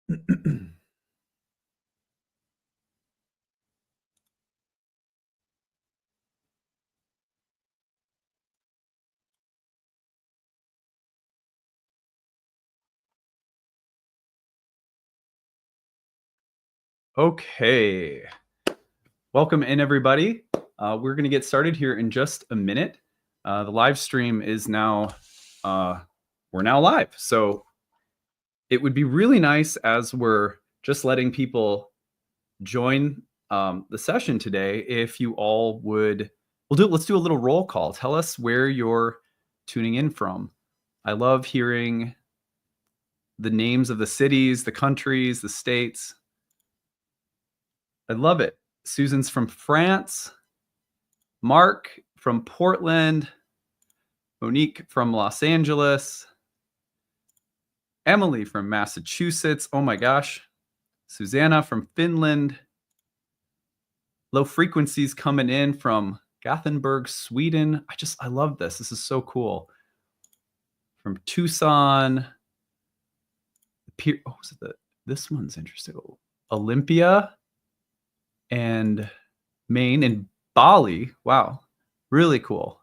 Okay. Welcome in, everybody. We're going to get started here in just a minute. The live stream is now, we're now live. So it would be really nice as we're just letting people join the session today if you all would, let's do a little roll call. Tell us where you're tuning in from. I love hearing the names of the cities, the countries, the states. I love it. Susan's from France. Mark from Portland. Monique from Los Angeles. Emily from Massachusetts. Oh my gosh. Susanna from Finland. Low frequencies coming in from Gothenburg, Sweden. I love this. This is so cool. From Tucson. This one's interesting. Olympia and Maine and Bali. Wow. Really cool.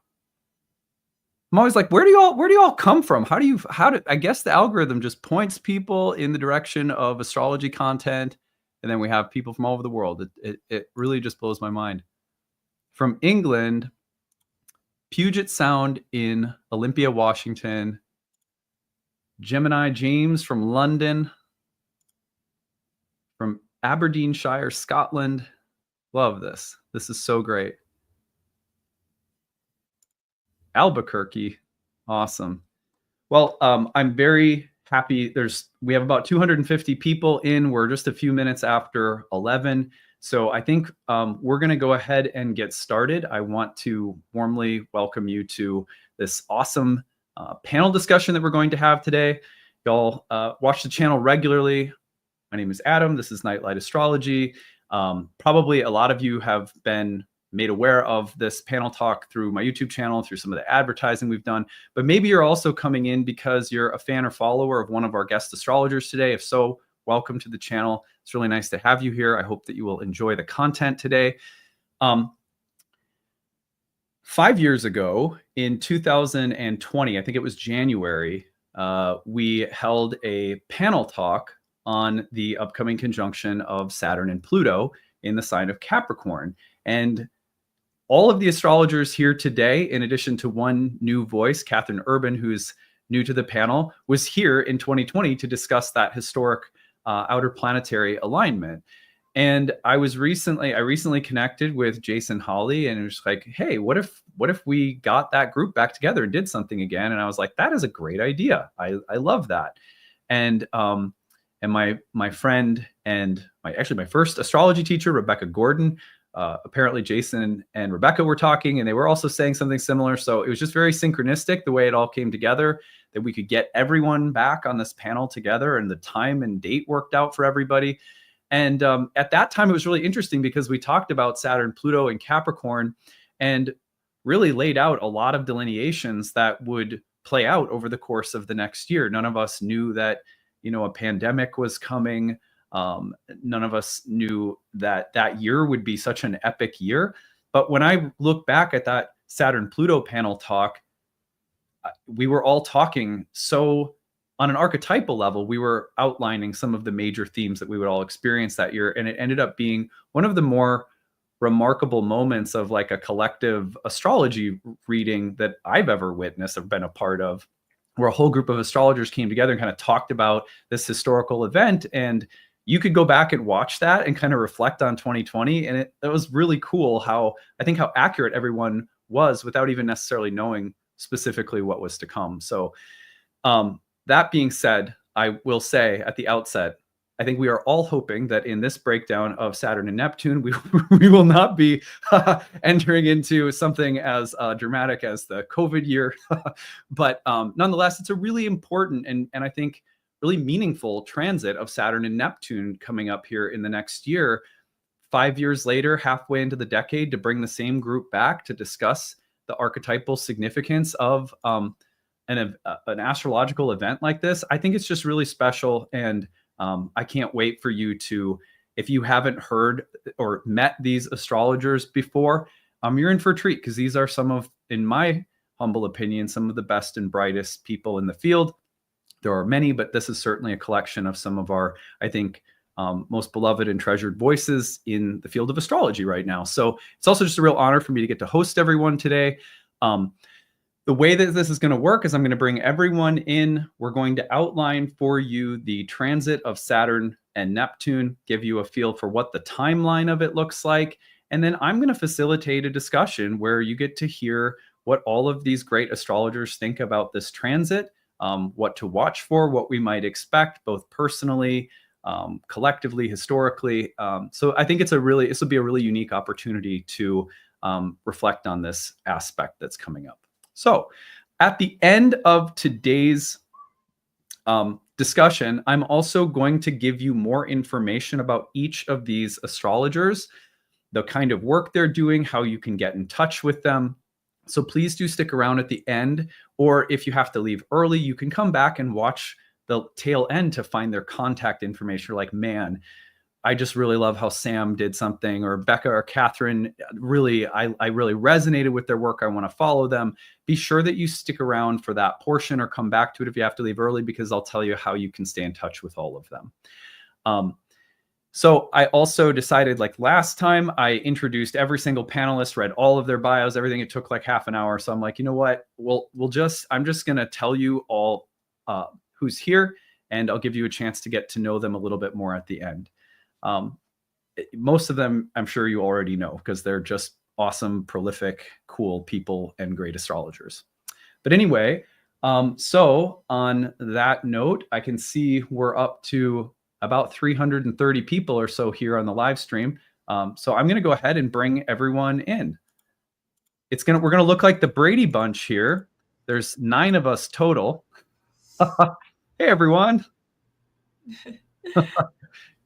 I'm always like, where do you all come from? I guess the algorithm just points people in the direction of astrology content. And then we have people from all over the world. It really just blows my mind. From England, Puget Sound in Olympia, Washington. Gemini James from London. From Aberdeenshire, Scotland. Love this. This is so great. Albuquerque. Awesome. Well, I'm very happy. We have about 250 people in. We're just a few minutes after 11. So I think we're going to go ahead and get started. I want to warmly welcome you to this awesome panel discussion that we're going to have today. Y'all watch the channel regularly. My name is Adam. This is Nightlight Astrology. Probably a lot of you have been made aware of this panel talk through my YouTube channel, through some of the advertising we've done, but maybe you're also coming in because you're a fan or follower of one of our guest astrologers today. If so, welcome to the channel. It's really nice to have you here. I hope that you will enjoy the content today. 5 years ago, in 2020, I think it was January, we held a panel talk on the upcoming conjunction of Saturn and Pluto in the sign of Capricorn. And all of the astrologers here today, in addition to one new voice, Catherine Urban, who's new to the panel, was here in 2020 to discuss that historic outer planetary alignment. And I recently connected with Jason Holley, and it was like, hey, what if we got that group back together and did something again? And I was like, that is a great idea. I love that. And my friend and my first astrology teacher, Rebecca Gordon, apparently Jason and Rebecca were talking, and they were also saying something similar. So it was just very synchronistic the way it all came together, that we could get everyone back on this panel together, and the time and date worked out for everybody. And at that time, it was really interesting because we talked about Saturn, Pluto, and Capricorn, and really laid out a lot of delineations that would play out over the course of the next year. None of us knew that, a pandemic was coming. None of us knew that year would be such an epic year. But when I look back at that Saturn-Pluto panel talk, we were all talking so on an archetypal level, we were outlining some of the major themes that we would all experience that year. And it ended up being one of the more remarkable moments of like a collective astrology reading that I've ever witnessed or been a part of, where a whole group of astrologers came together and kind of talked about this historical event. And you could go back and watch that and kind of reflect on 2020. And it was really cool how accurate everyone was without even necessarily knowing specifically what was to come. So that being said, I will say at the outset, I think we are all hoping that in this breakdown of Saturn and Neptune, we will not be entering into something as dramatic as the COVID year. But nonetheless, it's a really important and I think really meaningful transit of Saturn and Neptune coming up here in the next year. 5 years later, halfway into the decade, to bring the same group back to discuss the archetypal significance of an astrological event like this. I think it's just really special. And I can't wait for you to, if you haven't heard or met these astrologers before, you're in for a treat, because these are some of, in my humble opinion, some of the best and brightest people in the field. There are many, but this is certainly a collection of some of our, I think, most beloved and treasured voices in the field of astrology right now. So it's also just a real honor for me to get to host everyone today. The way that this is going to work is I'm going to bring everyone in. We're going to outline for you the transit of Saturn and Neptune, give you a feel for what the timeline of it looks like. And then I'm going to facilitate a discussion where you get to hear what all of these great astrologers think about this transit, what to watch for, what we might expect, both personally, collectively, historically. So I think this will be a really unique opportunity to reflect on this aspect that's coming up. So at the end of today's discussion, I'm also going to give you more information about each of these astrologers, the kind of work they're doing, how you can get in touch with them. So please do stick around at the end, or if you have to leave early, you can come back and watch the tail end to find their contact information. You're like, man, I just really love how Sam did something, or Becca or Catherine, really, I really resonated with their work. I want to follow them. Be sure that you stick around for that portion, or come back to it if you have to leave early, because I'll tell you how you can stay in touch with all of them. So I also decided, like last time, I introduced every single panelist, read all of their bios, everything. It took like half an hour. So I'm like, you know what? I'm just going to tell you all who's here, and I'll give you a chance to get to know them a little bit more at the end. Most of them, I'm sure you already know, because they're just awesome, prolific, cool people and great astrologers. But anyway, so on that note, I can see we're up to about 330 people or so here on the live stream. So I'm going to go ahead and bring everyone in. We're going to look like the Brady Bunch here. There's 9 of us total. Hey, everyone.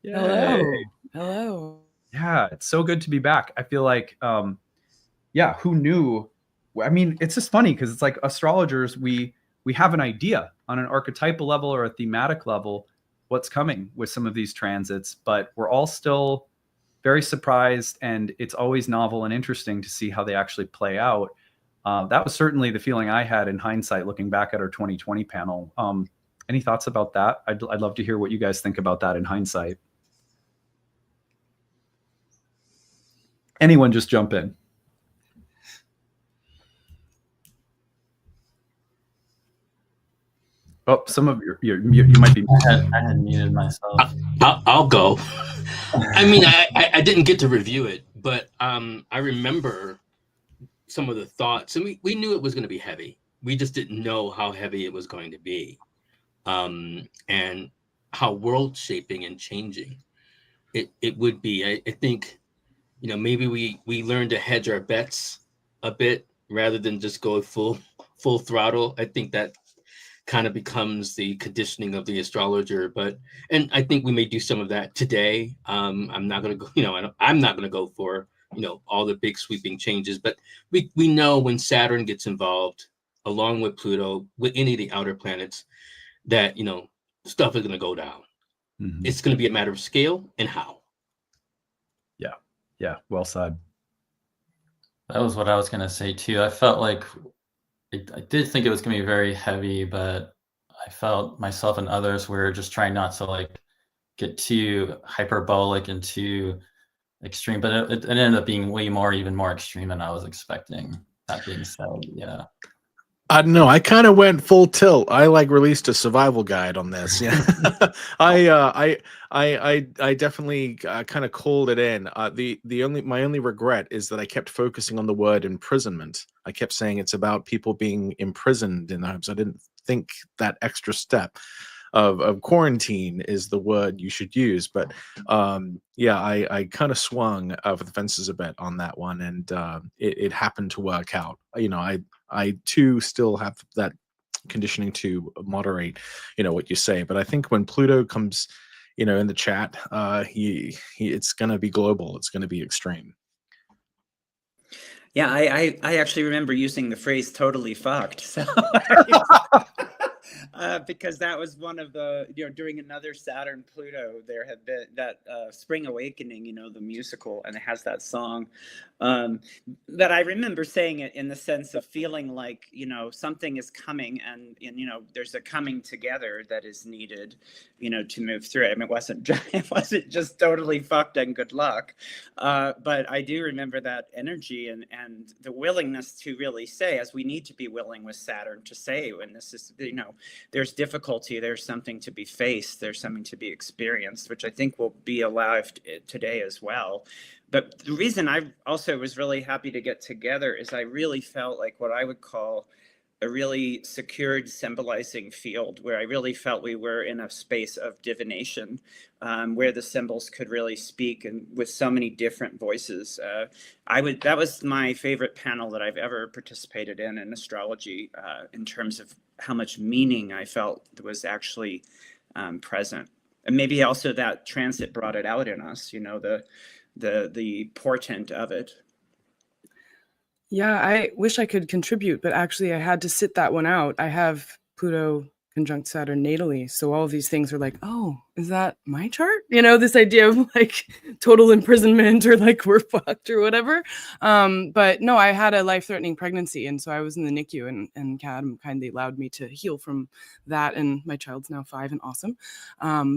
Hello. Hello. Yeah, it's so good to be back. I feel like, who knew? I mean, it's just funny because it's like astrologers, we have an idea on an archetypal level or a thematic level what's coming with some of these transits, but we're all still very surprised, and it's always novel and interesting to see how they actually play out. That was certainly the feeling I had in hindsight, looking back at our 2020 panel. Any thoughts about that? I'd love to hear what you guys think about that in hindsight. Anyone just jump in. Oh, some of you might be. I had muted myself. I'll go. I mean, I didn't get to review it, but I remember some of the thoughts, and we knew it was going to be heavy. We just didn't know how heavy it was going to be, and how world shaping and changing it would be. I think, maybe we learned to hedge our bets a bit rather than just go full throttle. I think that kind of becomes the conditioning of the astrologer, and I think we may do some of that today. I'm not going to go, I'm not going to go for, all the big sweeping changes, but we know when Saturn gets involved, along with Pluto, with any of the outer planets, that, stuff is going to go down. Mm-hmm. It's going to be a matter of scale and how. Yeah. Well said. That was what I was going to say too. I felt like I did think it was going to be very heavy, but I felt myself and others were just trying not to get too hyperbolic and too extreme, but it ended up being even more extreme than I was expecting. That being said, yeah. No, I kind of went full tilt. I released a survival guide on this. Yeah, I definitely kind of called it in. My only regret is that I kept focusing on the word imprisonment. I kept saying it's about people being imprisoned in the homes. I didn't think that extra step of quarantine is the word you should use. But I kind of swung for the fences a bit on that one, and it happened to work out. I too still have that conditioning to moderate, what you say. But I think when Pluto comes, in the chat, it's going to be global. It's going to be extreme. Yeah, I actually remember using the phrase "totally fucked." So because that was one of the, during another Saturn Pluto, there had been that Spring Awakening, the musical, and it has that song that I remember saying it in the sense of feeling like, something is coming and there's a coming together that is needed, to move through it. I mean, it wasn't just totally fucked and good luck. But I do remember that energy and the willingness to really say, as we need to be willing with Saturn to say, when this is, there's difficulty, there's something to be faced, there's something to be experienced, which I think will be alive today as well. But the reason I also was really happy to get together is I really felt like what I would call a really secured symbolizing field, where I really felt we were in a space of divination, where the symbols could really speak, and with so many different voices. That was my favorite panel that I've ever participated in astrology, in terms of how much meaning I felt was actually present. And maybe also that transit brought it out in us, the portent of it. Yeah, I wish I could contribute, but actually I had to sit that one out. I have Pluto conjunct Saturn natally, so all of these things are like, oh, is that my chart? This idea of like total imprisonment or like we're fucked or whatever. But no, I had a life-threatening pregnancy, and so I was in the NICU, and CAD kindly allowed me to heal from that, and my child's now 5 and awesome.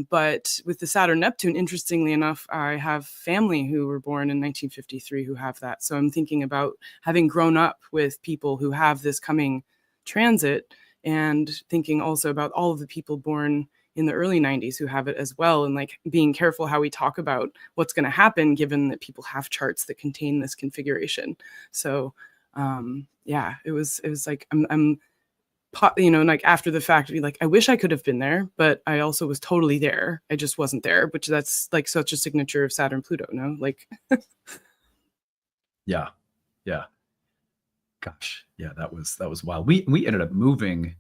But with the Saturn-Neptune, interestingly enough, I have family who were born in 1953 who have that. So I'm thinking about having grown up with people who have this coming transit, and thinking also about all of the people born in the early 90s who have it as well, and like being careful how we talk about what's going to happen, given that people have charts that contain this configuration. So yeah, it was like I'm like after the fact, be like, I wish I could have been there, but I also was totally there. I just wasn't there, which that's like such a signature of Saturn Pluto, no? Like yeah. Gosh, yeah, that was wild. We ended up moving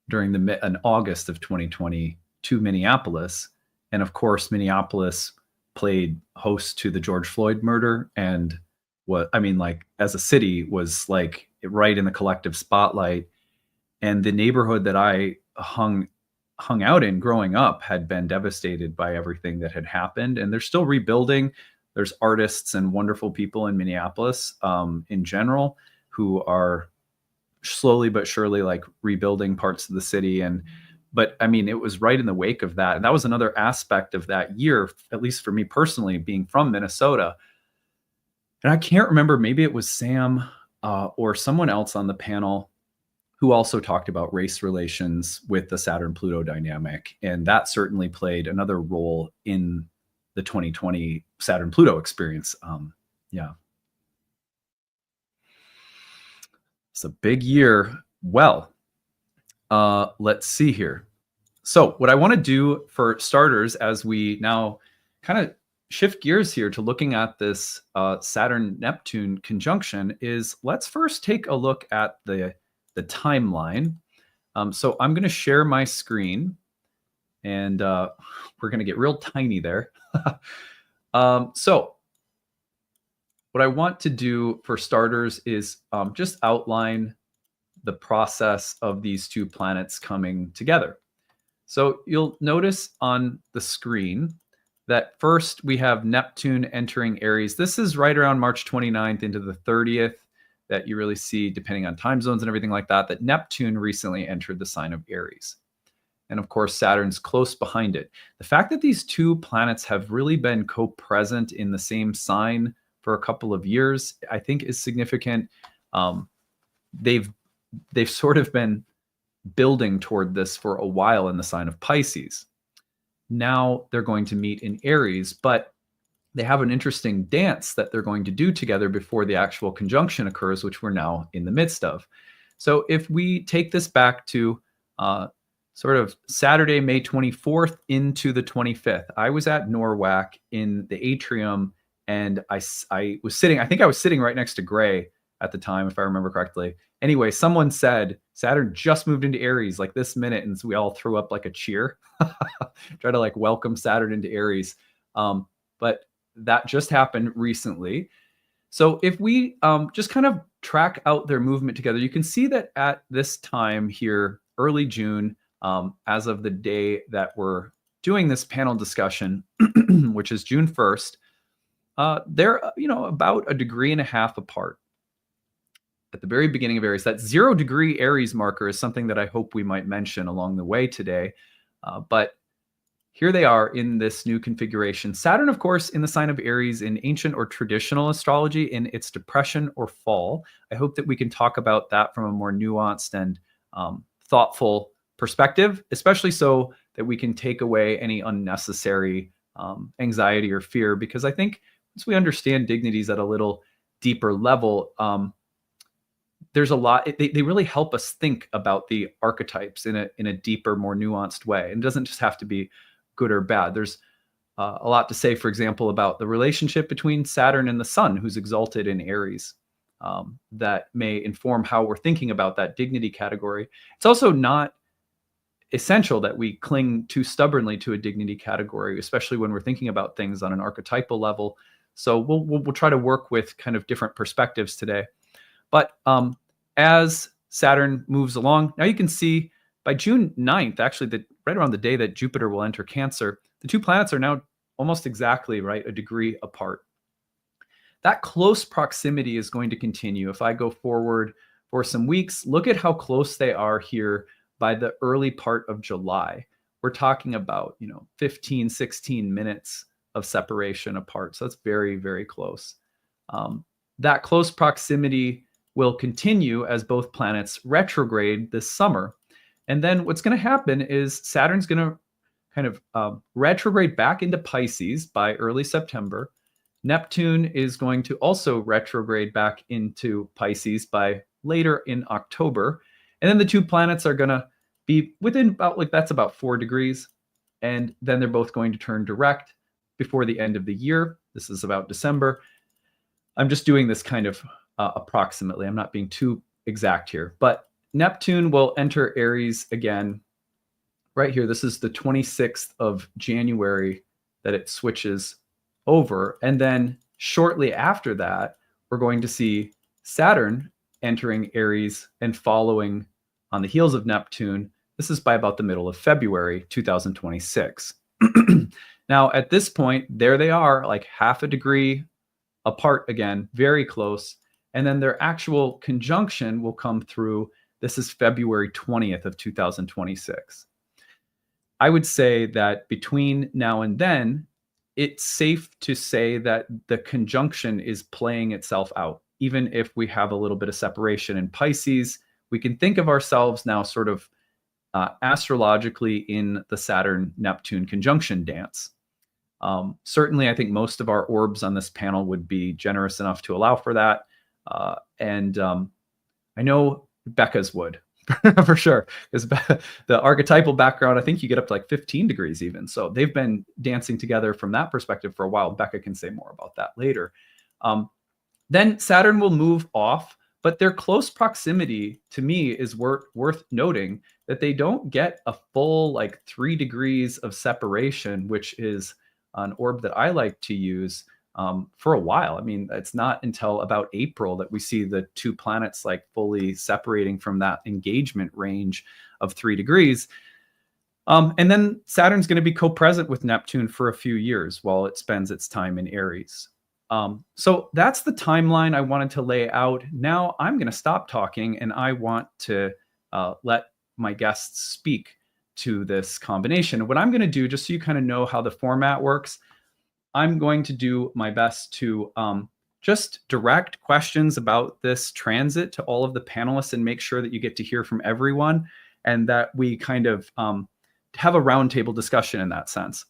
during in August of 2020 to Minneapolis, and of course, Minneapolis played host to the George Floyd murder, and as a city, was like right in the collective spotlight. And the neighborhood that I hung out in growing up had been devastated by everything that had happened, and they're still rebuilding. There's artists and wonderful people in Minneapolis in general, who are slowly but surely like rebuilding parts of the city. But it was right in the wake of that. And that was another aspect of that year, at least for me personally, being from Minnesota. And I can't remember, maybe it was Sam or someone else on the panel who also talked about race relations with the Saturn-Pluto dynamic. And that certainly played another role in the 2020 Saturn-Pluto experience. Yeah. It's a big year. Well, let's see here. So what I want to do for starters, as we now kind of shift gears here to looking at this Saturn-Neptune conjunction, is let's first take a look at the timeline. So I'm going to share my screen, and we're going to get real tiny there. So what I want to do for starters is just outline the process of these two planets coming together. So you'll notice on the screen that first we have Neptune entering Aries. This is right around March 29th into the 30th that you really see, depending on time zones and everything like that, that Neptune recently entered the sign of Aries. And of course, Saturn's close behind it. The fact that these two planets have really been co-present in the same sign for a couple of years, I think is significant. They've sort of been building toward this for a while in the sign of Pisces. Now they're going to meet in Aries, but they have an interesting dance that they're going to do together before the actual conjunction occurs, which we're now in the midst of. So if we take this back to sort of Saturday, May 24th into the 25th, I was at Norwalk in the atrium, and I was sitting, I think I was sitting right next to Gray at the time, if I remember correctly. Anyway, someone said Saturn just moved into Aries like this minute, and so we all threw up like a cheer, try to like welcome Saturn into Aries. But that just happened recently. So if we just kind of track out their movement together, you can see that at this time here, early June, as of the day that we're doing this panel discussion, which is June 1st, they're, about 1.5 degrees apart. At the very beginning of Aries, that 0 degree Aries marker is something that I hope we might mention along the way today. But here they are in this new configuration. Saturn, of course, in the sign of Aries in ancient or traditional astrology in its depression or fall. I hope that we can talk about that from a more nuanced and thoughtful perspective, especially so that we can take away any unnecessary anxiety or fear, because I think once we understand dignities at a little deeper level, there's a lot, they really help us think about the archetypes in a deeper, more nuanced way. And it doesn't just have to be good or bad. There's a lot to say, for example, about the relationship between Saturn and the Sun, who's exalted in Aries, that may inform how we're thinking about that dignity category. It's also not essential that we cling too stubbornly to a dignity category, especially when we're thinking about things on an archetypal level. So we'll try to work with kind of different perspectives today. But as Saturn moves along, now you can see by June 9th, actually, right around the day that Jupiter will enter Cancer, the two planets are now almost exactly, right, 1 degree apart. That close proximity is going to continue. If I go forward for some weeks, look at how close they are here by the early part of July. We're talking about, 15, 16 minutes of separation apart. So that's very, very close. That close proximity will continue as both planets retrograde this summer. And then what's going to happen is Saturn's going to kind of retrograde back into Pisces by early September. Neptune is going to also retrograde back into Pisces by later in October. And then the two planets are going to be within that's about 4 degrees. And then they're both going to turn direct before the end of the year. This is about December. I'm just doing this kind of approximately. I'm not being too exact here, but Neptune will enter Aries again right here. This is the 26th of January that it switches over. And then shortly after that, we're going to see Saturn entering Aries and following on the heels of Neptune. This is by about the middle of February 2026. Now, at this point, there they are, like 0.5 degree apart again, very close. And then their actual conjunction will come through. This is February 20th of 2026. I would say that between now and then, it's safe to say that the conjunction is playing itself out. Even if we have a little bit of separation in Pisces, we can think of ourselves now sort of astrologically in the Saturn-Neptune conjunction dance. Certainly, I think most of our orbs on this panel would be generous enough to allow for that. And I know Becca's would, for sure, because the archetypal background, I think you get up to like 15 degrees even. So they've been dancing together from that perspective for a while. Becca can say more about that later. Then Saturn will move off, but their close proximity to me is worth noting that they don't get a full 3 degrees of separation, which is an orb that I like to use for a while. I mean, it's not until about April that we see the two planets fully separating from that engagement range of 3 degrees. And then Saturn's going to be co-present with Neptune for a few years while it spends its time in Aries. So that's the timeline I wanted to lay out. Now I'm going to stop talking and I want to let my guests speak to this combination. What I'm going to do, just so you kind of know how the format works, I'm going to do my best to just direct questions about this transit to all of the panelists and make sure that you get to hear from everyone and that we kind of have a roundtable discussion in that sense.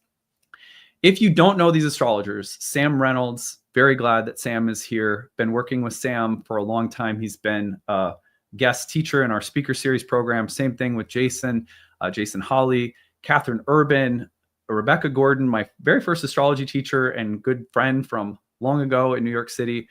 If you don't know these astrologers, Sam Reynolds, very glad that Sam is here. Been working with Sam for a long time. He's been a guest teacher in our speaker series program. Same thing with Jason, Jason Holley, Catherine Urban, Rebecca Gordon, my very first astrology teacher and good friend from long ago in New York City.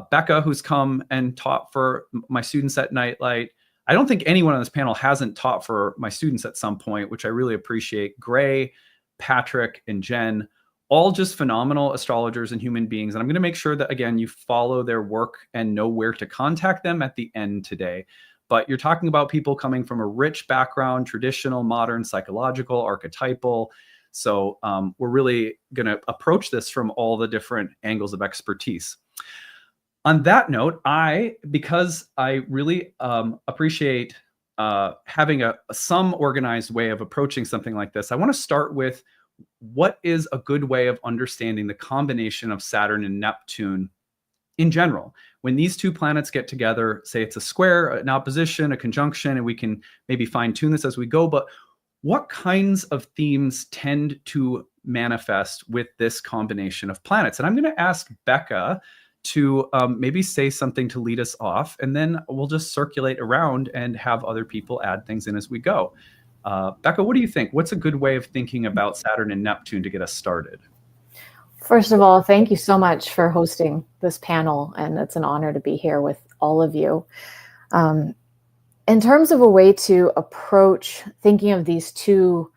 Becca, who's come and taught for my students at Nightlight. I don't think anyone on this panel hasn't taught for my students at some point, which I really appreciate. Gray, Patrick, and Jen, all just phenomenal astrologers and human beings. And I'm going to make sure that, again, you follow their work and know where to contact them at the end today. but you're talking about people coming from a rich background, traditional, modern, psychological, archetypal. So we're really going to approach this from all the different angles of expertise. On that note, because I really appreciate having some organized way of approaching something like this, I want to start with what is a good way of understanding the combination of Saturn and Neptune in general. When these two planets get together, say it's a square, an opposition, a conjunction, and we can maybe fine tune this as we go, but what kinds of themes tend to manifest with this combination of planets? And I'm going to ask Becca to maybe say something to lead us off, and then we'll just circulate around and have other people add things in as we go. Becca, what do you think? What's a good way of thinking about Saturn and Neptune to get us started? First of all, thank you so much for hosting this panel, and it's an honor to be here with all of you. In terms of a way to approach thinking of these two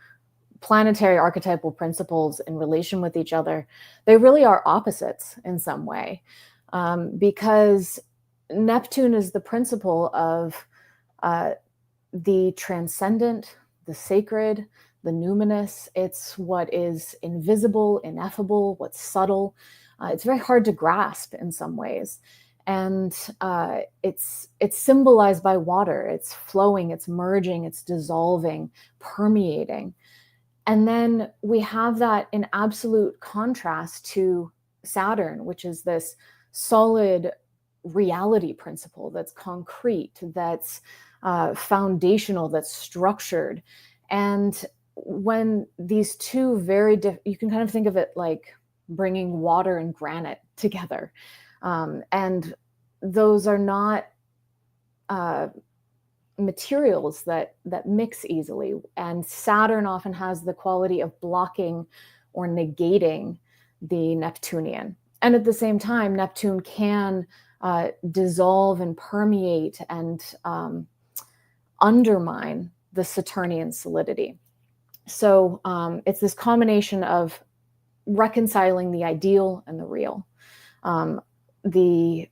planetary archetypal principles in relation with each other, they really are opposites in some way, because Neptune is the principle of the transcendent, the sacred, the numinous. It's what is invisible, ineffable, what's subtle. It's very hard to grasp in some ways. And it's symbolized by water. It's flowing, it's merging, it's dissolving, permeating. And then we have that in absolute contrast to Saturn, which is this solid reality principle that's concrete, that's foundational, that's structured. And when these two you can kind of think of it like bringing water and granite together. And those are not materials that mix easily. And Saturn often has the quality of blocking or negating the Neptunian. And at the same time, Neptune can dissolve and permeate and undermine the Saturnian solidity. So it's this combination of reconciling the ideal and the real, the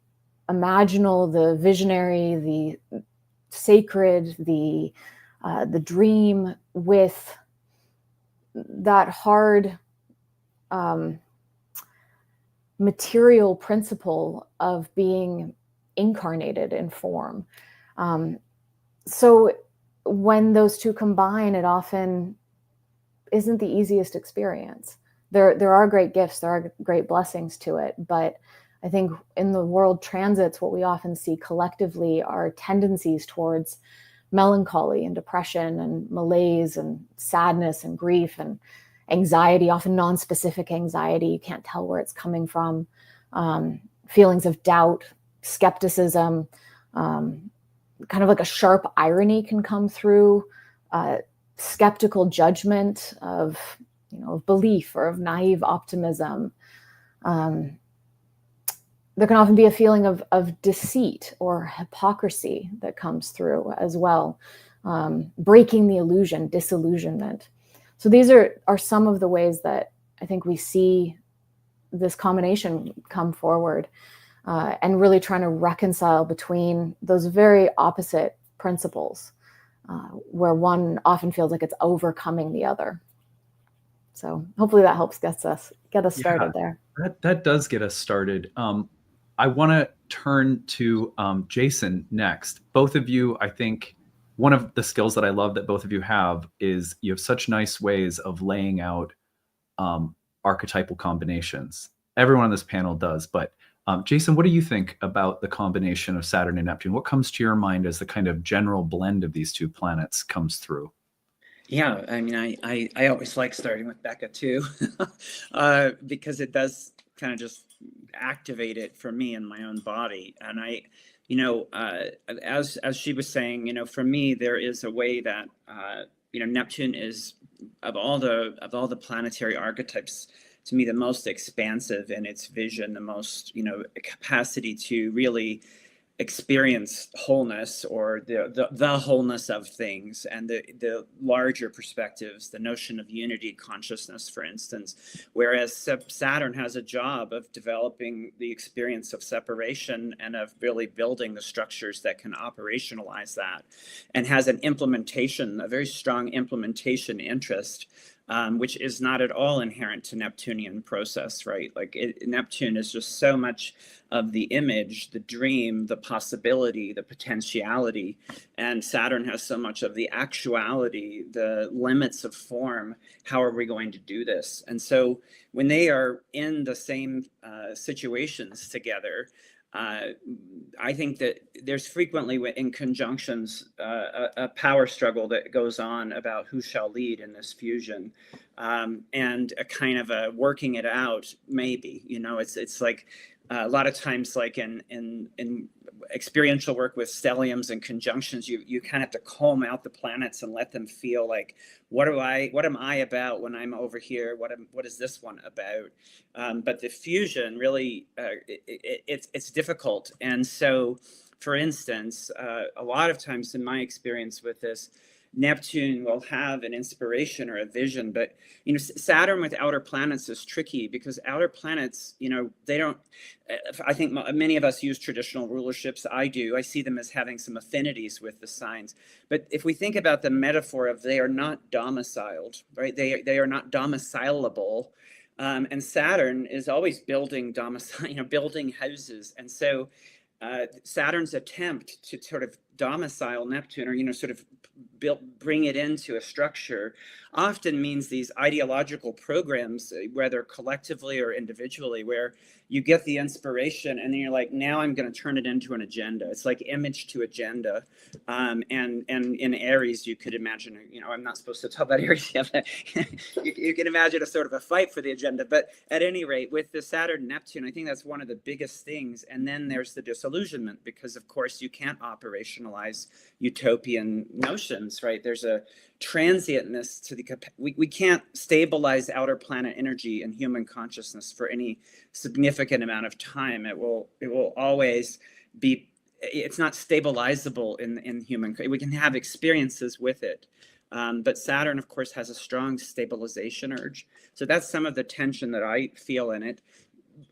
imaginal, the visionary, the sacred, the dream, with that hard material principle of being incarnated in form. So when those two combine, it often isn't the easiest experience. There are great gifts, there are great blessings to it, but I think in the world transits, what we often see collectively are tendencies towards melancholy and depression and malaise and sadness and grief and anxiety, often non-specific anxiety. You can't tell where it's coming from. Feelings of doubt, skepticism, kind of like a sharp irony can come through, skeptical judgment of belief or of naive optimism. There can often be a feeling of deceit or hypocrisy that comes through as well, breaking the illusion, disillusionment. So these are some of the ways that I think we see this combination come forward, and really trying to reconcile between those very opposite principles, where one often feels like it's overcoming the other. So hopefully that helps get us started there. That does get us started. I want to turn to Jason next. Both of you, I think one of the skills that I love that both of you have is you have such nice ways of laying out archetypal combinations. Everyone on this panel does, but Jason, what do you think about the combination of Saturn and Neptune? What comes to your mind as the kind of general blend of these two planets comes through? Yeah, I mean, I always like starting with Becca too, because it does kind of just activate it for me in my own body. And as she was saying, for me, there is a way that, Neptune is of all the planetary archetypes, to me, the most expansive in its vision, the most, capacity to really experience wholeness, or the wholeness of things, and the larger perspectives, the notion of unity consciousness, for instance, whereas Saturn has a job of developing the experience of separation and of really building the structures that can operationalize that, and has an implementation, a very strong implementation interest, which is not at all inherent to Neptunian process, right? Like Neptune is just so much of the image, the dream, the possibility, the potentiality, and Saturn has so much of the actuality, the limits of form. How are we going to do this? And so when they are in the same situations together, I think that there's frequently in conjunctions a power struggle that goes on about who shall lead in this fusion, and a kind of a working it out. Maybe, you know, it's like a lot of times, like in experiential work with stelliums and conjunctions, you kind of have to comb out the planets and let them feel like, what am I about when I'm over here? What is this one about? But the fusion really, it's difficult. And so, for instance, a lot of times in my experience with this, Neptune will have an inspiration or a vision, but, you know, Saturn with outer planets is tricky because outer planets, you know, they don't, I think many of us use traditional rulerships. I do. I see them as having some affinities with the signs. But if we think about the metaphor of they are not domiciled, right? They are not domicilable. And Saturn is always building building houses. And so Saturn's attempt to sort of domicile Neptune, or, you know, sort of bring it into a structure, often means these ideological programs, whether collectively or individually, where you get the inspiration and then you're like, now I'm going to turn it into an agenda. It's like image to agenda. And in Aries, you could imagine, you know, I'm not supposed to talk about Aries yet, but you can imagine a sort of a fight for the agenda. But at any rate, with the Saturn-Neptune, I think that's one of the biggest things. And then there's the disillusionment, because of course you can't operationalize utopian notions, right? There's a transientness to the, we can't stabilize outer planet energy in human consciousness for any significant amount of time. It will always be, it's not stabilizable in human, we can have experiences with it. But Saturn, of course, has a strong stabilization urge. So that's some of the tension that I feel in it.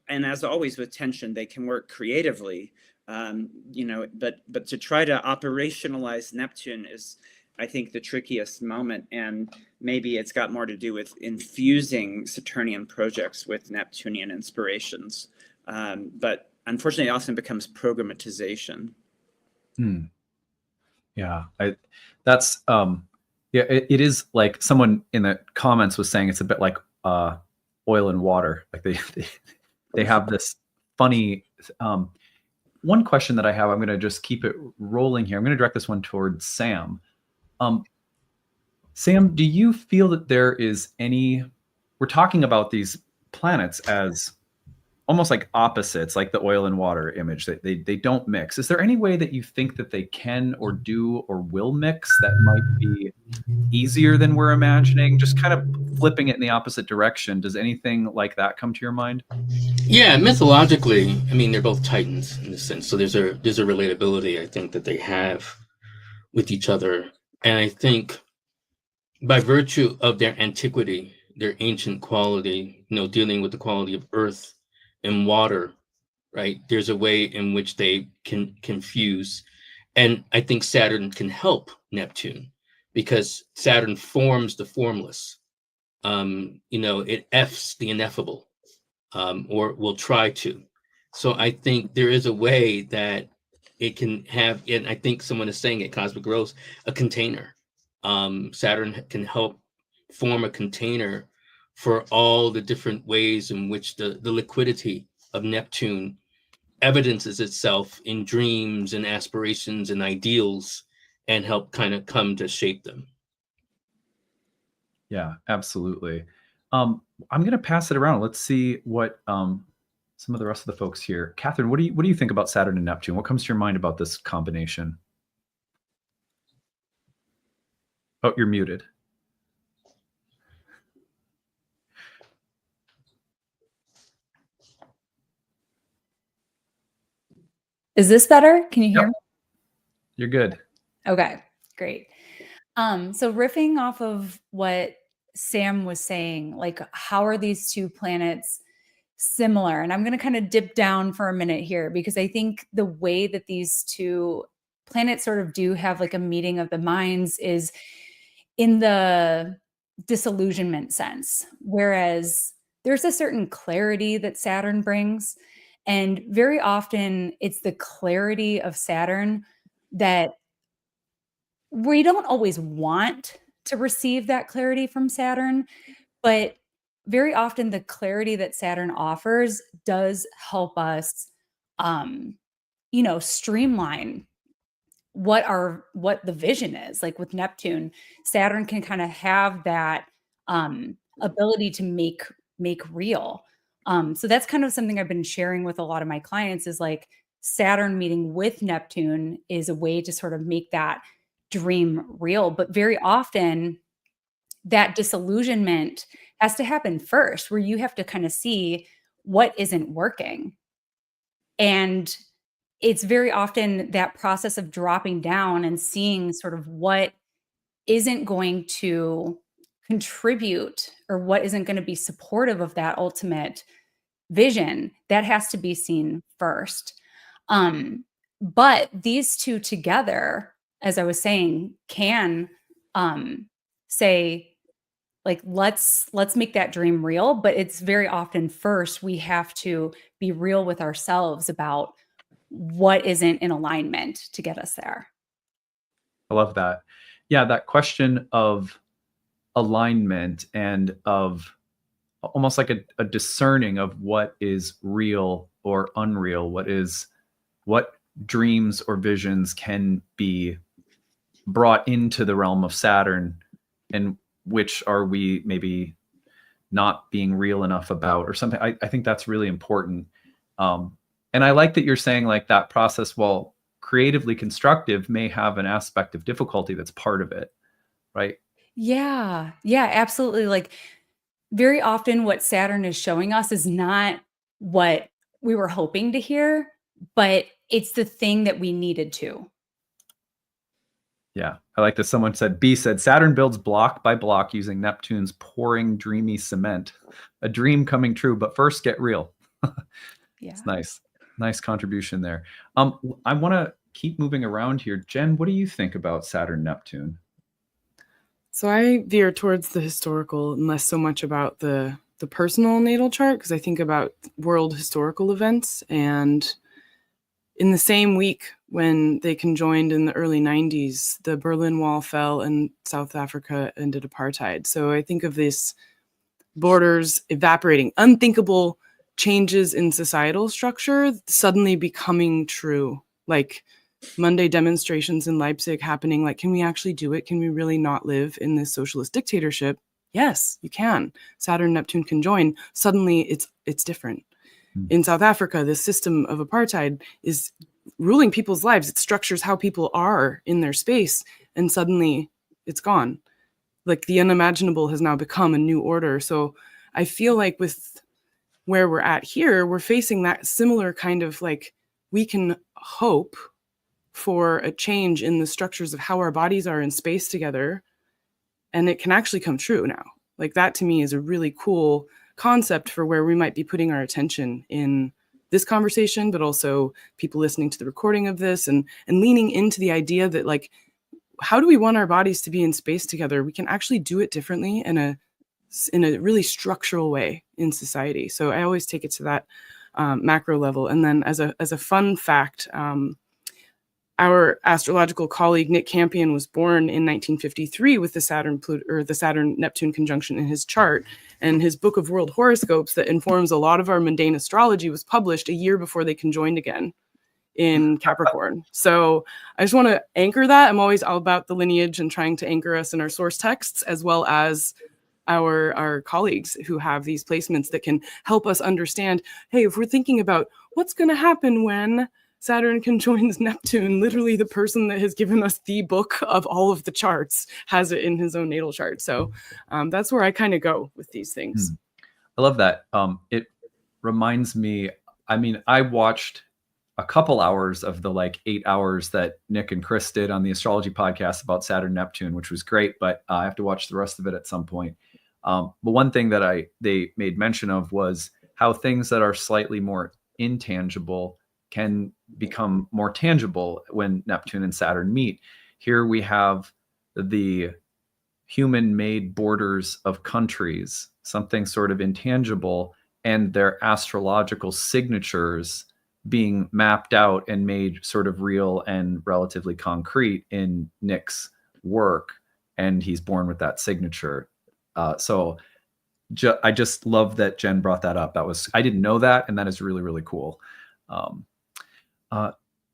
And as always with tension, they can work creatively, you know, but to try to operationalize Neptune is, I think, the trickiest moment. And maybe it's got more to do with infusing Saturnian projects with Neptunian inspirations. But unfortunately, it often becomes programmatization. Yeah, that's yeah, it is like someone in the comments was saying it's a bit like oil and water. Like they have this funny. One question that I have, I'm going to just keep it rolling here. I'm going to direct this one towards Sam. Sam, do you feel that there is any? We're talking about these planets as almost like opposites, like the oil and water image, that they don't mix. Is there any way that you think that they can or do or will mix that might be easier than we're imagining? Just kind of flipping it in the opposite direction. Does anything like that come to your mind? Yeah, mythologically, I mean, they're both titans in a sense. So there's a relatability, I think, that they have with each other. And I think by virtue of their antiquity, their ancient quality, you know, dealing with the quality of earth and water, right? There's a way in which they can fuse. And I think Saturn can help Neptune because Saturn forms the formless. You know, it F's the ineffable, or will try to. So I think there is a way that it can have, and I think someone is saying it, Cosmic Rose, a container. Saturn can help form a container for all the different ways in which the liquidity of Neptune evidences itself in dreams and aspirations and ideals, and help kind of come to shape them. Yeah, absolutely. I'm going to pass it around. Let's see what some of the rest of the folks here. Catherine, what do you think about Saturn and Neptune? What comes to your mind about this combination? Oh, you're muted. Is this better? Can you hear Yep. me? You're good. Okay, great. So riffing off of what Sam was saying, like, how are these two planets similar? And I'm going to kind of dip down for a minute here, because I think the way that these two planets sort of do have like a meeting of the minds is in the disillusionment sense, whereas there's a certain clarity that Saturn brings. And very often it's the clarity of Saturn that we don't always want to receive that clarity from Saturn, but very often the clarity that Saturn offers does help us, streamline what the vision is. Like with Neptune, Saturn can kind of have that ability to make real. So that's kind of something I've been sharing with a lot of my clients, is like Saturn meeting with Neptune is a way to sort of make that dream real. But very often that disillusionment has to happen first, where you have to kind of see what isn't working. And it's very often that process of dropping down and seeing sort of what isn't going to contribute or what isn't going to be supportive of that ultimate vision that has to be seen first. But these two together, as I was saying, can say, like, let's make that dream real. But it's very often first we have to be real with ourselves about what isn't in alignment to get us there. I love that. Yeah, that question of alignment and of almost like a discerning of what is real or unreal, what dreams or visions can be brought into the realm of Saturn, and which are we maybe not being real enough about or something. I think that's really important. And I like that you're saying, like, that process, while creatively constructive, may have an aspect of difficulty that's part of it, right? Yeah, absolutely. Like, very often what Saturn is showing us is not what we were hoping to hear, but it's the thing that we needed to. Yeah, I like that. Someone said, B said, Saturn builds block by block using Neptune's pouring dreamy cement. A dream coming true, but first get real. Yeah. It's nice. Nice contribution there. I want to keep moving around here. Jen, what do you think about Saturn-Neptune? So I veer towards the historical and less so much about the personal natal chart, because I think about world historical events. And in the same week when they conjoined in the early 90s, the Berlin Wall fell and South Africa ended apartheid. So I think of this borders evaporating, unthinkable changes in societal structure suddenly becoming true. Like Monday demonstrations in Leipzig happening, like, can we actually do it? Can we really not live in this socialist dictatorship? Yes, you can. Saturn, Neptune conjoin. Suddenly it's different. In South Africa, the system of apartheid is ruling people's lives. It structures how people are in their space, and suddenly it's gone. Like, the unimaginable has now become a new order. So I feel like with where we're at here, we're facing that similar kind of, like, we can hope for a change in the structures of how our bodies are in space together, and it can actually come true now. Like, that to me is a really cool concept for where we might be putting our attention in this conversation, but also people listening to the recording of this, and leaning into the idea that, like, how do we want our bodies to be in space together? We can actually do it differently in a really structural way in society. So I always take it to that macro level. And then as a fun fact, our astrological colleague Nick Campion was born in 1953 with the Saturn-Neptune conjunction in his chart, and his book of world horoscopes that informs a lot of our mundane astrology was published a year before they conjoined again in Capricorn. So I just want to anchor that. I'm always all about the lineage and trying to anchor us in our source texts, as well as our colleagues who have these placements that can help us understand, hey, if we're thinking about what's going to happen when Saturn conjoins Neptune, literally the person that has given us the book of all of the charts has it in his own natal chart. So that's where I kind of go with these things. I love that. It reminds me, I mean, I watched a couple hours of the like 8 hours that Nick and Chris did on the astrology podcast about Saturn-Neptune, which was great, but I have to watch the rest of it at some point. But one thing that they made mention of was how things that are slightly more intangible can become more tangible when Neptune and Saturn meet. Here we have the human-made borders of countries, something sort of intangible, and their astrological signatures being mapped out and made sort of real and relatively concrete in Nick's work. And he's born with that signature. So I just love that Jen brought that up. I didn't know that, and that is really, really cool.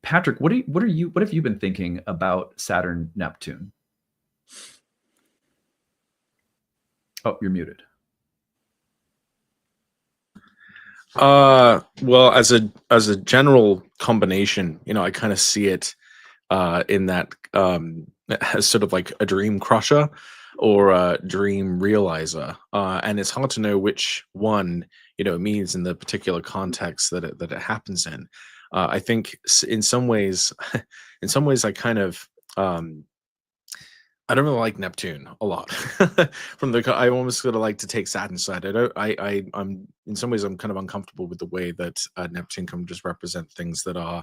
Patrick, what have you been thinking about Saturn-Neptune? Oh, you're muted. Well, as a general combination, I kind of see it in that as sort of like a dream crusher or a dream realizer, and it's hard to know which one it means in the particular context that it happens in. I think in some ways, I kind of I don't really like Neptune a lot. I almost sort of like to take Saturn's side. I'm in some ways I'm kind of uncomfortable with the way that Neptune can just represent things that are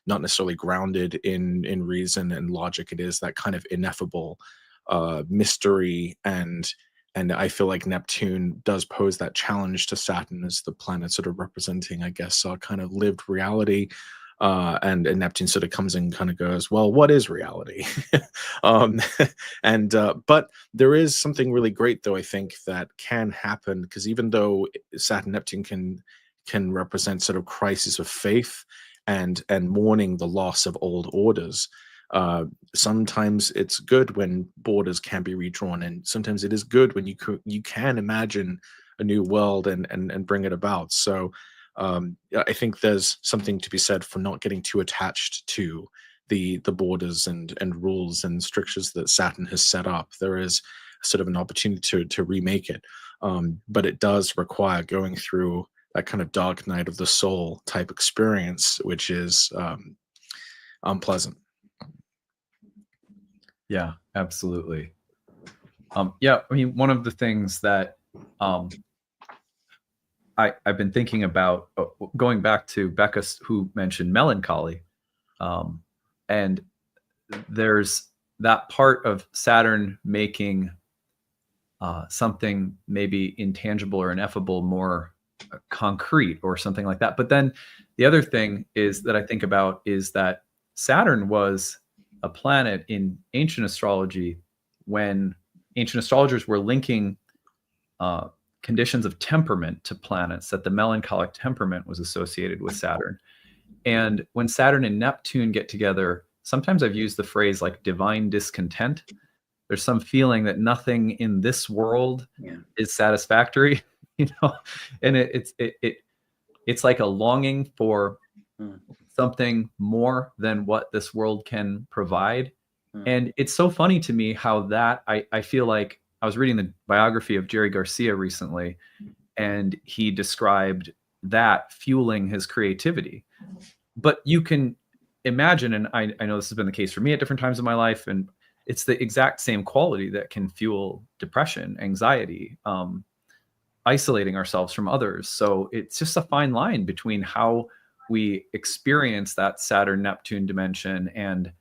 not necessarily grounded in reason and logic. It is that kind of ineffable mystery, and I feel like Neptune does pose that challenge to Saturn as the planet sort of representing, I guess, our kind of lived reality. And Neptune sort of comes in and kind of goes, well, what is reality? But there is something really great, though, I think, that can happen, because even though Saturn-Neptune can represent sort of crisis of faith and mourning the loss of old orders, sometimes it's good when borders can be redrawn, and sometimes it is good when you can imagine a new world and bring it about. So I think there's something to be said for not getting too attached to the borders and rules and strictures that Saturn has set up. There is sort of an opportunity to remake it, but it does require going through that kind of dark night of the soul type experience, which is unpleasant. Yeah, absolutely. Yeah, I mean, one of the things that I've been thinking about, going back to Becca, who mentioned melancholy, and there's that part of Saturn making something maybe intangible or ineffable more concrete or something like that. But then the other thing is that I think about is that Saturn was a planet in ancient astrology when ancient astrologers were linking conditions of temperament to planets, that the melancholic temperament was associated with Saturn. And when Saturn and Neptune get together, sometimes I've used the phrase like divine discontent. There's some feeling that nothing in this world is satisfactory, and it's like a longing for something more than what this world can provide. And it's so funny to me how that I feel like I was reading the biography of Jerry Garcia recently, and he described that fueling his creativity. But you can imagine, and I know this has been the case for me at different times in my life, and it's the exact same quality that can fuel depression, anxiety, isolating ourselves from others. So it's just a fine line between how we experience that Saturn-Neptune dimension, and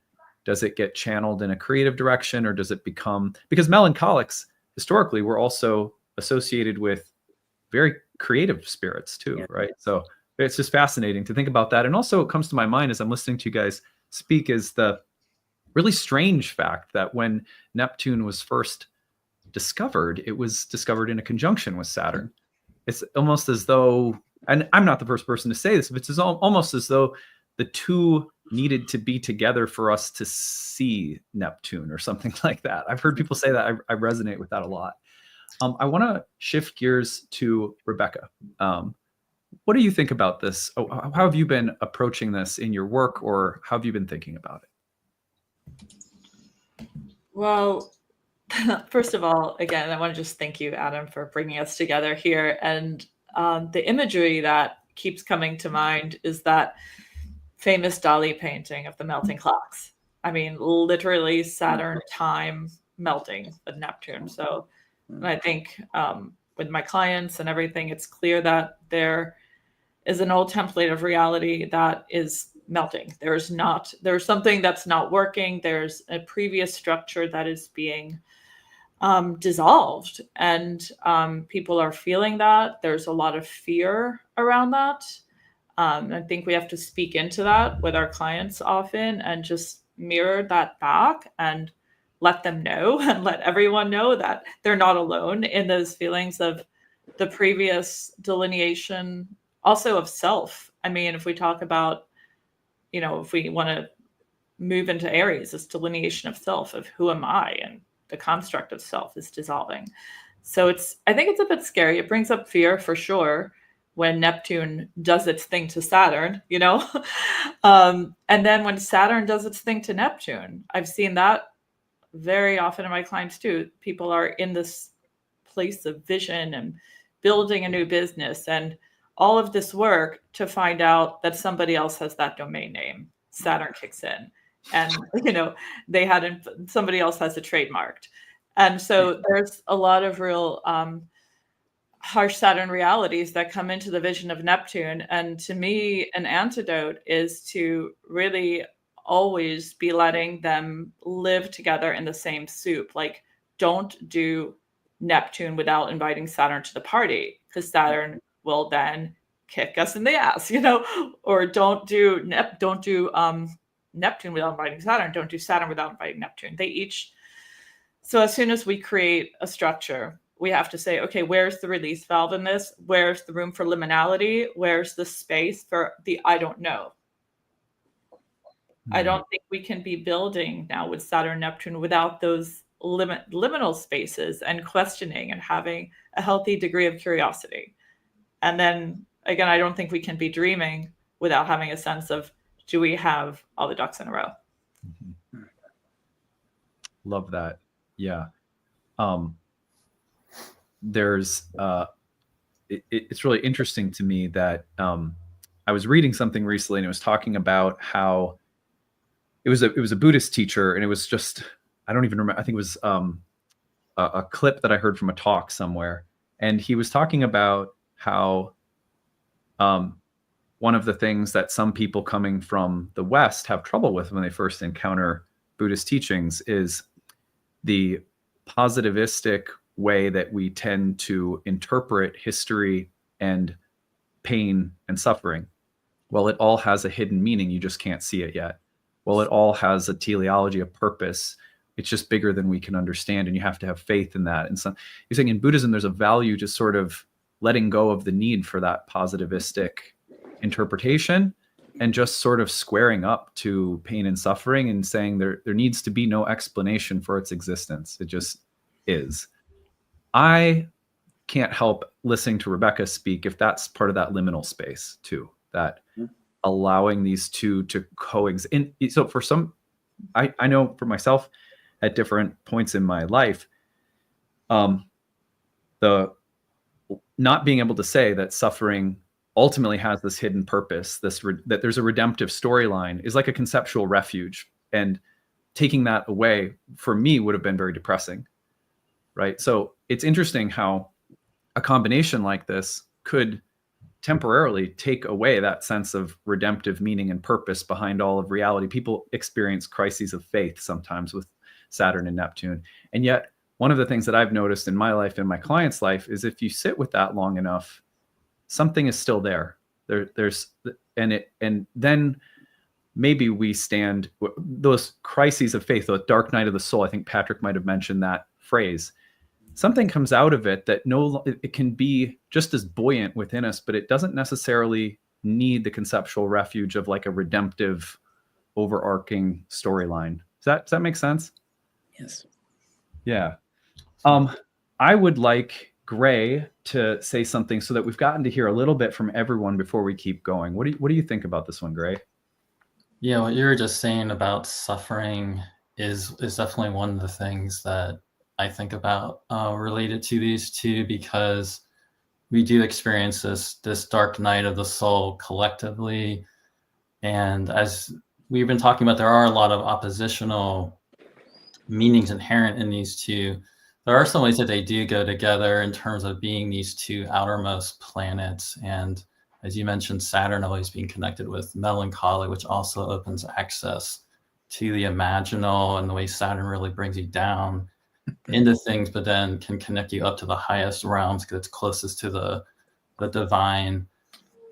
does it get channeled in a creative direction, or does it become, because melancholics historically were also associated with very creative spirits too, right? So it's just fascinating to think about that. And also it comes to my mind as I'm listening to you guys speak is the really strange fact that when Neptune was first discovered, it was discovered in a conjunction with Saturn. It's almost as though, and I'm not the first person to say this, but it's almost as though the two needed to be together for us to see Neptune or something like that. I've heard people say that. I resonate with that a lot. I want to shift gears to Rebecca. What do you think about this? How have you been approaching this in your work, or how have you been thinking about it? Well, first of all, again, I want to just thank you, Adam, for bringing us together here. And the imagery that keeps coming to mind is that famous Dali painting of the melting clocks. I mean, literally Saturn time melting with Neptune. So I think with my clients and everything, it's clear that there is an old template of reality that is melting. There's something that's not working. There's a previous structure that is being dissolved, and people are feeling that. There's a lot of fear around that. I think we have to speak into that with our clients often and just mirror that back and let them know and let everyone know that they're not alone in those feelings of the previous delineation, also of self. I mean, if we talk about, if we want to move into Aries, this delineation of self, of who am I, and the construct of self is dissolving. So I think it's a bit scary. It brings up fear for sure when Neptune does its thing to Saturn, and then when Saturn does its thing to Neptune, I've seen that very often in my clients too. People are in this place of vision and building a new business and all of this work to find out that somebody else has that domain name. Saturn kicks in, and somebody else has it trademarked. And so there's a lot of real harsh Saturn realities that come into the vision of Neptune. And to me, an antidote is to really always be letting them live together in the same soup. Like, don't do Neptune without inviting Saturn to the party, because Saturn will then kick us in the ass, or don't do Neptune without inviting Saturn. Don't do Saturn without inviting Neptune. So as soon as we create a structure, we have to say, okay, where's the release valve in this? Where's the room for liminality? Where's the space for the I don't know? I don't think we can be building now with Saturn Neptune without those liminal spaces and questioning and having a healthy degree of curiosity. And then again, I don't think we can be dreaming without having a sense of, do we have all the ducks in a row? Mm-hmm. Love that. Yeah. It's really interesting to me that I was reading something recently, and it was talking about how it was a Buddhist teacher, and it was just, I don't even remember. I think it was a clip that I heard from a talk somewhere, and he was talking about how one of the things that some people coming from the West have trouble with when they first encounter Buddhist teachings is the positivistic way that we tend to interpret history and pain and suffering. Well, it all has a hidden meaning. You just can't see it yet. Well, it all has a teleology, a purpose. It's just bigger than we can understand, and you have to have faith in that. And so you're saying in Buddhism, there's a value to sort of letting go of the need for that positivistic interpretation and just sort of squaring up to pain and suffering and saying there needs to be no explanation for its existence. It just is. I can't help listening to Rebecca speak if that's part of that liminal space too, that allowing these two to coexist. And so for some, I know for myself at different points in my life, the not being able to say that suffering ultimately has this hidden purpose, that there's a redemptive storyline, is like a conceptual refuge. And taking that away for me would have been very depressing, right? So it's interesting how a combination like this could temporarily take away that sense of redemptive meaning and purpose behind all of reality. People experience crises of faith sometimes with Saturn and Neptune. And yet, one of the things that I've noticed in my life and my client's life is if you sit with that long enough, something is still there. And then maybe we stand those crises of faith, the dark night of the soul. I think Patrick might have mentioned that phrase. Something comes out of it that it can be just as buoyant within us, but it doesn't necessarily need the conceptual refuge of like a redemptive, overarching storyline. Does that make sense? Yes. Yeah. I would like Gray to say something so that we've gotten to hear a little bit from everyone before we keep going. What do you think about this one, Gray? Yeah, what you were just saying about suffering is definitely one of the things that I think about related to these two, because we do experience this dark night of the soul collectively. And as we've been talking about, there are a lot of oppositional meanings inherent in these two. There are some ways that they do go together in terms of being these two outermost planets. And as you mentioned, Saturn always being connected with melancholy, which also opens access to the imaginal, and the way Saturn really brings you down into things, but then can connect you up to the highest realms because it's closest to the divine.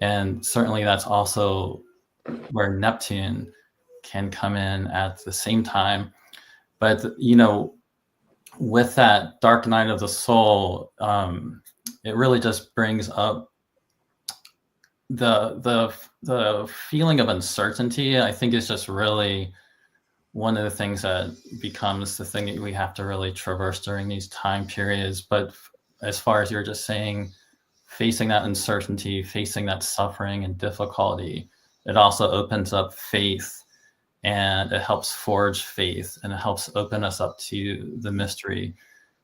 And certainly that's also where Neptune can come in at the same time. But, you know, with that dark night of the soul, it really just brings up the feeling of uncertainty. I think is just really one of the things that becomes the thing that we have to really traverse during these time periods. But as far as you're just saying, facing that uncertainty, facing that suffering and difficulty, it also opens up faith, and it helps forge faith, and it helps open us up to the mystery,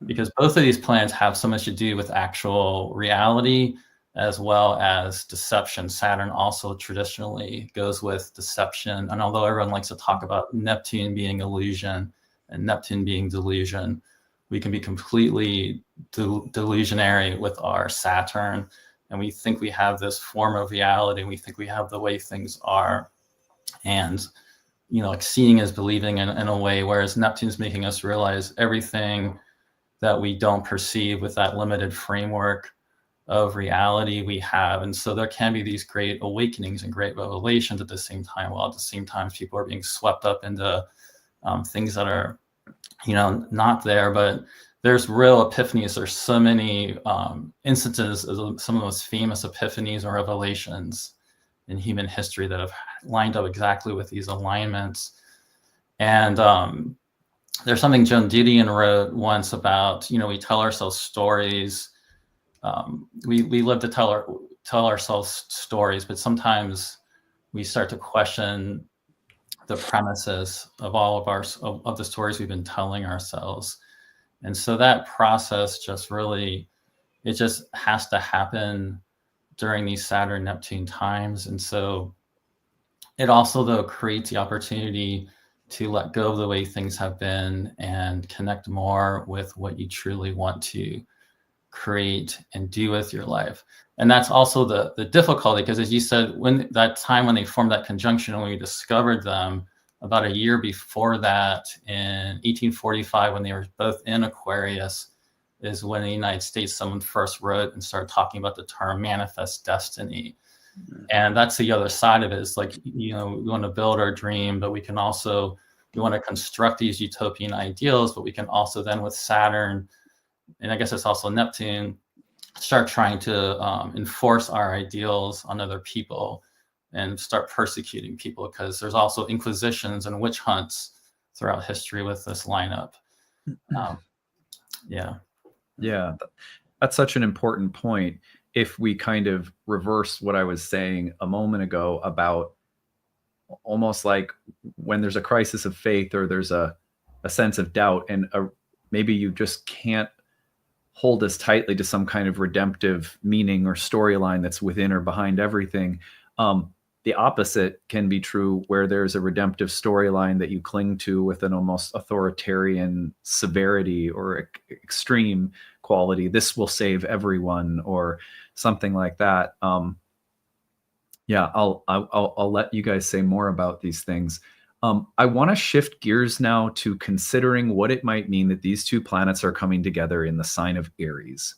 because both of these planets have so much to do with actual reality as well as deception. Saturn also traditionally goes with deception. And although everyone likes to talk about Neptune being illusion and Neptune being delusion, we can be completely delusionary with our Saturn. And we think we have this form of reality, and we think we have the way things are. And, you know, like seeing is believing in a way, whereas Neptune's making us realize everything that we don't perceive with that limited framework of reality we have. And so there can be these great awakenings and great revelations at the same time, while at the same time people are being swept up into things that are, you know, not there. But there's real epiphanies. There's so many instances of some of the most famous epiphanies or revelations in human history that have lined up exactly with these alignments. And there's something Joan Didion wrote once about, you know, we tell ourselves stories. We live to tell ourselves stories, but sometimes we start to question the premises of all of the stories we've been telling ourselves. And so that process just really, it just has to happen during these Saturn-Neptune times. And so it also, though, creates the opportunity to let go of the way things have been and connect more with what you truly want to create and do with your life. And that's also the difficulty, because as you said, when that time when they formed that conjunction and we discovered them, about a year before that, in 1845, when they were both in Aquarius, is when in the United States someone first wrote and started talking about the term manifest destiny. And that's the other side of it. It's like, you know, we want to build our dream, but we want to construct these utopian ideals, but we can also then, with Saturn, and I guess it's also Neptune, start trying to enforce our ideals on other people and start persecuting people, because there's also inquisitions and witch hunts throughout history with this lineup. Yeah, that's such an important point. If we kind of reverse what I was saying a moment ago about almost like when there's a crisis of faith, or there's a sense of doubt, and maybe you just can't hold as tightly to some kind of redemptive meaning or storyline that's within or behind everything. The opposite can be true, where there's a redemptive storyline that you cling to with an almost authoritarian severity or extreme quality. This will save everyone, or something like that. Yeah, I'll let you guys say more about these things. I want to shift gears now to considering what it might mean that these two planets are coming together in the sign of Aries.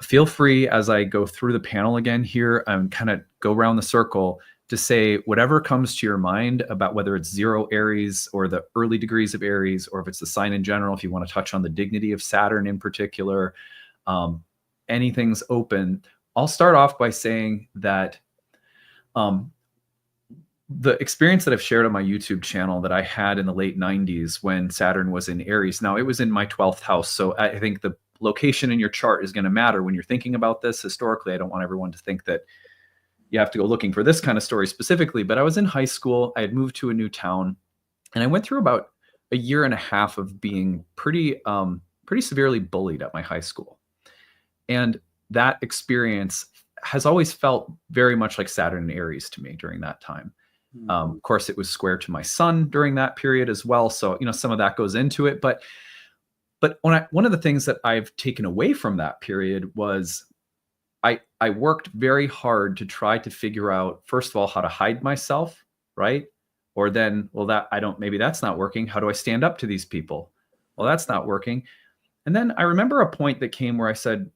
Feel free, as I go through the panel again here, kind of go around the circle, to say whatever comes to your mind about whether it's 0 Aries or the early degrees of Aries, or if it's the sign in general, if you want to touch on the dignity of Saturn in particular. Anything's open. I'll start off by saying that the experience that I've shared on my YouTube channel that I had in the late 90s when Saturn was in Aries. Now, it was in my 12th house, so I think the location in your chart is going to matter when you're thinking about this. Historically, I don't want everyone to think that you have to go looking for this kind of story specifically, but I was in high school. I had moved to a new town, and I went through about a year and a half of being pretty severely bullied at my high school. And that experience has always felt very much like Saturn and Aries to me during that time. Of course, it was square to my sun during that period as well. So, some of that goes into it. But one of the things that I've taken away from that period was I worked very hard to try to figure out, first of all, how to hide myself, right? Or then, well, maybe that's not working. How do I stand up to these people? Well, that's not working. And then I remember a point that came where I said,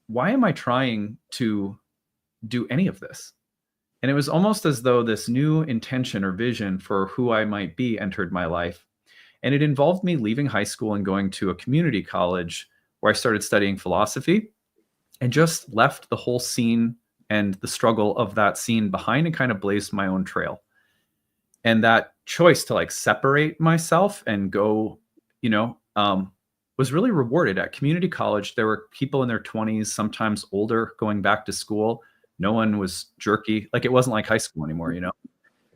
why am I trying to do any of this? And it was almost as though this new intention or vision for who I might be entered my life. And it involved me leaving high school and going to a community college where I started studying philosophy and just left the whole scene and the struggle of that scene behind and kind of blazed my own trail. And that choice to like separate myself and go, was really rewarded. At community college, there were people in their 20s, sometimes older, going back to school. No one was jerky. Like, it wasn't like high school anymore,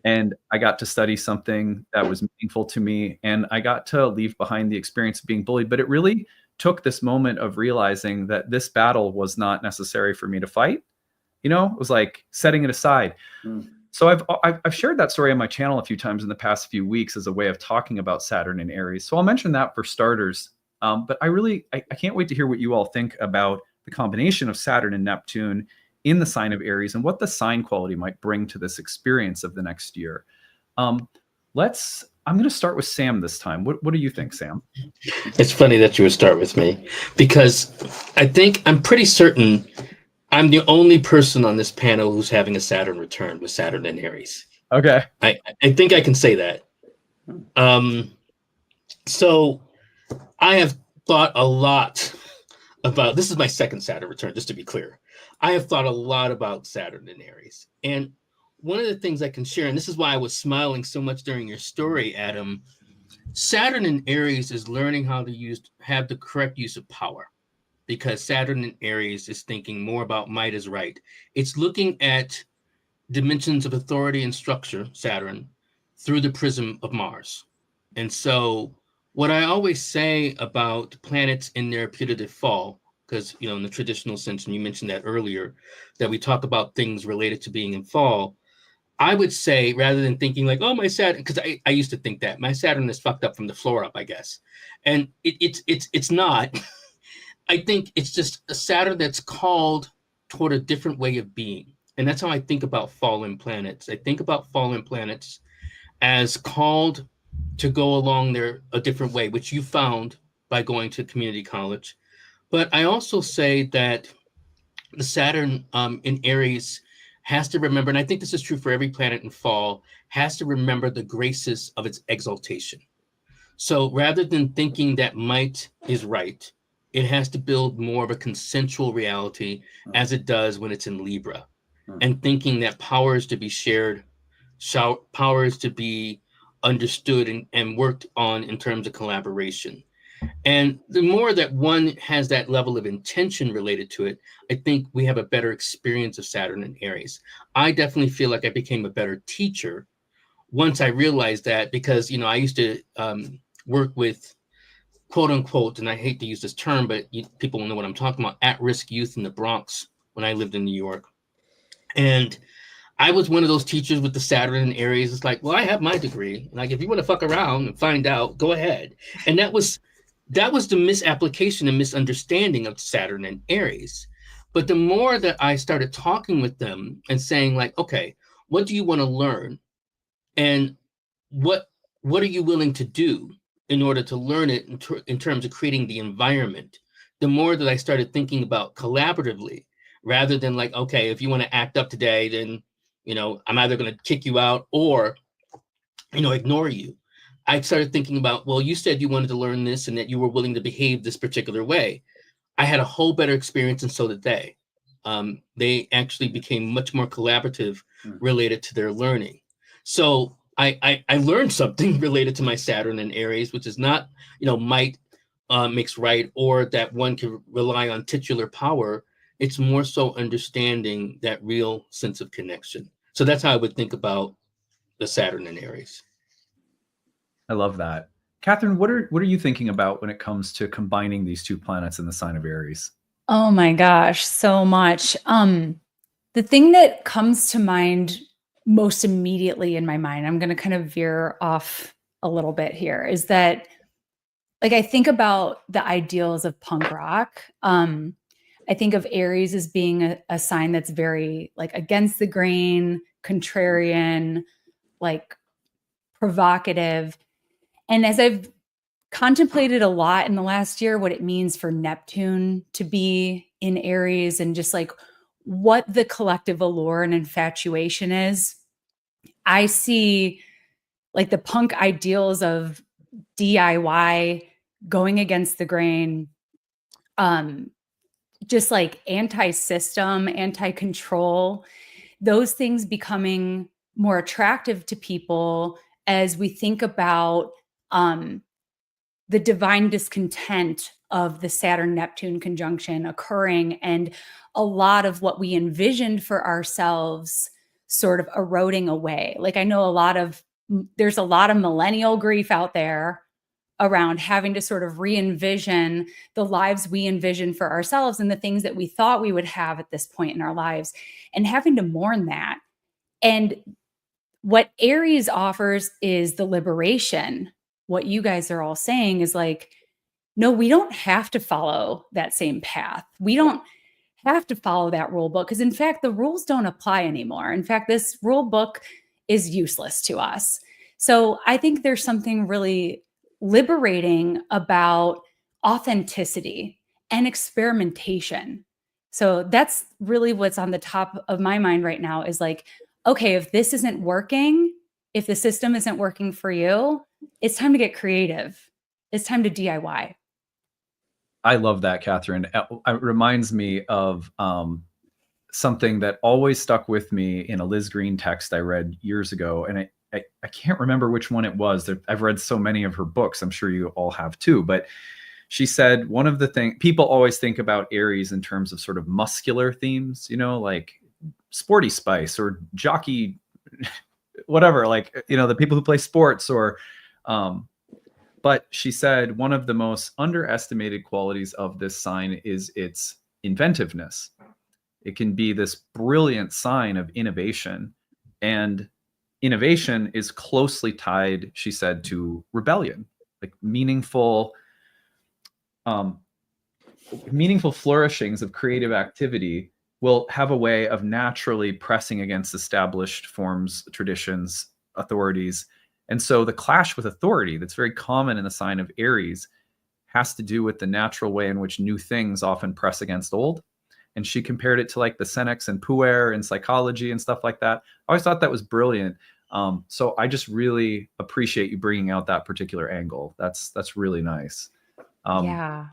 And I got to study something that was meaningful to me. And I got to leave behind the experience of being bullied. But it really took this moment of realizing that this battle was not necessary for me to fight. It was like setting it aside. So I've shared that story on my channel a few times in the past few weeks as a way of talking about Saturn and Aries. So I'll mention that for starters. But I can't wait to hear what you all think about the combination of Saturn and Neptune in the sign of Aries and what the sign quality might bring to this experience of the next year. I'm going to start with Sam this time. What do you think, Sam? It's funny that you would start with me, because I'm pretty certain I'm the only person on this panel who's having a Saturn return with Saturn and Aries. Okay. I think I can say that. So I have thought a lot about, this is my second Saturn return, just to be clear. I have thought a lot about Saturn and Aries. And one of the things I can share, and this is why I was smiling so much during your story, Adam, Saturn and Aries is learning how to have the correct use of power, because Saturn and Aries is thinking more about might is right. It's looking at dimensions of authority and structure, Saturn, through the prism of Mars. And so what I always say about planets in their putative fall, because, in the traditional sense, and you mentioned that earlier, that we talk about things related to being in fall, I would say, rather than thinking like, oh, my Saturn, because I used to think that my Saturn is fucked up from the floor up, I guess. And it's not. I think it's just a Saturn that's called toward a different way of being. And that's how I think about fallen planets. I think about fallen planets as called to go along a different way, which you found by going to community college. But I also say that the Saturn in Aries has to remember, and I think this is true for every planet in fall, has to remember the graces of its exaltation. So rather than thinking that might is right, it has to build more of a consensual reality, as it does when it's in Libra, and thinking that power is to be shared, power is to be understood and worked on in terms of collaboration. And the more that one has that level of intention related to it, I think we have a better experience of Saturn and Aries. I definitely feel like I became a better teacher once I realized that, because, I used to work with, quote unquote, and I hate to use this term, but people know what I'm talking about, at-risk youth in the Bronx when I lived in New York. And I was one of those teachers with the Saturn and Aries. It's like, well, I have my degree. Like, if you want to fuck around and find out, go ahead. And that was the misapplication and misunderstanding of Saturn and Aries. But the more that I started talking with them and saying like, okay, what do you want to learn? And what are you willing to do in order to learn it in terms of creating the environment? The more that I started thinking about collaboratively, rather than like, okay, if you want to act up today, then, I'm either going to kick you out or, ignore you. I started thinking about, well, you said you wanted to learn this and that you were willing to behave this particular way. I had a whole better experience, and so did they. They actually became much more collaborative related to their learning. So I learned something related to my Saturn and Aries, which is not, might makes right, or that one can rely on titular power. It's more so understanding that real sense of connection. So that's how I would think about the Saturn and Aries. I love that. Catherine, what are you thinking about when it comes to combining these two planets in the sign of Aries? Oh my gosh, so much. The thing that comes to mind most immediately in my mind, I'm going to kind of veer off a little bit here, is that like I think about the ideals of punk rock. I think of Aries as being a sign that's very like against the grain, contrarian, like provocative. And as I've contemplated a lot in the last year, what it means for Neptune to be in Aries and just like what the collective allure and infatuation is, I see like the punk ideals of DIY, going against the grain, just like anti-system, anti-control, those things becoming more attractive to people as we think about the divine discontent of the Saturn-Neptune conjunction occurring, and a lot of what we envisioned for ourselves sort of eroding away. Like I know there's a lot of millennial grief out there around having to sort of re-envision the lives we envisioned for ourselves and the things that we thought we would have at this point in our lives, and having to mourn that. And what Aries offers is the liberation. What you guys are all saying is like, no, we don't have to follow that same path. We don't have to follow that rule book, because in fact, the rules don't apply anymore. In fact, this rule book is useless to us. So I think there's something really liberating about authenticity and experimentation. So that's really what's on the top of my mind right now, is like, okay, if this isn't working, if the system isn't working for you, it's time to get creative. It's time to DIY. I love that, Catherine. It reminds me of something that always stuck with me in a Liz Green text I read years ago. And I can't remember which one it was. I've read so many of her books. I'm sure you all have too. But she said one of the things people always think about Aries in terms of sort of muscular themes, you know, like Sporty Spice or jockey, whatever, like, you know, the people who play sports or, but she said one of the most underestimated qualities of this sign is its inventiveness. It can be this brilliant sign of innovation, and innovation is closely tied, she said, to rebellion, like meaningful flourishings of creative activity will have a way of naturally pressing against established forms, traditions, authorities. And so the clash with authority that's very common in the sign of Aries has to do with the natural way in which new things often press against old. And she compared it to like the Senex and Puer and psychology and stuff like that. I always thought that was brilliant. So I just really appreciate you bringing out that particular angle. That's really nice. Yeah,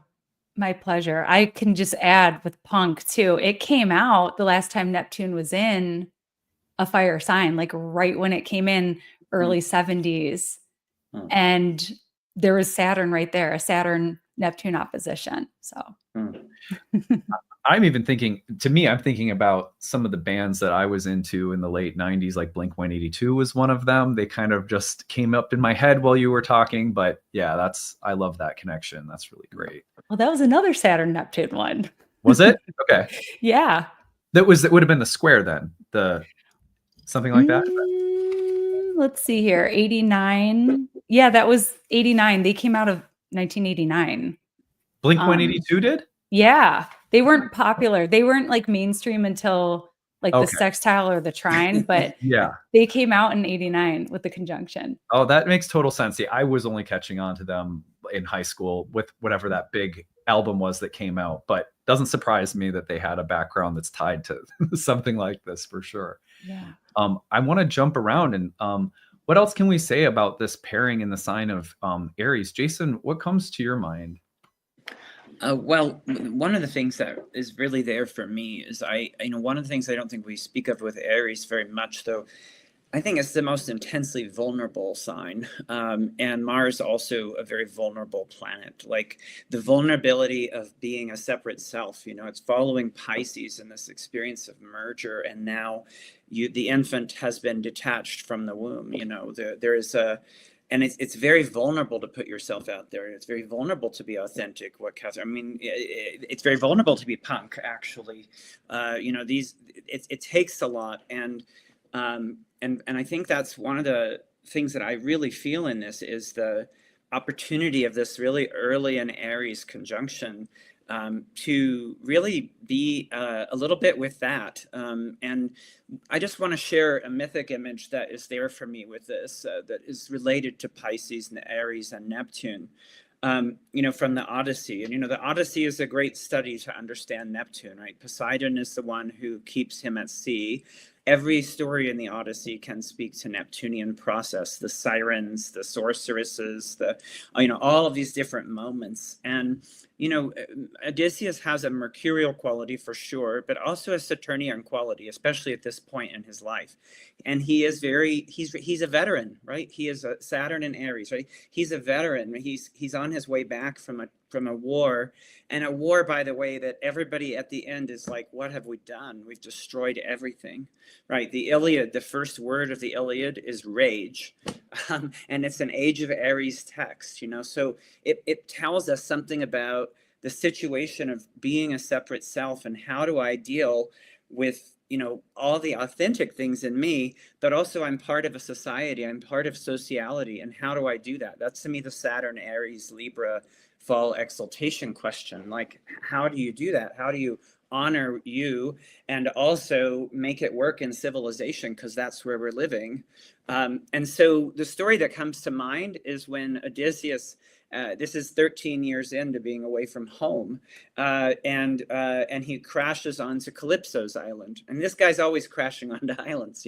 my pleasure. I can just add with punk too. It came out the last time Neptune was in a fire sign, like right when it came in, early 70s. And there was Saturn right there, a Saturn-Neptune opposition. So I'm even thinking, to me, I'm thinking about some of the bands that I was into in the late 90s, like Blink-182 was one of them. They kind of just came up in my head while you were talking. But yeah, I love that connection. That's really great. Well, that was another Saturn-Neptune one. Was it? Okay. Yeah. That would have been the square then. Something like that. Let's see here. 89. Yeah, that was 89. They came out of 1989. Blink-182 did? Yeah. They weren't popular. They weren't like mainstream until like the Okay. sextile or the trine, but Yeah. they came out in 89 with the conjunction. Oh, that makes total sense. See, I was only catching on to them in high school with whatever that big album was that came out, but doesn't surprise me that they had a background that's tied to something like this for sure. Yeah. I want to jump around and what else can we say about this pairing in the sign of Aries? Jason, what comes to your mind? Well, one of the things that is really there for me is one of the things I don't think we speak of with Aries very much, though, I think it's the most intensely vulnerable sign. And Mars also a very vulnerable planet, like the vulnerability of being a separate self, it's following Pisces in this experience of merger. And now the infant has been detached from the womb, there is and it's very vulnerable to put yourself out there. It's very vulnerable to be authentic. It's very vulnerable to be punk, actually. It takes a lot. And And I think that's one of the things that I really feel in this is the opportunity of this really early in Aries conjunction to really be a little bit with that. And I just want to share a mythic image that is there for me with this that is related to Pisces and Aries and Neptune. From the Odyssey. And, the Odyssey is a great study to understand Neptune, right? Poseidon is the one who keeps him at sea. Every story in the Odyssey can speak to Neptunian process, the sirens, the sorceresses, all of these different moments. And, Odysseus has a mercurial quality for sure, but also a Saturnian quality, especially at this point in his life. And he is he's a veteran, right? He is a Saturn and Aries, right? He's a veteran. He's on his way back from a war, and a war, by the way, that everybody at the end is like, what have we done? We've destroyed everything, right? The Iliad, the first word of the Iliad is rage. And it's an Age of Aries text, so it tells us something about the situation of being a separate self and how do I deal with all the authentic things in me, but also I'm part of a society, I'm part of sociality, and how do I do that? That's to me the Saturn, Aries, Libra fall exaltation question. Like, how do you do that? How do you honor you and also make it work in civilization, because that's where we're living? And so the story that comes to mind is when Odysseus, this is 13 years into being away from home, and he crashes onto Calypso's island. And this guy's always crashing onto islands,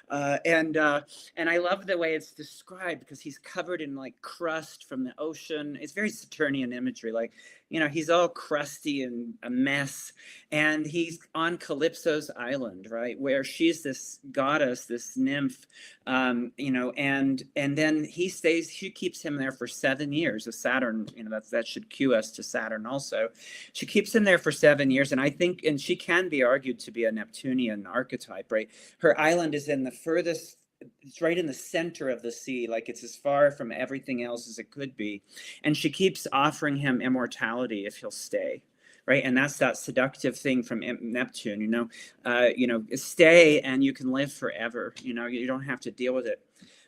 and I love the way it's described, because he's covered in like crust from the ocean. It's very Saturnian imagery, like, he's all crusty and a mess, and he's on Calypso's island, right, where she's this goddess, this nymph, and then she keeps him there for 7 years. A Saturn, that should cue us to Saturn also. She keeps him there for 7 years, and I think, and she can be argued to be a Neptunian archetype, right? Her island is in the furthest, it's right in the center of the sea, like it's as far from everything else as it could be. And she keeps offering him immortality if he'll stay, right? And that's that seductive thing from Neptune, stay and you can live forever, you don't have to deal with it.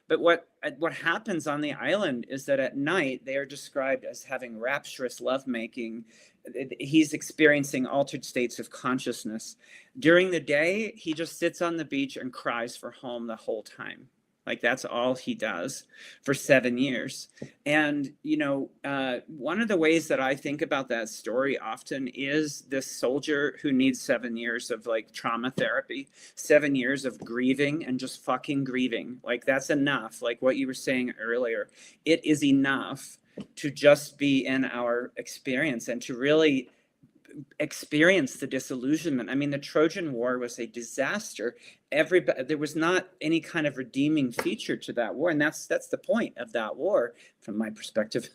But what happens on the island is that at night they are described as having rapturous lovemaking. He's experiencing altered states of consciousness. During the day, he just sits on the beach and cries for home the whole time. Like, that's all he does for 7 years. And, one of the ways that I think about that story often is this soldier who needs 7 years of like trauma therapy, 7 years of grieving and just fucking grieving. Like, that's enough. Like what you were saying earlier, it is enough to just be in our experience and to really experience the disillusionment. I mean, the Trojan War was a disaster. There was not any kind of redeeming feature to that war, and that's the point of that war, from my perspective.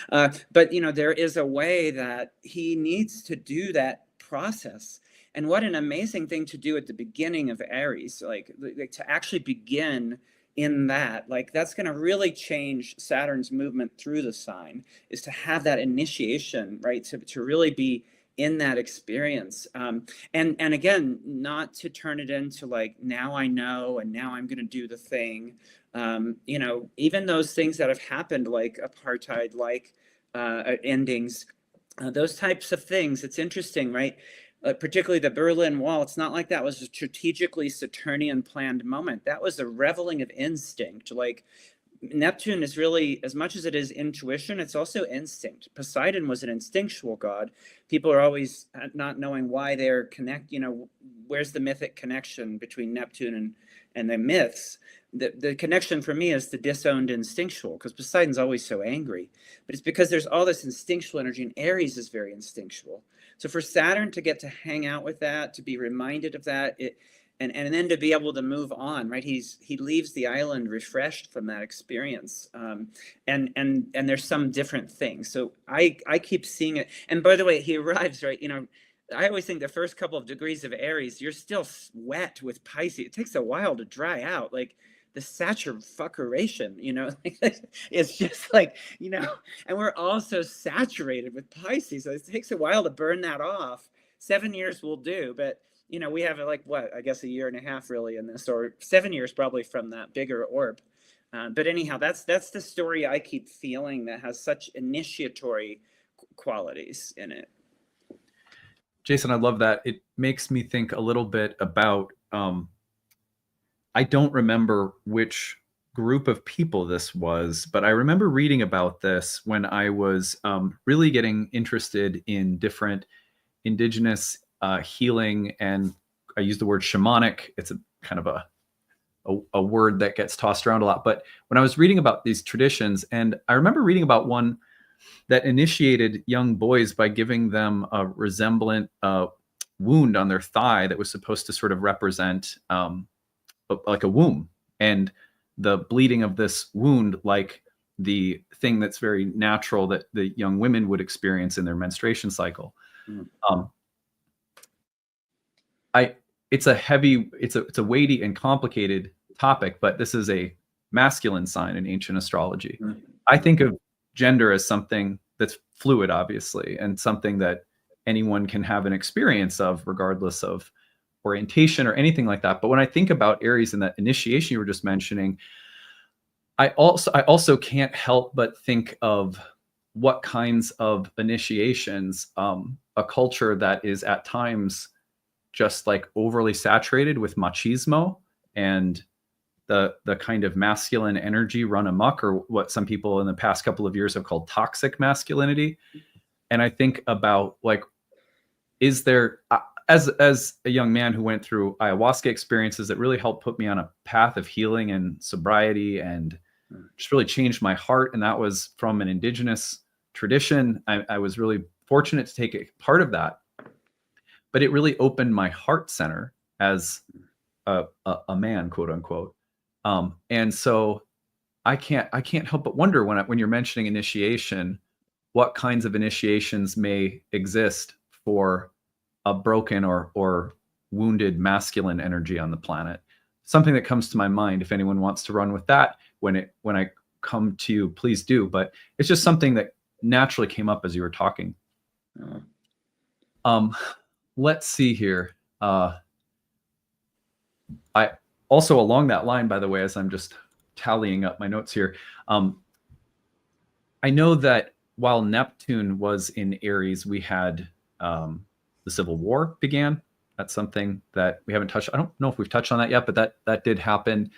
But there is a way that he needs to do that process. And what an amazing thing to do at the beginning of Aries, like to actually begin in that, like that's going to really change Saturn's movement through the sign, is to have that initiation, right? To really be in that experience. And again, not to turn it into like, now I know, and now I'm going to do the thing. Even those things that have happened, like apartheid, like endings, those types of things, it's interesting, right? Particularly the Berlin Wall, it's not like that was a strategically Saturnian planned moment. That was a reveling of instinct. Like, Neptune is really, as much as it is intuition, it's also instinct. Poseidon was an instinctual god. People are always not knowing why they're where's the mythic connection between Neptune and the myths. The connection for me is the disowned instinctual, because Poseidon's always so angry. But it's because there's all this instinctual energy, and Aries is very instinctual. So for Saturn to get to hang out with that, to be reminded of that, and then to be able to move on, right? He leaves the island refreshed from that experience, and there's some different things. So I keep seeing it. And by the way, he arrives, right? I always think the first couple of degrees of Aries, you're still wet with Pisces. It takes a while to dry out, like the saturafuckeration, it's just like, and we're all so saturated with Pisces. So it takes a while to burn that off. 7 years will do, but you know, we have like what, I guess a year and a half really in this, or 7 years probably from that bigger orb. But anyhow, that's the story I keep feeling that has such initiatory qualities in it. Jason, I love that. It makes me think a little bit about, I don't remember which group of people this was, but I remember reading about this when I was really getting interested in different indigenous healing, and I use the word shamanic. It's a kind of a word that gets tossed around a lot. But when I was reading about these traditions, and I remember reading about one that initiated young boys by giving them a resemblant wound on their thigh that was supposed to sort of represent like a womb, and the bleeding of this wound like the thing that's very natural that the young women would experience in their menstruation cycle. It's a weighty and complicated topic, but this is a masculine sign in ancient astrology. I think of gender as something that's fluid, obviously, and something that anyone can have an experience of regardless of orientation or anything like that. But when I think about Aries and that initiation you were just mentioning, I also can't help but think of what kinds of initiations a culture that is at times just like overly saturated with machismo and the kind of masculine energy run amok, or what some people in the past couple of years have called toxic masculinity. And I think about, like, is there, as a young man who went through ayahuasca experiences that really helped put me on a path of healing and sobriety and just really changed my heart, and that was from an indigenous tradition. I was really fortunate to take a part of that, but it really opened my heart center as a man, quote unquote. And so I can't help but wonder when you're mentioning initiation, what kinds of initiations may exist for a broken or wounded masculine energy on the planet. Something that comes to my mind. If anyone wants to run with that when I come to you, please do. But it's just something that naturally came up as you were talking. Let's see here. I also, along that line, by the way, as I'm just tallying up my notes here, I know that while Neptune was in Aries, we had the Civil War began. That's something that we haven't touched. I don't know if we've touched on that yet, but that did happen.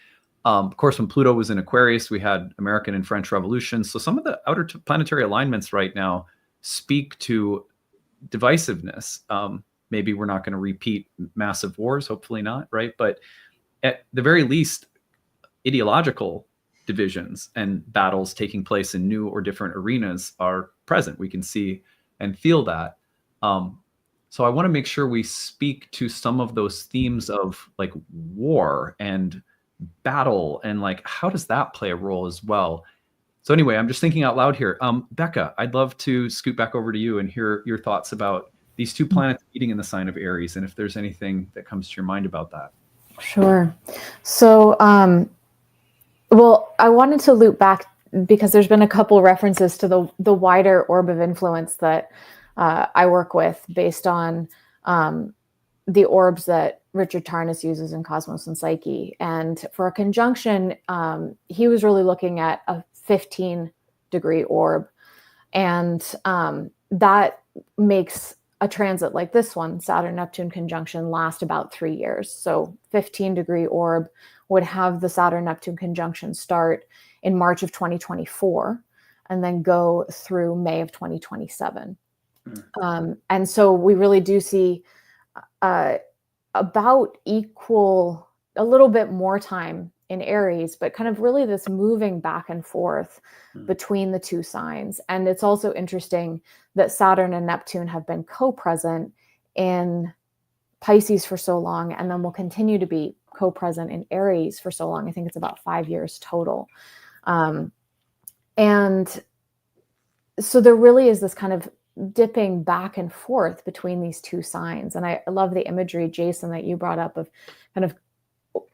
Of course, when Pluto was in Aquarius, we had American and French revolutions. So some of the outer planetary alignments right now speak to divisiveness. Maybe we're not going to repeat massive wars, hopefully not, right? But at the very least, ideological divisions and battles taking place in new or different arenas are present. We can see and feel that. So I want to make sure we speak to some of those themes of like war and battle, and like, how does that play a role as well? So anyway, I'm just thinking out loud here. Becca, I'd love to scoot back over to you and hear your thoughts about these two planets meeting in the sign of Aries, and if there's anything that comes to your mind about that. Sure. So, well, I wanted to loop back because there's been a couple references to the wider orb of influence that I work with based on the orbs that Richard Tarnas uses in Cosmos and Psyche. And for a conjunction, he was really looking at a 15-degree orb. And that makes a transit like this one, Saturn-Neptune conjunction, last about 3 years. So 15-degree orb would have the Saturn-Neptune conjunction start in March of 2024 and then go through May of 2027. And so we really do see about equal, a little bit more time in Aries, but kind of really this moving back and forth between the two signs. And it's also interesting that Saturn and Neptune have been co-present in Pisces for so long, and then will continue to be co-present in Aries for so long. I think it's about 5 years total. And so there really is this kind of dipping back and forth between these two signs. And I love the imagery, Jason, that you brought up of kind of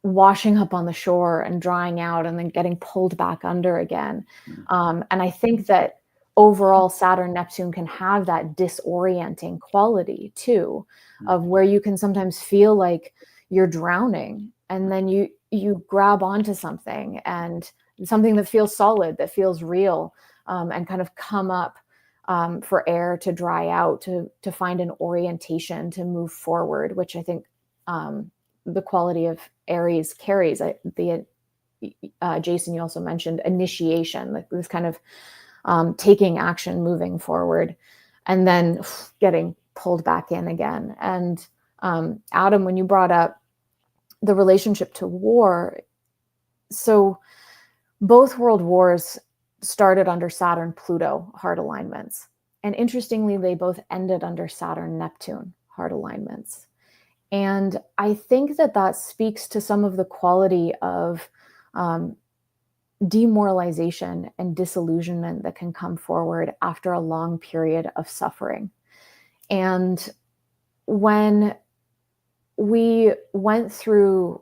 washing up on the shore and drying out and then getting pulled back under again. And I think that overall Saturn Neptune can have that disorienting quality too, of where you can sometimes feel like you're drowning, and then you grab onto something, and something that feels solid, that feels real, and kind of come up for air to dry out, to find an orientation, to move forward, which I think the quality of Aries carries. Jason, you also mentioned initiation, like this kind of taking action, moving forward, and then getting pulled back in again. And Adam, when you brought up the relationship to war, so both world wars started under Saturn-Pluto hard alignments. And interestingly, they both ended under Saturn-Neptune hard alignments. And I think that speaks to some of the quality of demoralization and disillusionment that can come forward after a long period of suffering. And when we went through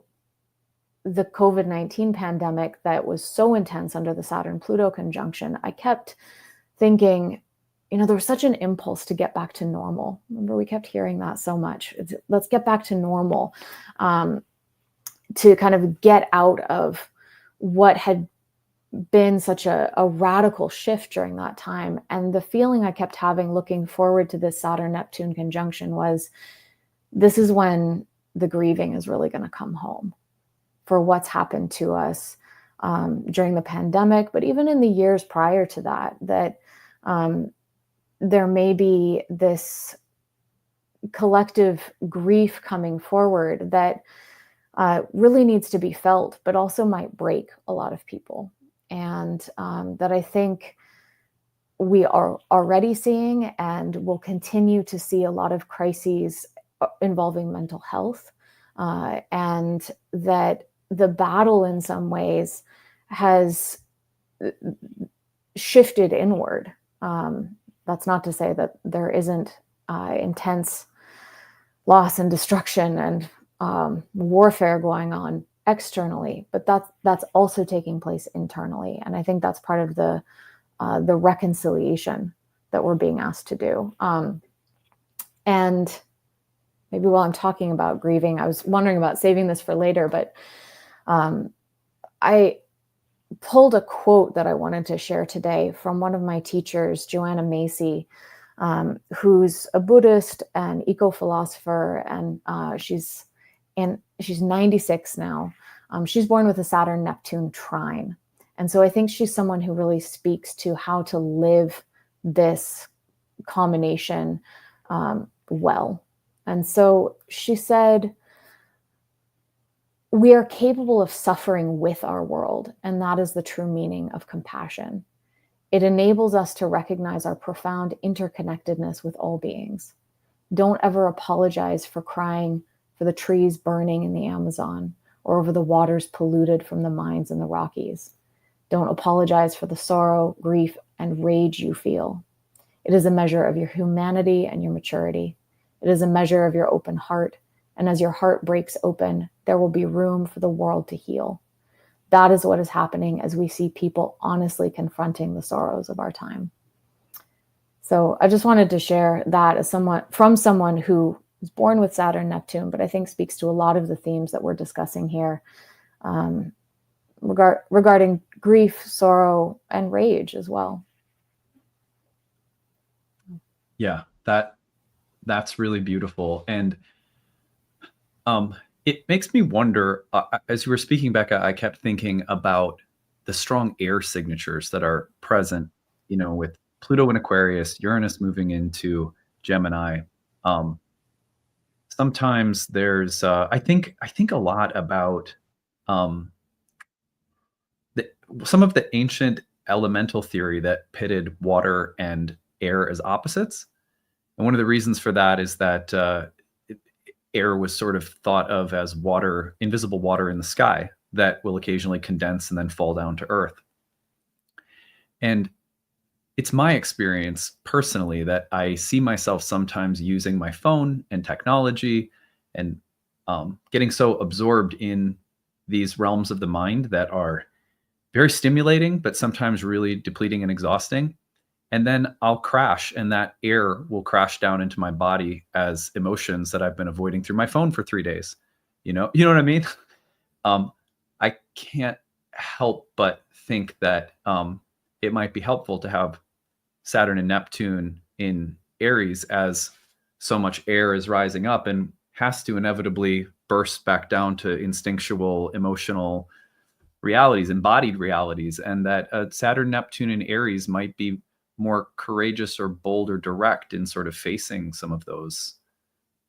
the COVID-19 pandemic that was so intense under the Saturn-Pluto conjunction, I kept thinking, there was such an impulse to get back to normal. Remember, we kept hearing that so much. Let's get back to normal, to kind of get out of what had been such a radical shift during that time. And the feeling I kept having looking forward to this Saturn-Neptune conjunction was, this is when the grieving is really going to come home for what's happened to us during the pandemic, but even in the years prior to that, there may be this collective grief coming forward that really needs to be felt, but also might break a lot of people. And that I think we are already seeing and will continue to see a lot of crises involving mental health, and that the battle in some ways has shifted inward. That's not to say that there isn't intense loss and destruction and warfare going on externally, but that's also taking place internally. And I think that's part of the reconciliation that we're being asked to do. And maybe while I'm talking about grieving, I was wondering about saving this for later, but I pulled a quote that I wanted to share today from one of my teachers, Joanna Macy, who's a Buddhist and eco-philosopher, and she's 96 now. She's born with a Saturn-Neptune trine. And so I think she's someone who really speaks to how to live this combination well. And so she said, we are capable of suffering with our world, and that is the true meaning of compassion. It enables us to recognize our profound interconnectedness with all beings. Don't ever apologize for crying for the trees burning in the Amazon or over the waters polluted from the mines in the Rockies. Don't apologize for the sorrow, grief, and rage you feel. It is a measure of your humanity and your maturity. It is a measure of your open heart. And as your heart breaks open, there will be room for the world to heal. That is what is happening as we see people honestly confronting the sorrows of our time. So I just wanted to share that as someone who was born with Saturn Neptune, but I think speaks to a lot of the themes that we're discussing here, regarding grief, sorrow, and rage as well. Yeah, that's really beautiful. And it makes me wonder, as you were speaking, Becca, I kept thinking about the strong air signatures that are present, with Pluto in Aquarius, Uranus moving into Gemini. Sometimes there's, I think a lot about some of the ancient elemental theory that pitted water and air as opposites. And one of the reasons for that is that air was sort of thought of as water, invisible water in the sky that will occasionally condense and then fall down to Earth. And it's my experience personally that I see myself sometimes using my phone and technology and getting so absorbed in these realms of the mind that are very stimulating, but sometimes really depleting and exhausting. and then I'll crash, and that air will crash down into my body as emotions that I've been avoiding through my phone for 3 days. You know what I mean? I can't help but think that it might be helpful to have Saturn and Neptune in Aries, as so much air is rising up and has to inevitably burst back down to instinctual, emotional realities, embodied realities, and that Saturn, Neptune, and Aries might be more courageous or bold or direct in sort of facing some of those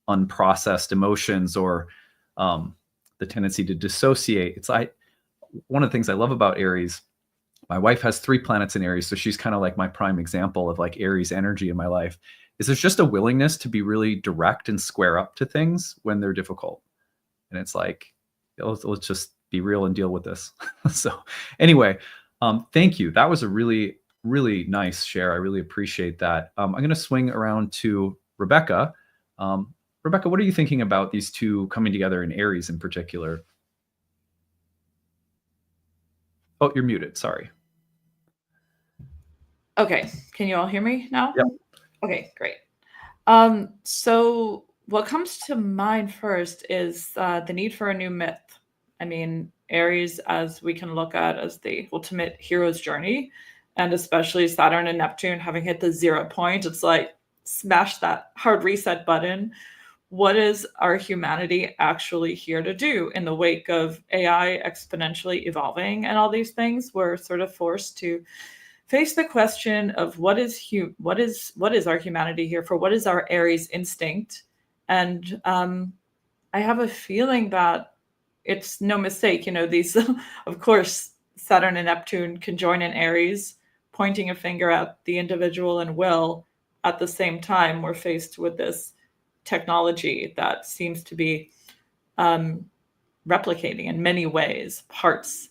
unprocessed emotions, or the tendency to dissociate. It's like one of the things I love about Aries. My wife has 3 planets in Aries, so she's kind of like my prime example of like Aries energy in my life. Is there's just a willingness to be really direct and square up to things when they're difficult, and it's like, let's just be real and deal with this. So anyway, thank you. That was a really, really nice share. I really appreciate that. I'm going to swing around to Rebecca. Rebecca, what are you thinking about these two coming together in Aries in particular? Oh, you're muted. Sorry. Okay. Can you all hear me now? Yep. Okay, great. So what comes to mind first is the need for a new myth. I mean, Aries, as we can look at as the ultimate hero's journey, and especially Saturn and Neptune having hit the 0 point, it's like, smash that hard reset button. What is our humanity actually here to do in the wake of AI exponentially evolving and all these things? We're sort of forced to face the question of what is our humanity here for? What is our Aries instinct? And I have a feeling that it's no mistake, these, of course, Saturn and Neptune can join in Aries, pointing a finger at the individual and will. At the same time, we're faced with this technology that seems to be replicating in many ways parts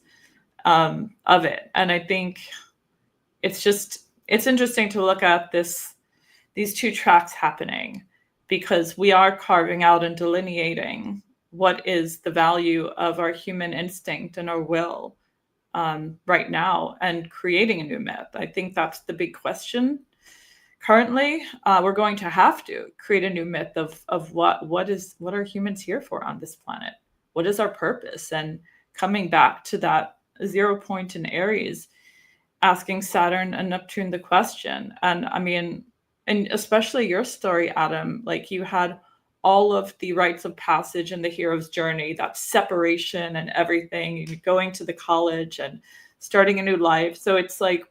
of it. And I think it's interesting to look at these two tracks happening, because we are carving out and delineating what is the value of our human instinct and our will right now, and creating a new myth. I think that's the big question. Currently, we're going to have to create a new myth of what are humans here for on this planet? What is our purpose? And coming back to that 0 point in Aries, asking Saturn and Neptune the question. And I mean, and especially your story, Adam, like you had all of the rites of passage and the hero's journey, that separation and everything, going to the college and starting a new life. So it's like,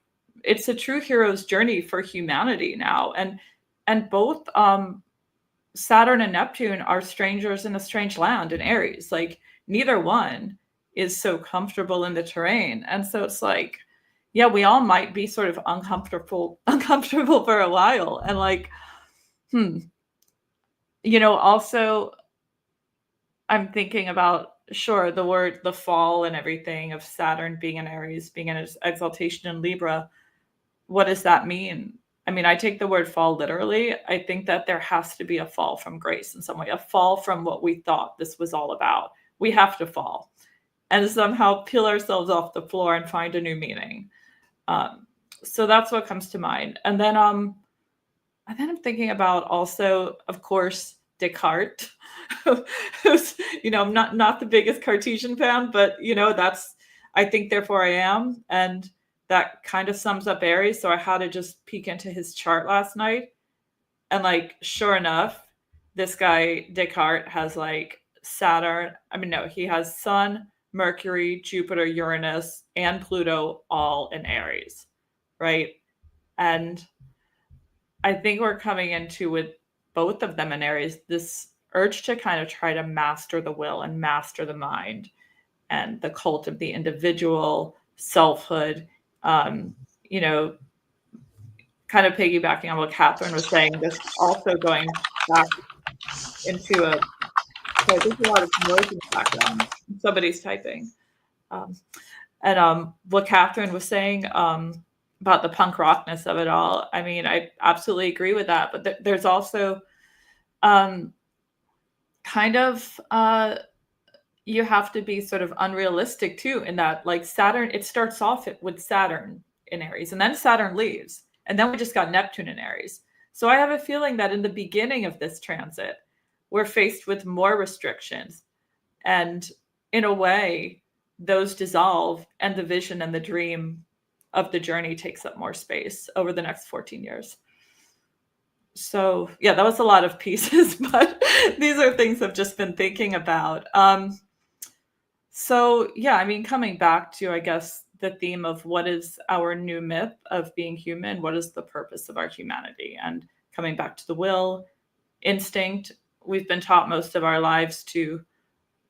it's a true hero's journey for humanity now. And both Saturn and Neptune are strangers in a strange land in Aries. Like neither one is so comfortable in the terrain. And so it's like, yeah, we all might be sort of uncomfortable for a while. And like, also I'm thinking about, sure, the fall and everything of Saturn being in Aries, being in its exaltation in Libra. What does that mean? I mean, I take the word fall literally. I think that there has to be a fall from grace in some way, a fall from what we thought this was all about. We have to fall and somehow peel ourselves off the floor and find a new meaning. So that's what comes to mind. And then I'm thinking about also, of course, Descartes, who's, I'm not the biggest Cartesian fan, but that's, I think, therefore I am. And that kind of sums up Aries. So I had to just peek into his chart last night. And like, sure enough, this guy, Descartes, has like Saturn. He has Sun, Mercury, Jupiter, Uranus, and Pluto all in Aries, right? And I think we're coming into, with both of them in Aries, this urge to kind of try to master the will and master the mind and the cult of the individual, selfhood, kind of piggybacking on what Catherine was saying, this also going back into so there's a lot of noise in the background. Somebody's typing. And what Catherine was saying about the punk rockness of it all, I mean, I absolutely agree with that. But there's also you have to be sort of unrealistic too, in that like Saturn, it starts off with Saturn in Aries, and then Saturn leaves. And then we just got Neptune in Aries. So I have a feeling that in the beginning of this transit, we're faced with more restrictions. And in a way, those dissolve and the vision and the dream of the journey takes up more space over the next 14 years. So yeah, that was a lot of pieces, but these are things I've just been thinking about. So yeah, I mean, coming back to, I guess, the theme of what is our new myth of being human, what is the purpose of our humanity? And coming back to the will, instinct, we've been taught most of our lives to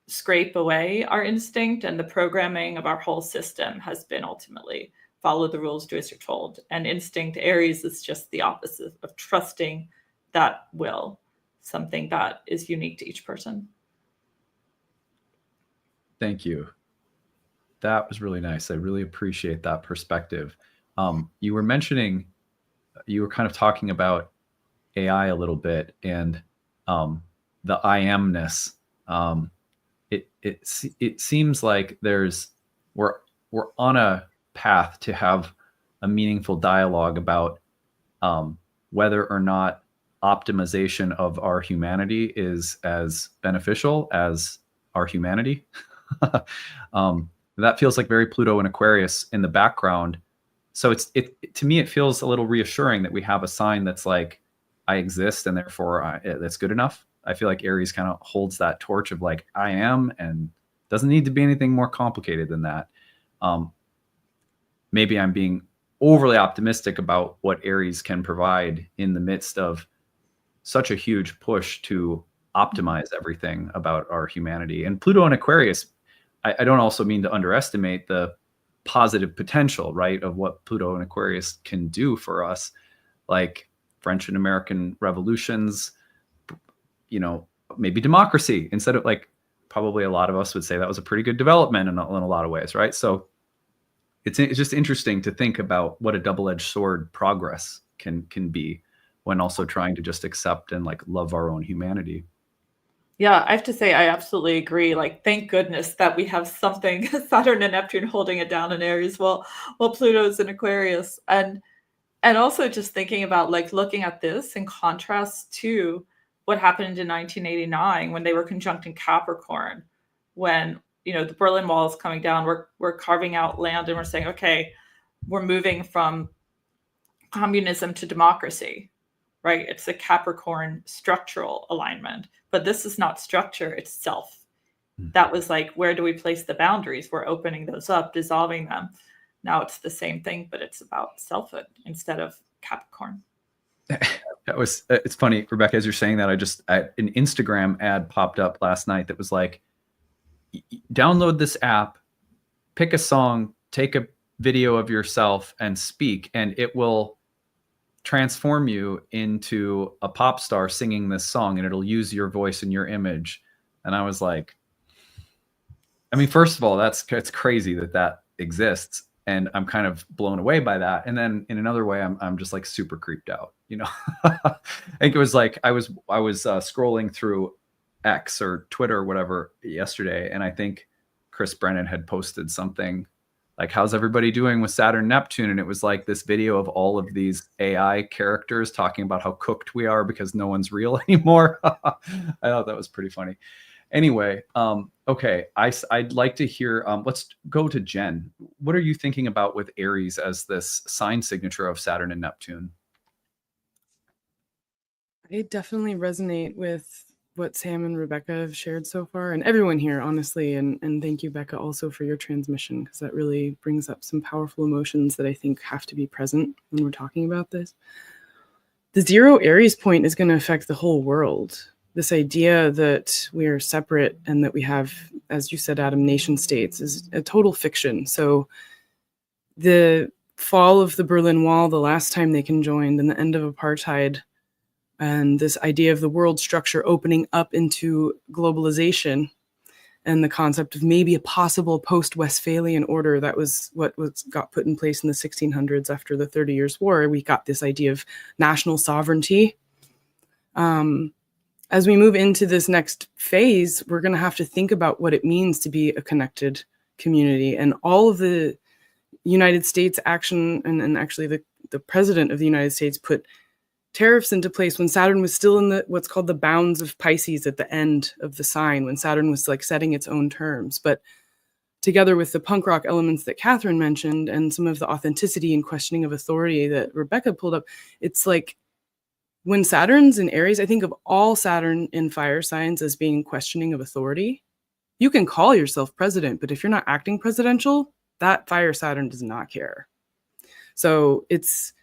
scrape away our instinct, and the programming of our whole system has been ultimately follow the rules, do as you're told. And instinct, Aries, is just the opposite of trusting that will, something that is unique to each person. Thank you. That was really nice. I really appreciate that perspective. You were mentioning, you were kind of talking about AI a little bit, and the I amness. It seems like we're on a path to have a meaningful dialogue about whether or not optimization of our humanity is as beneficial as our humanity. That feels like very Pluto and Aquarius in the background. So to me, it feels a little reassuring that we have a sign that's like, I exist, and therefore that's good enough. I feel like Aries kind of holds that torch of like, I am, and doesn't need to be anything more complicated than that. Maybe I'm being overly optimistic about what Aries can provide in the midst of such a huge push to optimize everything about our humanity. And Pluto and Aquarius, I don't also mean to underestimate the positive potential, right, of what Pluto and Aquarius can do for us, like French and American revolutions, you know, maybe democracy, instead of like, probably a lot of us would say that was a pretty good development in a lot of ways, right? So it's just interesting to think about what a double-edged sword progress can be when also trying to just accept and like love our own humanity. Yeah, I have to say, I absolutely agree. Like, thank goodness that we have something, Saturn and Neptune holding it down in Aries while Pluto's in Aquarius. And also just thinking about like looking at this in contrast to what happened in 1989 when they were conjunct in Capricorn, when, you know, the Berlin Wall is coming down, we're carving out land and we're saying, okay, we're moving from communism to democracy, right? It's a Capricorn structural alignment, but this is not structure, it's self. That was like, where do we place the boundaries? We're opening those up, dissolving them. Now it's the same thing, but it's about selfhood instead of Capricorn. It's funny, Rebecca, as you're saying that, an Instagram ad popped up last night that was like, download this app, pick a song, take a video of yourself and speak, and it will transform you into a pop star singing this song, and it'll use your voice and your image. And I was like, I mean, first of all, it's crazy that exists, and I'm kind of blown away by that. And then in another way, I'm just like super creeped out, you know. I think it was like I was scrolling through X or Twitter or whatever yesterday, and I think Chris Brennan had posted something like, how's everybody doing with Saturn-Neptune? And it was like this video of all of these AI characters talking about how cooked we are because no one's real anymore. I thought that was pretty funny. Anyway, okay, I'd like to hear, let's go to Jen. What are you thinking about with Aries as this sign signature of Saturn and Neptune? I definitely resonate with what Sam and Rebecca have shared so far, and everyone here, honestly. And thank you, Becca, also for your transmission, because that really brings up some powerful emotions that I think have to be present when we're talking about this. The 0 Aries point is going to affect the whole world. This idea that we are separate and that we have, as you said, Adam, nation states is a total fiction. So the fall of the Berlin Wall, the last time they conjoined, and the end of apartheid, and this idea of the world structure opening up into globalization, and the concept of maybe a possible post-Westphalian order, that was what got put in place in the 1600s after the 30 Years' War. We got this idea of national sovereignty. As we move into this next phase, we're going to have to think about what it means to be a connected community, and all of the United States action, and actually the the president of the United States put tariffs into place when Saturn was still in the what's called the bounds of Pisces at the end of the sign, when Saturn was like setting its own terms. But together with the punk rock elements that Catherine mentioned and some of the authenticity and questioning of authority that Rebecca pulled up, it's like when Saturn's in Aries, I think of all Saturn in fire signs as being questioning of authority. You can call yourself president, but if you're not acting presidential, that fire Saturn does not care. So it's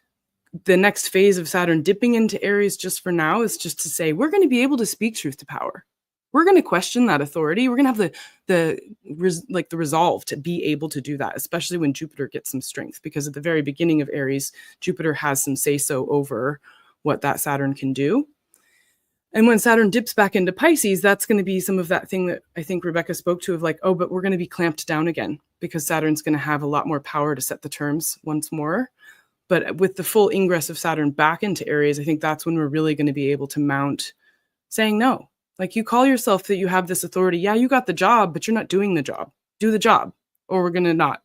the next phase of Saturn dipping into Aries just for now is just to say, we're going to be able to speak truth to power. We're going to question that authority. We're going to have the resolve to be able to do that, especially when Jupiter gets some strength, because at the very beginning of Aries, Jupiter has some say-so over what that Saturn can do. And when Saturn dips back into Pisces, that's going to be some of that thing that I think Rebecca spoke to of like, oh, but we're going to be clamped down again because Saturn's going to have a lot more power to set the terms once more. But with the full ingress of Saturn back into Aries, I think that's when we're really going to be able to mount saying no. Like, you call yourself that you have this authority. Yeah, you got the job, but you're not doing the job. Do the job, or we're going to not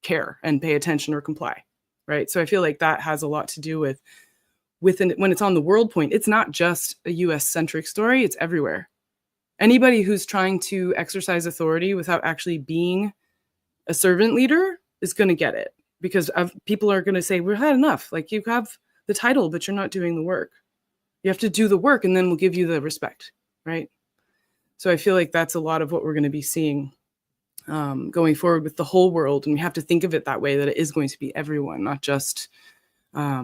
care and pay attention or comply, right? So I feel like that has a lot to do with when it's on the world point. It's not just a US-centric story. It's everywhere. Anybody who's trying to exercise authority without actually being a servant leader is going to get it, because people are going to say, we've had enough. Like, you have the title, but you're not doing the work. You have to do the work, and then we'll give you the respect, right? So I feel like that's a lot of what we're going to be seeing going forward with the whole world. And we have to think of it that way, that it is going to be everyone, not just, a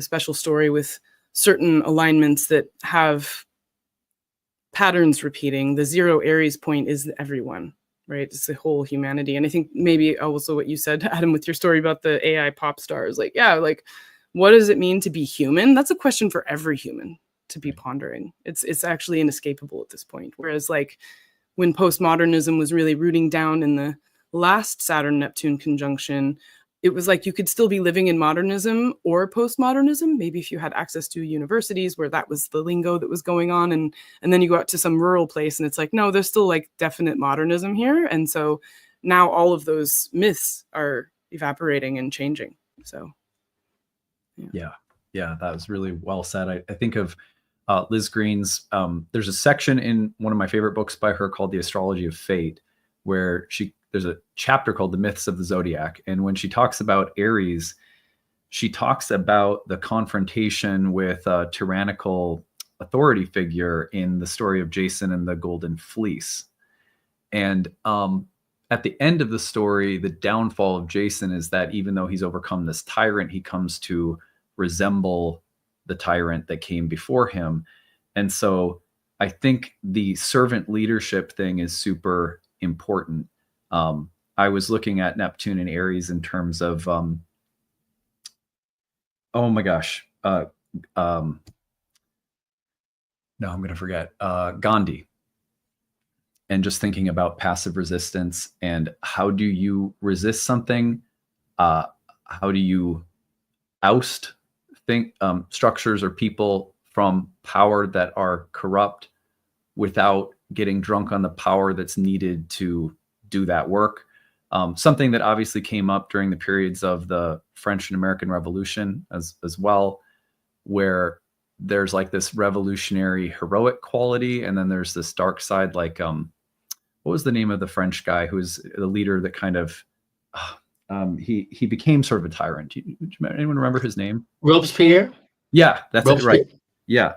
special story with certain alignments that have patterns repeating. The 0 Aries point is everyone, right? It's the whole humanity. And I think maybe also what you said, Adam, with your story about the AI pop stars, like, yeah, like, what does it mean to be human? That's a question for every human to be pondering. It's actually inescapable at this point. Whereas like when postmodernism was really rooting down in the last Saturn-Neptune conjunction, it was like you could still be living in modernism or postmodernism. Maybe if you had access to universities where that was the lingo that was going on, and then you go out to some rural place and it's like, no, there's still like definite modernism here. And so now all of those myths are evaporating and changing. So yeah, that was really well said. I think of Liz Green's, there's a section in one of my favorite books by her called The Astrology of Fate, where there's a chapter called The Myths of the Zodiac. And when she talks about Aries, she talks about the confrontation with a tyrannical authority figure in the story of Jason and the Golden Fleece. And at the end of the story, the downfall of Jason is that even though he's overcome this tyrant, he comes to resemble the tyrant that came before him. And so I think the servant leadership thing is super important. I was looking at Neptune and Aries in terms of, oh my gosh. No, I'm going to forget. Gandhi. And just thinking about passive resistance and how do you resist something? How do you oust structures or people from power that are corrupt without getting drunk on the power that's needed to do that work? Something that obviously came up during the periods of the French and American Revolution as well, where there's like this revolutionary heroic quality, and then there's this dark side, like what was the name of the French guy who was the leader that kind of he became sort of a tyrant? Anyone remember his name? Robespierre? Yeah, that's it, right. Yeah.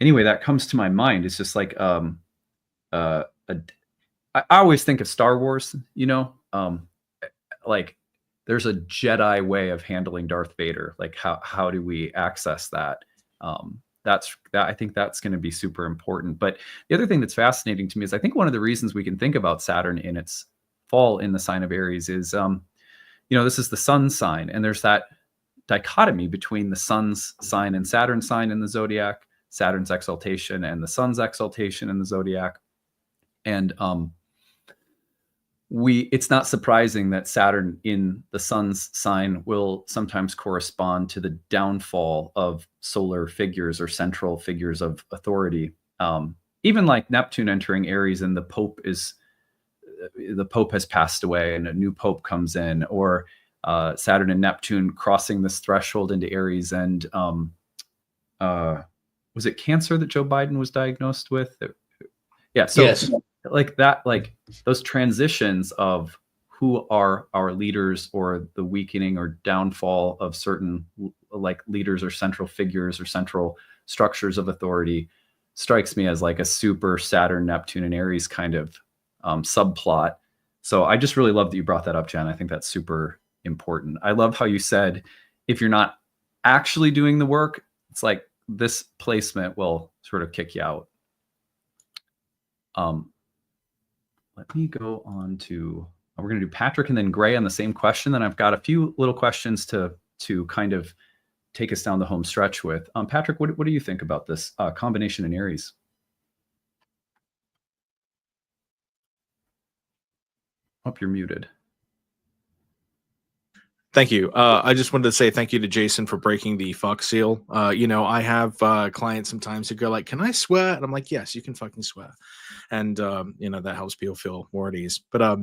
Anyway, that comes to my mind. It's just like I always think of Star Wars, like there's a Jedi way of handling Darth Vader. Like how do we access that? I think that's going to be super important. But the other thing that's fascinating to me is I think one of the reasons we can think about Saturn in its fall in the sign of Aries is, this is the sun sign, and there's that dichotomy between the sun's sign and Saturn's sign in the zodiac, Saturn's exaltation and the sun's exaltation in the zodiac. And it's not surprising that Saturn in the sun's sign will sometimes correspond to the downfall of solar figures or central figures of authority. Even like Neptune entering Aries and the Pope has passed away and a new Pope comes in, or Saturn and Neptune crossing this threshold into Aries, and was it cancer that Joe Biden was diagnosed with? Yeah. So Yes. like that, like those transitions of who are our leaders, or the weakening or downfall of certain like leaders or central figures or central structures of authority, strikes me as like a super Saturn, Neptune, and Aries kind of subplot. So I just really love that you brought that up, Jen. I think that's super important. I love how you said, if you're not actually doing the work, it's like this placement will sort of kick you out. Let me go on to, we're going to do Patrick and then Gray on the same question. Then I've got a few little questions to kind of take us down the home stretch with. Patrick, what do you think about this combination in Aries? Hope you're muted. Thank you. I just wanted to say thank you to Jason for breaking the Fox seal. You know, I have clients sometimes who go like, "Can I swear?" And I'm like, "Yes, you can fucking swear," and you know, that helps people feel more at ease. But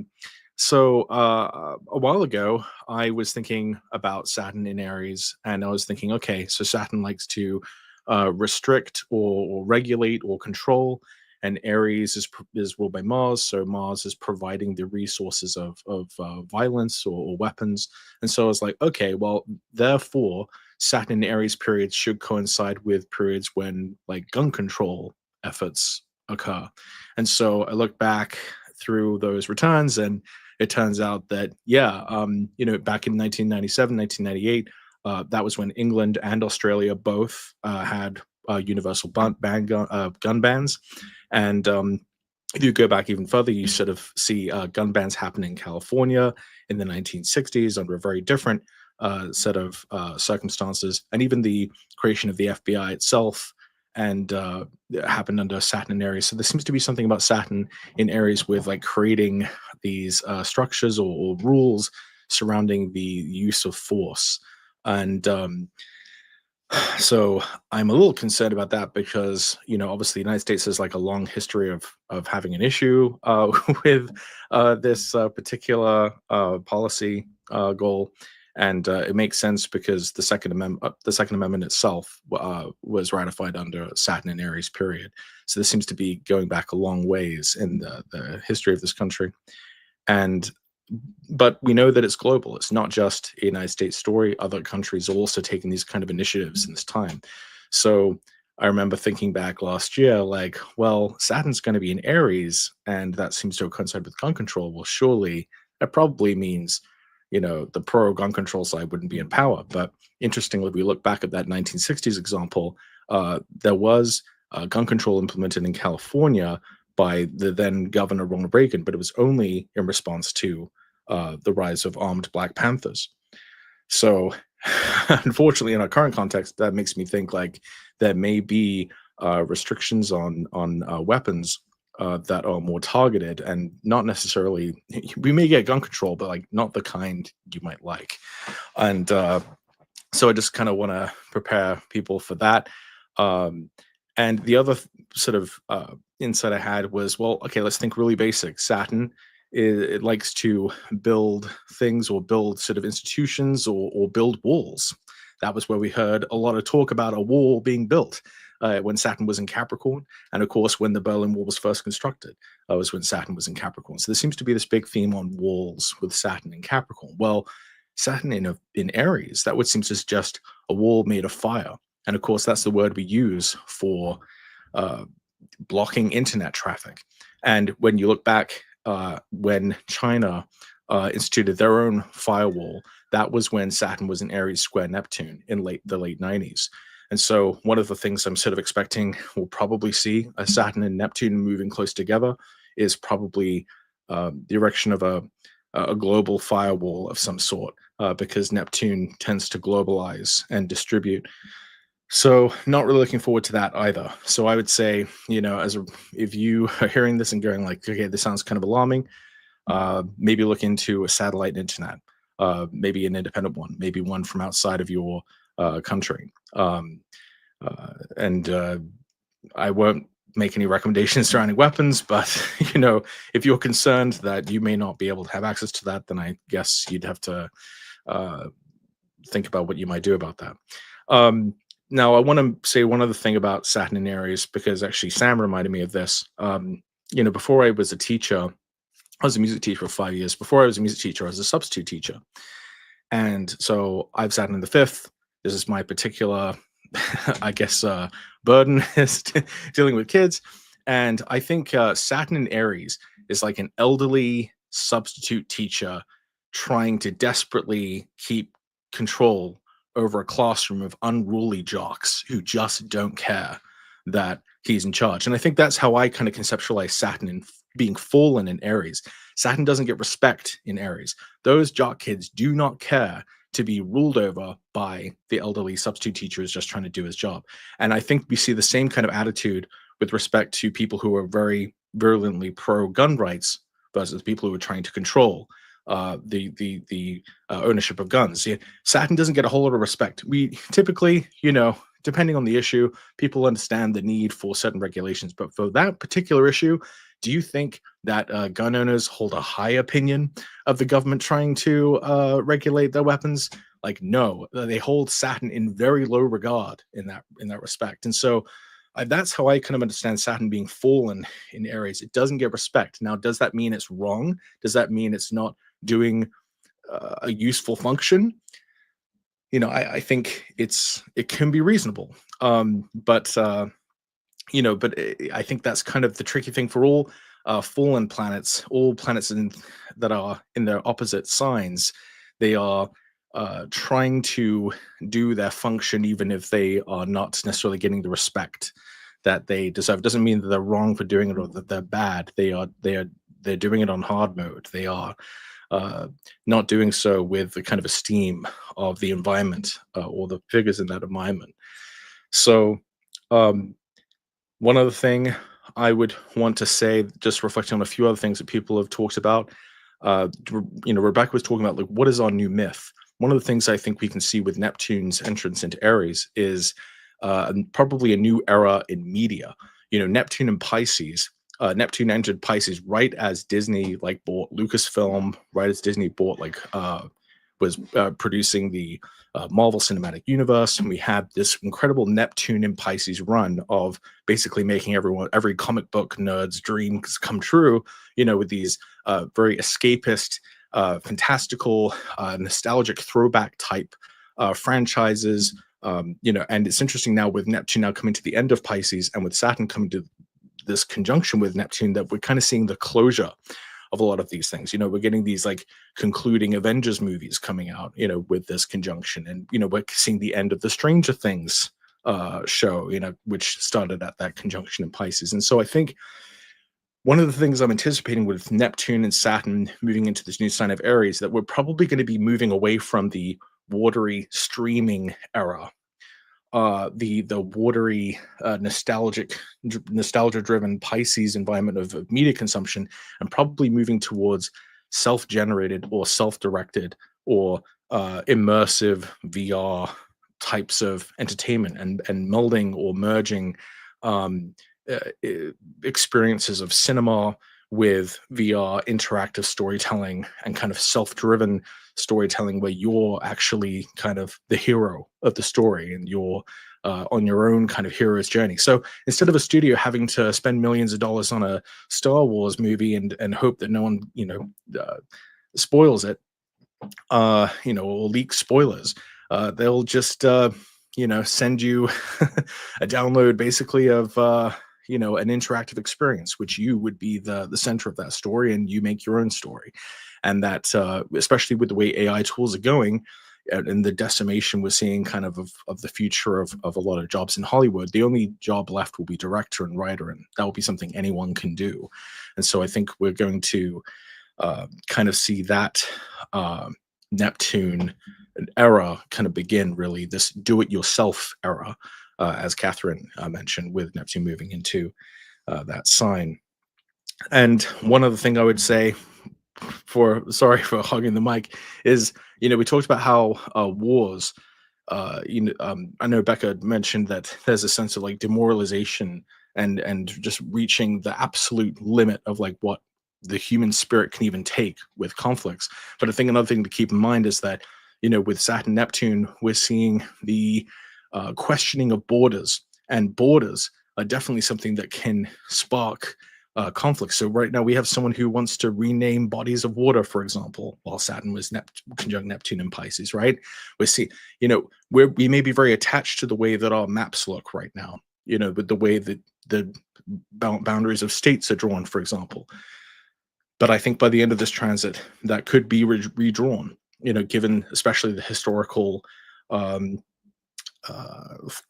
so a while ago, I was thinking about Saturn in Aries, and I was thinking, okay, so Saturn likes to restrict or regulate or control, and Aries is ruled by Mars, so Mars is providing the resources of violence or weapons. And so I was like, okay, well, therefore, Saturn in Aries periods should coincide with periods when like gun control efforts occur. And so I looked back through those returns, and it turns out that, yeah, you know, back in 1997, 1998, that was when England and Australia both had universal gun bans. And if you go back even further, you sort of see gun bans happen in California in the 1960s under a very different set of circumstances. And even the creation of the FBI itself and happened under Saturn in Aries. So there seems to be something about Saturn in Aries with like creating these structures or rules surrounding the use of force. And so I'm a little concerned about that because, you know, obviously the United States has like a long history of having an issue with this particular policy goal. And it makes sense because the Second Amendment itself was ratified under Saturn and Aries period. So this seems to be going back a long ways in the history of this country. But we know that it's global. It's not just a United States story. Other countries are also taking these kind of initiatives in this time. So I remember thinking back last year, like, well, Saturn's going to be in Aries, and that seems to coincide with gun control. Well, surely that probably means, you know, the pro-gun control side wouldn't be in power. But interestingly, if we look back at that 1960s example, there was gun control implemented in California by the then Governor Ronald Reagan, but it was only in response to the rise of armed Black Panthers. So unfortunately, in our current context, that makes me think like there may be restrictions on weapons that are more targeted and not necessarily, we may get gun control, but like not the kind you might like. And so I just kind of want to prepare people for that. And the other sort of insight I had was, well, okay, let's think really basic. Saturn, it likes to build things or build sort of institutions or build walls. That was where we heard a lot of talk about a wall being built when Saturn was in Capricorn. And of course, when the Berlin Wall was first constructed, was when Saturn was in Capricorn. So there seems to be this big theme on walls with Saturn in Capricorn. Well, Saturn in Aries, that would seem to suggest a wall made of fire. And of course, that's the word we use for blocking internet traffic. And when you look back, when China instituted their own firewall, that was when Saturn was in Aries square Neptune in the late 90s. And so one of the things I'm sort of expecting we'll probably see a Saturn and Neptune moving close together is probably the erection of a global firewall of some sort, because Neptune tends to globalize and distribute. So not really looking forward to that either. So I would say, you know, if you are hearing this and going like, okay, this sounds kind of alarming, maybe look into a satellite internet, maybe an independent one, maybe one from outside of your country. I won't make any recommendations surrounding weapons, but, you know, if you're concerned that you may not be able to have access to that, then I guess you'd have to think about what you might do about that. Now, I want to say one other thing about Saturn in Aries, because actually Sam reminded me of this. Before I was a teacher, I was a music teacher for 5 years. Before I was a music teacher, I was a substitute teacher. And so I've Saturn in the 5th. This is my particular, I guess, burden is dealing with kids. And I think Saturn in Aries is like an elderly substitute teacher trying to desperately keep control over a classroom of unruly jocks who just don't care that he's in charge. And I think that's how I kind of conceptualize Saturn in being fallen in Aries. Saturn doesn't get respect in Aries. Those jock kids do not care to be ruled over by the elderly substitute teacher who's just trying to do his job. And I think we see the same kind of attitude with respect to people who are very virulently pro-gun rights versus people who are trying to control the ownership of guns. Saturn doesn't get a whole lot of respect. We typically, depending on the issue, people understand the need for certain regulations. But for that particular issue, do you think that gun owners hold a high opinion of the government trying to regulate their weapons? Like, no, they hold Saturn in very low regard in that respect. And so that's how I kind of understand Saturn being fallen in Aries. It doesn't get respect. Now, does that mean it's wrong? Does that mean it's not doing a useful function? I think it can be reasonable. But I think that's kind of the tricky thing for all fallen planets, all planets that are in their opposite signs. They are trying to do their function, even if they are not necessarily getting the respect that they deserve. It doesn't mean that they're wrong for doing it or that they're bad. They're doing it on hard mode. They are not doing so with the kind of esteem of the environment or the figures in that environment. So one other thing I would want to say, just reflecting on a few other things that people have talked about, Rebecca was talking about, like, what is our new myth? One of the things I think we can see with Neptune's entrance into Aries is probably a new era in media. Neptune and Pisces. Neptune entered Pisces right as Disney bought Lucasfilm, right as Disney bought was producing the Marvel Cinematic Universe, and we had this incredible Neptune and Pisces run of basically making every comic book nerd's dreams come true. With these very escapist, fantastical, nostalgic throwback type franchises. And it's interesting now with Neptune now coming to the end of Pisces and with Saturn coming to this conjunction with Neptune that we're kind of seeing the closure of a lot of these things. We're getting these concluding Avengers movies coming out, with this conjunction. And, we're seeing the end of the Stranger Things show, which started at that conjunction in Pisces. And so I think one of the things I'm anticipating with Neptune and Saturn moving into this new sign of Aries, that we're probably going to be moving away from the watery streaming era, the watery, nostalgia-driven Pisces environment of media consumption, and probably moving towards self-generated or self-directed or immersive VR types of entertainment and melding or merging experiences of cinema with VR interactive storytelling and kind of self-driven storytelling, where you're actually kind of the hero of the story and you're on your own kind of hero's journey. So instead of a studio having to spend millions of dollars on a Star Wars movie and hope that no one spoils it, or leak spoilers, they'll just send you a download basically of an interactive experience, which you would be the center of that story, and you make your own story. And that, especially with the way AI tools are going and the decimation we're seeing kind of the future of a lot of jobs in Hollywood, the only job left will be director and writer, and that will be something anyone can do. And so I think we're going to kind of see that Neptune era kind of begin, really, this do-it-yourself era, as Catherine mentioned, with Neptune moving into that sign. And one other thing I would say, sorry for hogging the mic, is, we talked about how wars, I know Becca mentioned that there's a sense of demoralization and just reaching the absolute limit of what the human spirit can even take with conflicts. But I think another thing to keep in mind is that, with Saturn Neptune, we're seeing the questioning of borders, and borders are definitely something that can spark conflict. So right now we have someone who wants to rename bodies of water, for example, while Saturn was conjunct Neptune in Pisces, right? We see, we may be very attached to the way that our maps look right now, with the way that the boundaries of states are drawn, for example. But I think by the end of this transit, that could be redrawn, given especially the historical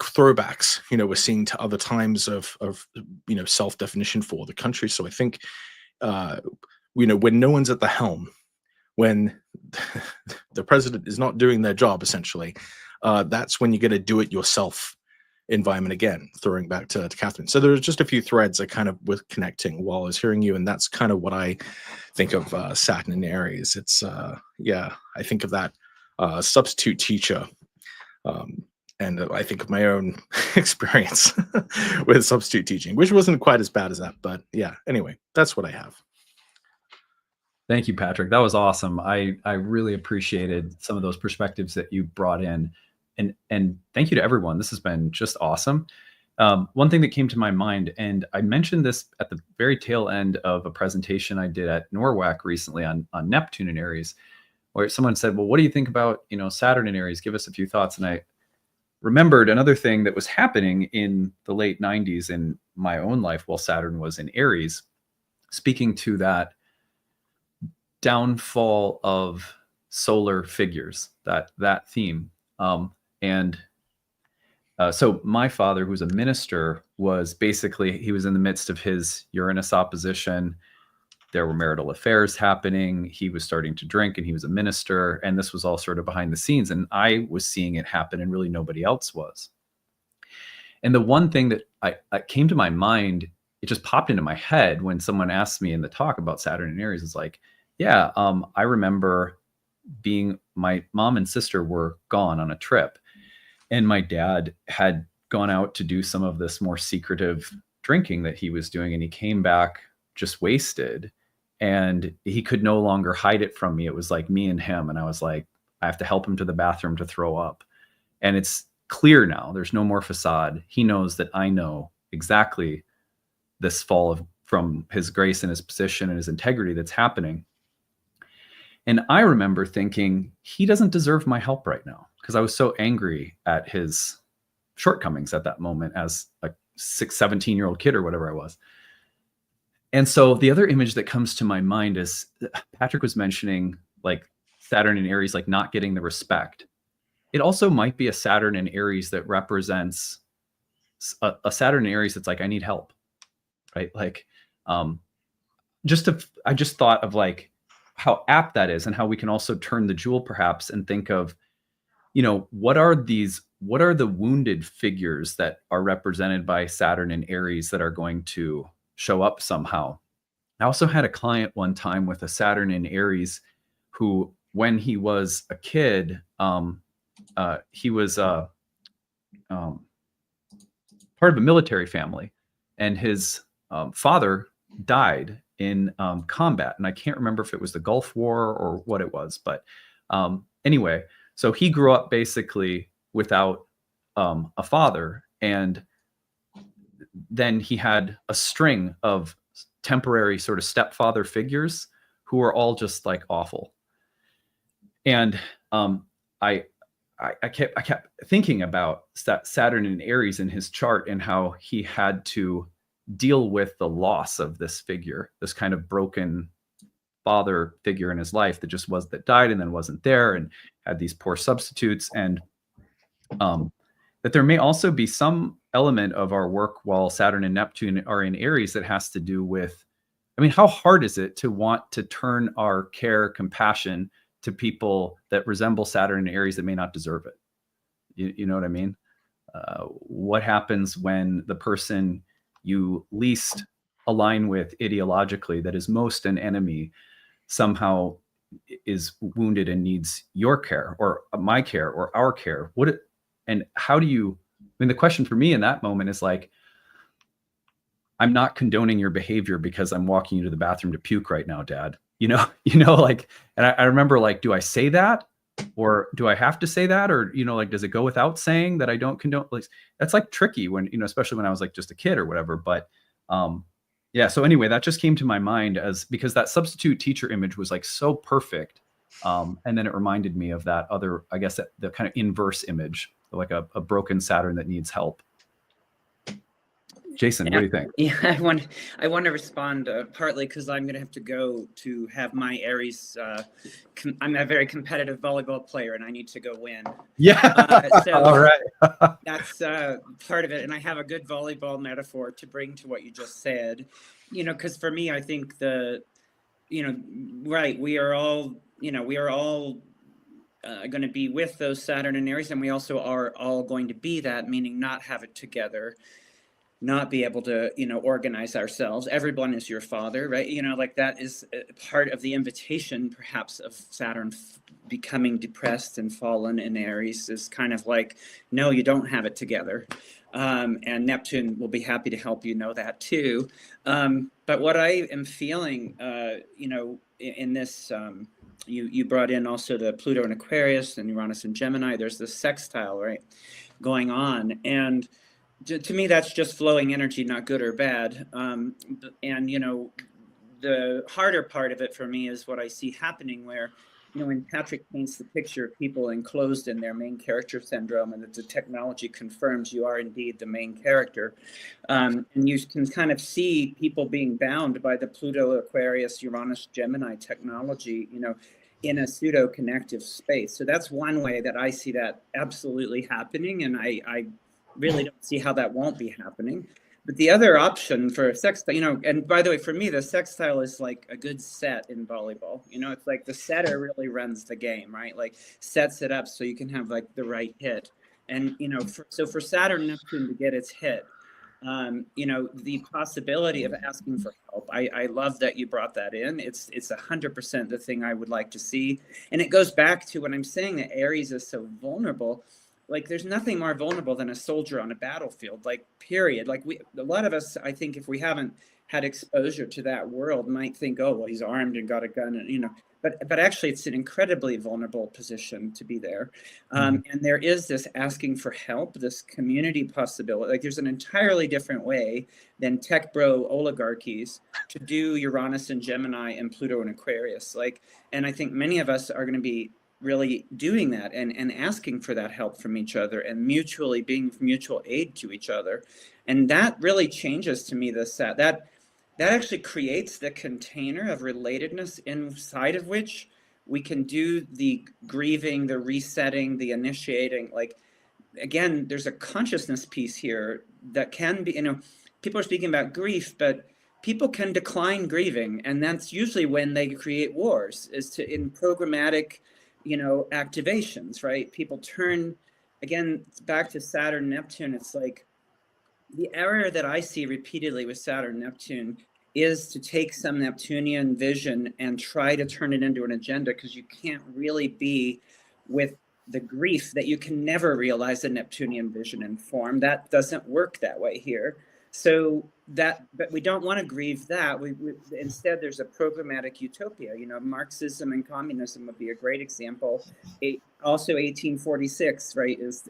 throwbacks, we're seeing to other times of self-definition for the country. So I think, when no one's at the helm, when the president is not doing their job, essentially, that's when you get a do-it-yourself environment again, throwing back to Catherine. So there's just a few threads I kind of was connecting while I was hearing you, and that's kind of what I think of Saturn and Aries. It's I think of that substitute teacher, and I think of my own experience with substitute teaching, which wasn't quite as bad as that, but yeah. Anyway, that's what I have. Thank you, Patrick. That was awesome. I really appreciated some of those perspectives that you brought in. And thank you to everyone. This has been just awesome. One thing that came to my mind, and I mentioned this at the very tail end of a presentation I did at NORWAC recently on Neptune and Aries, where someone said, well, what do you think about, Saturn and Aries? Give us a few thoughts. And I remembered another thing that was happening in the late 90s in my own life while Saturn was in Aries, speaking to that downfall of solar figures, that theme. So my father, who's a minister, was basically, he was in the midst of his Uranus opposition. There were marital affairs happening. He was starting to drink, and he was a minister. And this was all sort of behind the scenes. And I was seeing it happen, and really nobody else was. And the one thing that I came to my mind, it just popped into my head when someone asked me in the talk about Saturn and Aries, is like, yeah, I remember my mom and sister were gone on a trip, and my dad had gone out to do some of this more secretive drinking that he was doing, and he came back just wasted, and he could no longer hide it from me. It was like me and him, and I was like, I have to help him to the bathroom to throw up. And it's clear now, there's no more facade. He knows that I know exactly this fall from his grace and his position and his integrity that's happening. And I remember thinking, he doesn't deserve my help right now, because I was so angry at his shortcomings at that moment as a 17-year-old kid or whatever I was. And so the other image that comes to my mind is Patrick was mentioning like Saturn and Aries, like not getting the respect. It also might be a Saturn and Aries that represents a Saturn and Aries that's like, I need help, right? Like, I just thought of like how apt that is, and how we can also turn the jewel perhaps and think of, what are the wounded figures that are represented by Saturn and Aries that are going to show up somehow. I also had a client one time with a Saturn and Aries who, when he was a kid, he was part of a military family, and his father died in combat. And I can't remember if it was the Gulf War or what it was, but anyway, so he grew up basically without a father, and then he had a string of temporary sort of stepfather figures who were all just like awful. And I kept thinking about Saturn and Aries in his chart, and how he had to deal with the loss of this figure, this kind of broken father figure in his life that died and then wasn't there, and had these poor substitutes. And that there may also be some element of our work while Saturn and Neptune are in Aries that has to do with, how hard is it to want to turn our care, compassion to people that resemble Saturn and Aries that may not deserve it? You know what I mean? What happens when the person you least align with ideologically, that is most an enemy, somehow is wounded and needs your care or my care or our care? And how do you, the question for me in that moment is like, I'm not condoning your behavior because I'm walking you to the bathroom to puke right now, Dad. Like, and I remember like, do I say that? Or do I have to say that? Or, like, does it go without saying that I don't condone? Like, that's like tricky when, especially when I was like just a kid or whatever. But yeah. So anyway, that just came to my mind because that substitute teacher image was like so perfect. And then it reminded me of that other, I guess, the kind of inverse image, like a broken Saturn that needs help. Jason, what do you think? Yeah, I want to respond partly because I'm going to have to go to have my Aries. I'm a very competitive volleyball player, and I need to go win. Yeah. So all right. that's part of it, and I have a good volleyball metaphor to bring to what you just said. Because for me, I think right, we are all going to be with those Saturn and Aries, and we also are all going to be that, meaning not have it together, not be able to, organize ourselves. Everyone is your father, right? Like that is part of the invitation, perhaps, of Saturn becoming depressed and fallen in Aries is kind of like, no, you don't have it together. And Neptune will be happy to help you know that too. But what I am feeling, in this, you brought in also the Pluto and Aquarius and Uranus and Gemini. There's this sextile, right, going on. And to me, that's just flowing energy, not good or bad. And, the harder part of it for me is what I see happening where, when Patrick paints the picture of people enclosed in their main character syndrome and that the technology confirms you are indeed the main character. And you can kind of see people being bound by the Pluto, Aquarius, Uranus, Gemini technology, in a pseudo-connective space. So that's one way that I see that absolutely happening. And I really don't see how that won't be happening. But the other option for a sextile, and by the way, for me, the sextile is like a good set in volleyball. It's like the setter really runs the game, right? Like sets it up so you can have like the right hit. And, so for Saturn Neptune to get its hit, the possibility of asking for help. I love that you brought that in. It's 100% the thing I would like to see. And it goes back to when I'm saying that Aries is so vulnerable. Like there's nothing more vulnerable than a soldier on a battlefield, like period. Like a lot of us, I think if we haven't had exposure to that world might think, oh, well, he's armed and got a gun and, but actually it's an incredibly vulnerable position to be there. And there is this asking for help, this community possibility. Like there's an entirely different way than tech bro oligarchies to do Uranus and Gemini and Pluto and Aquarius. And I think many of us are going to be really doing that and asking for that help from each other and mutually being mutual aid to each other. And that really changes to me that actually creates the container of relatedness inside of which we can do the grieving, the resetting, the initiating. Like, again, there's a consciousness piece here that can be, people are speaking about grief, but people can decline grieving. And that's usually when they create wars, in programmatic, activations, right? People turn, again, back to Saturn, Neptune. It's like the error that I see repeatedly with Saturn, Neptune is to take some Neptunian vision and try to turn it into an agenda, because you can't really be with the grief that you can never realize a Neptunian vision and form. That doesn't work that way here. So but we don't want to grieve that. Instead, there's a programmatic utopia. Marxism and communism would be a great example. Also, 1846, right, is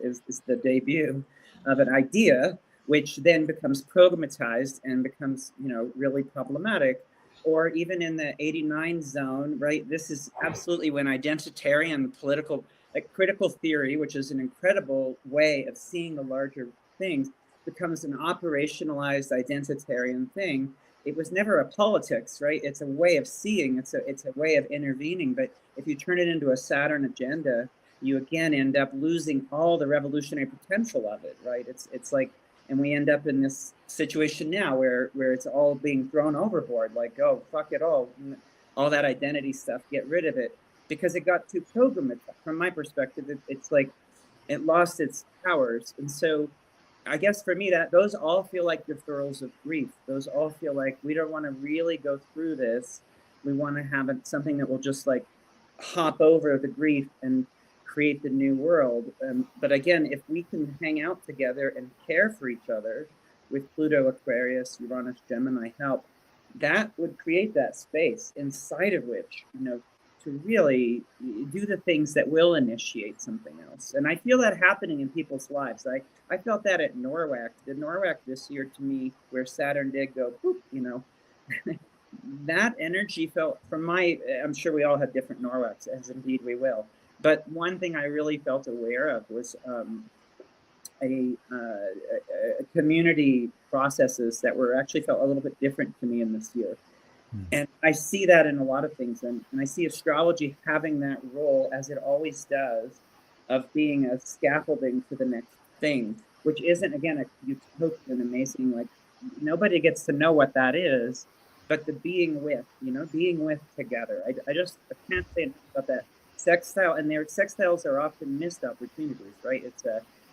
the debut of an idea, which then becomes programatized and becomes, really problematic. Or even in the 89 zone, right? This is absolutely when identitarian political, critical theory, which is an incredible way of seeing the larger things, becomes an operationalized identitarian thing. It was never a politics, right? It's a way of seeing. It's a way of intervening. But if you turn it into a Saturn agenda, you again end up losing all the revolutionary potential of it, right? It's like, and we end up in this situation now where it's all being thrown overboard. Like, oh, fuck it all that identity stuff, get rid of it, because it got too programmed. From my perspective, it's like it lost its powers. And so I guess for me, those all feel like deferrals of grief. Those all feel like we don't want to really go through this. We want to have something that will just like hop over the grief and create the new world. But again, if we can hang out together and care for each other with Pluto, Aquarius, Uranus, Gemini help, that would create that space inside of which, really do the things that will initiate something else. And I feel that happening in people's lives. I felt that at Norwalk. The Norwalk this year to me, where Saturn did go, boop, you know, that energy felt from I'm sure we all have different Norwalks, as indeed we will. But one thing I really felt aware of was a community processes that were actually felt a little bit different to me in this year. And I see that in a lot of things. And I see astrology having that role, as it always does, of being a scaffolding to the next thing, which isn't, again, a utopian, amazing, like, nobody gets to know what that is, but the being with, you know, being with together. I can't say enough about that sextile, and their sextiles are often missed opportunities, right?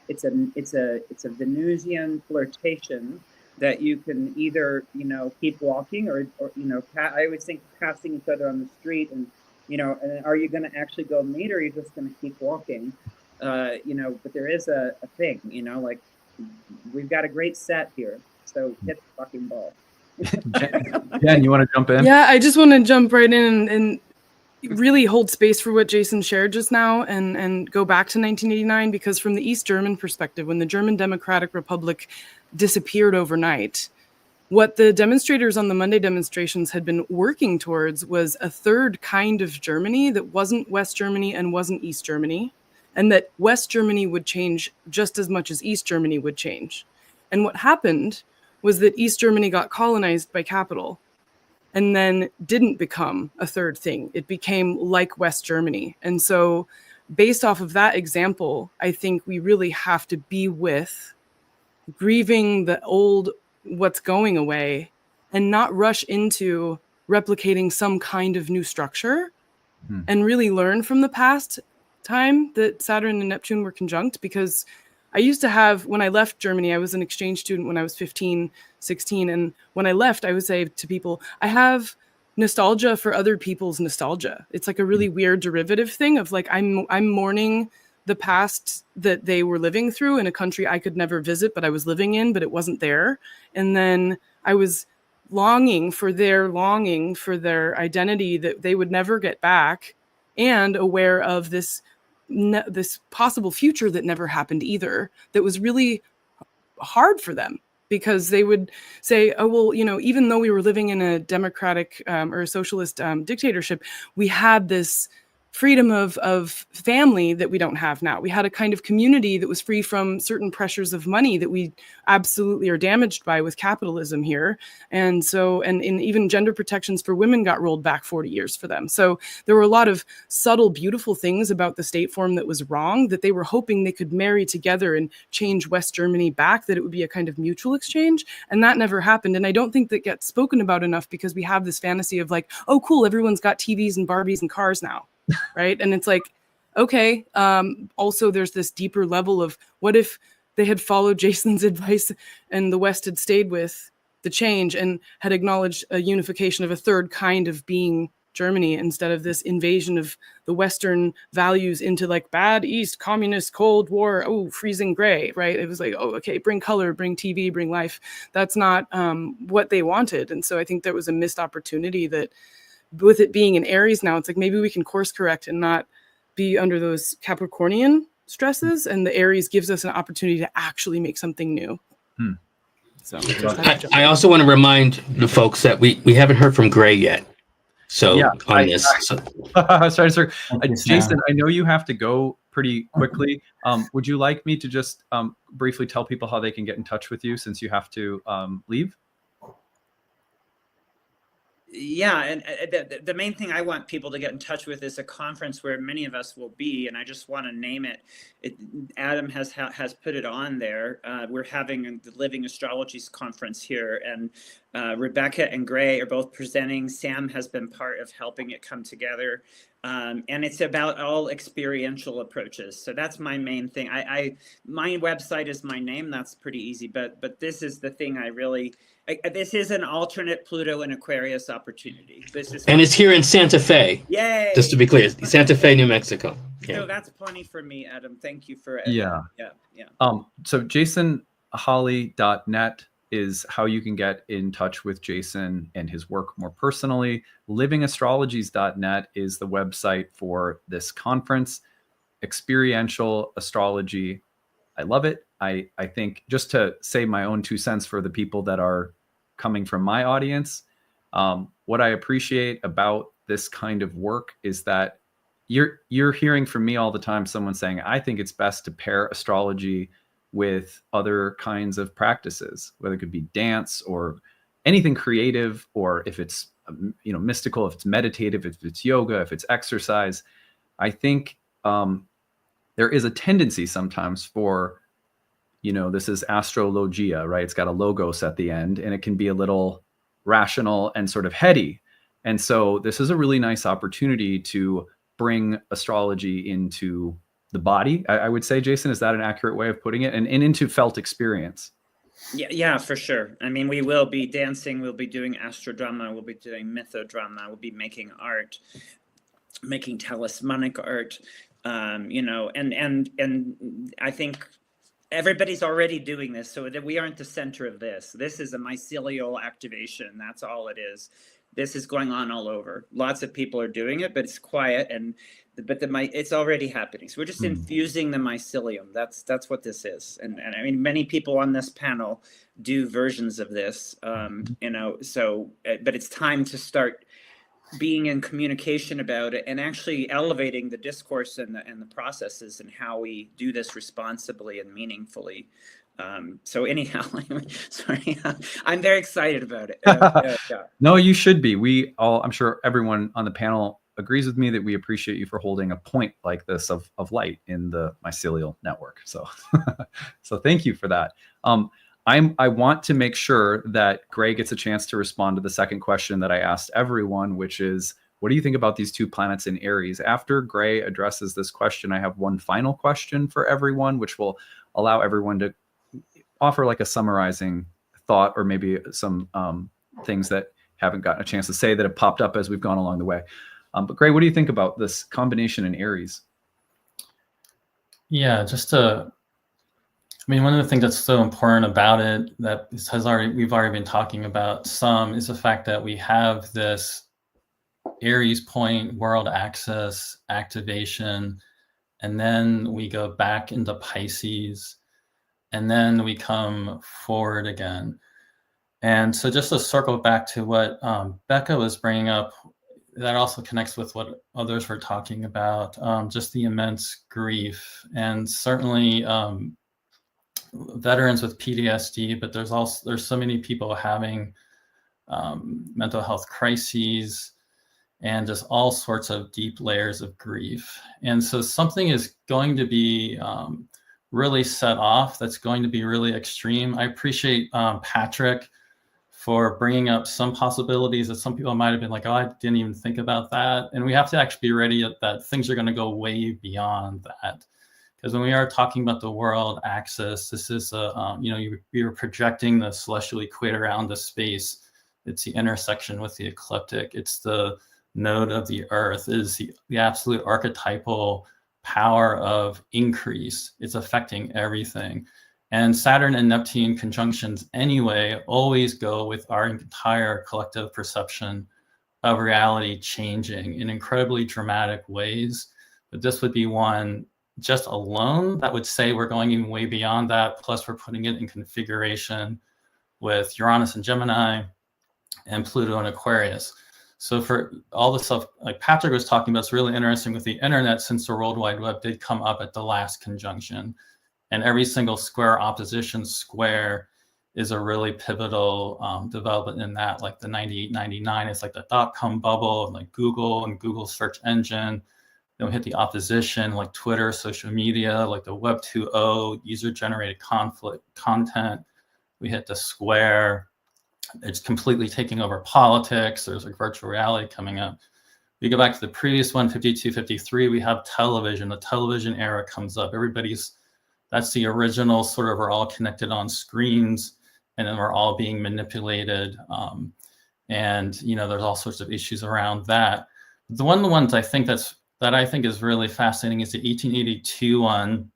It's a Venusian flirtation that you can either, you know, keep walking or you know, I always think passing each other on the street, and, you know, and are you going to actually go meet, or are you just going to keep walking? You know, but there is a thing, you know, like, we've got a great set here, so hit the fucking ball. Jen, you want to jump in? Yeah, I just want to jump right in and really hold space for what Jason shared just now, and go back to 1989, because from the East German perspective, when the German Democratic Republic disappeared overnight, what the demonstrators on the Monday demonstrations had been working towards was a third kind of Germany that wasn't West Germany and wasn't East Germany, and that West Germany would change just as much as East Germany would change. And what happened was that East Germany got colonized by capital, and then didn't become a third thing. It became like West Germany. And so based off of that example, I think we really have to be with grieving the old, what's going away, and not rush into replicating some kind of new structure, and really learn from the past time that Saturn and Neptune were conjunct. Because I used to have, when I left Germany, I was an exchange student when I was 15, 16. And when I left, I would say to people, I have nostalgia for other people's nostalgia. It's like a really weird derivative thing of like, I'm mourning the past that they were living through in a country I could never visit, but I was living in, but it wasn't there. And then I was longing for their identity that they would never get back, and aware of this possible future that never happened either, that was really hard for them, because they would say, oh, well, you know, even though we were living in a democratic or a socialist dictatorship, we had this freedom of family that we don't have now. We had a kind of community that was free from certain pressures of money that we absolutely are damaged by with capitalism here. And so, and even gender protections for women got rolled back 40 years for them. So there were a lot of subtle, beautiful things about the state form that was wrong, that they were hoping they could marry together and change West Germany back, that it would be a kind of mutual exchange. And that never happened. And I don't think that gets spoken about enough, because we have this fantasy of like, oh, cool, everyone's got TVs and Barbies and cars now. Right. And it's like, okay. Also, there's this deeper level of what if they had followed Jason's advice and the West had stayed with the change and had acknowledged a unification of a third kind of being Germany, instead of this invasion of the Western values into like bad East, communist, Cold War, oh, freezing gray. Right. It was like, oh, OK, bring color, bring TV, bring life. That's not what they wanted. And so I think there was a missed opportunity that, with it being in Aries now, it's like maybe we can course correct and not be under those Capricornian stresses. And the Aries gives us an opportunity to actually make something new. So I also want to remind the folks that we haven't heard from Gray yet. So yeah, sorry, sir. Jason, I know you have to go pretty quickly. Would you like me to just briefly tell people how they can get in touch with you, since you have to leave? Yeah, and the main thing I want people to get in touch with is a conference where many of us will be, and I just want to name it. Adam has put it on there. We're having the Living Astrologies Conference here, and Rebecca and Gray are both presenting. Sam has been part of helping it come together, and it's about all experiential approaches. So that's my main thing. My website is my name. That's pretty easy, but this is the thing I really. This is an alternate Pluto and Aquarius opportunity. And it's here in Santa Fe. Yay! Just to be clear, Santa Fe, New Mexico. Yeah. So that's plenty for me, Adam. Thank you for it. Yeah. Yeah. So jasonholley.net. is how you can get in touch with Jason and his work more personally. Livingastrologies.net is the website for this conference. Experiential astrology. I love it. I think, just to say my own 2 cents for the people that are coming from my audience, what I appreciate about this kind of work is that you're hearing from me all the time someone saying, I think it's best to pair astrology with other kinds of practices, whether it could be dance or anything creative, or if it's mystical, if it's meditative, if it's yoga, if it's exercise. I think there is a tendency sometimes for, this is astrologia, right? It's got a logos at the end, and it can be a little rational and sort of heady. And so this is a really nice opportunity to bring astrology into the body. I would say, Jason, is that an accurate way of putting it? And into felt experience. Yeah, for sure. I mean, we will be dancing, we'll be doing astrodrama, we'll be doing mythodrama, we'll be making art, making talismanic art, and I think everybody's already doing this, so that we aren't the center of this. This is a mycelial activation. That's all it is. This is going on all over. Lots of people are doing it, but it's quiet, it's already happening. So we're just infusing the mycelium. That's what this is. And I mean, many people on this panel do versions of this, but it's time to start being in communication about it and actually elevating the discourse and the processes and how we do this responsibly and meaningfully. So anyhow, sorry, I'm very excited about it. Yeah. No, you should be. I'm sure everyone on the panel agrees with me that we appreciate you for holding a point like this of light in the mycelial network. So, so thank you for that. I want to make sure that Gray gets a chance to respond to the second question that I asked everyone, which is, what do you think about these 2 planets in Aries? After Gray addresses this question, I have one final question for everyone, which will allow everyone to offer like a summarizing thought, or maybe some things that haven't gotten a chance to say that have popped up as we've gone along the way. But Gray, what do you think about this combination in Aries? Yeah, one of the things that's so important about it that we've already been talking about some is the fact that we have this Aries point world axis activation, and then we go back into Pisces, and then we come forward again. And so just to circle back to what Becca was bringing up, that also connects with what others were talking about, just the immense grief, and certainly veterans with PTSD, but there's so many people having mental health crises and just all sorts of deep layers of grief. And so something is going to be really set off that's going to be really extreme. I appreciate Patrick for bringing up some possibilities that some people might have been like, oh, I didn't even think about that. And we have to actually be ready that things are going to go way beyond that. Because when we are talking about the world axis, this is you're projecting the celestial equator out into space. It's the intersection with the ecliptic. It's the node of the Earth. It is the absolute archetypal power of increase. It's affecting everything. And Saturn and Neptune conjunctions anyway always go with our entire collective perception of reality changing in incredibly dramatic ways. But this would be one just alone that would say we're going even way beyond that. Plus we're putting it in configuration with Uranus and Gemini and Pluto and Aquarius. So for all the stuff like Patrick was talking about, it's really interesting with the internet, since the World Wide Web did come up at the last conjunction. And every single square opposition square is a really pivotal development in that, like the 9899 is like the .com bubble, like Google and Google search engine. Then we hit the opposition, like Twitter, social media, like the Web 2.0, user-generated content. We hit the square. It's completely taking over politics. There's like virtual reality coming up. We go back to the previous one, 52, 53, we have television. The television era comes up. That's the original sort of, we're all connected on screens and then we're all being manipulated. And, there's all sorts of issues around that. One of the ones I think that I think is really fascinating is the 1882 one.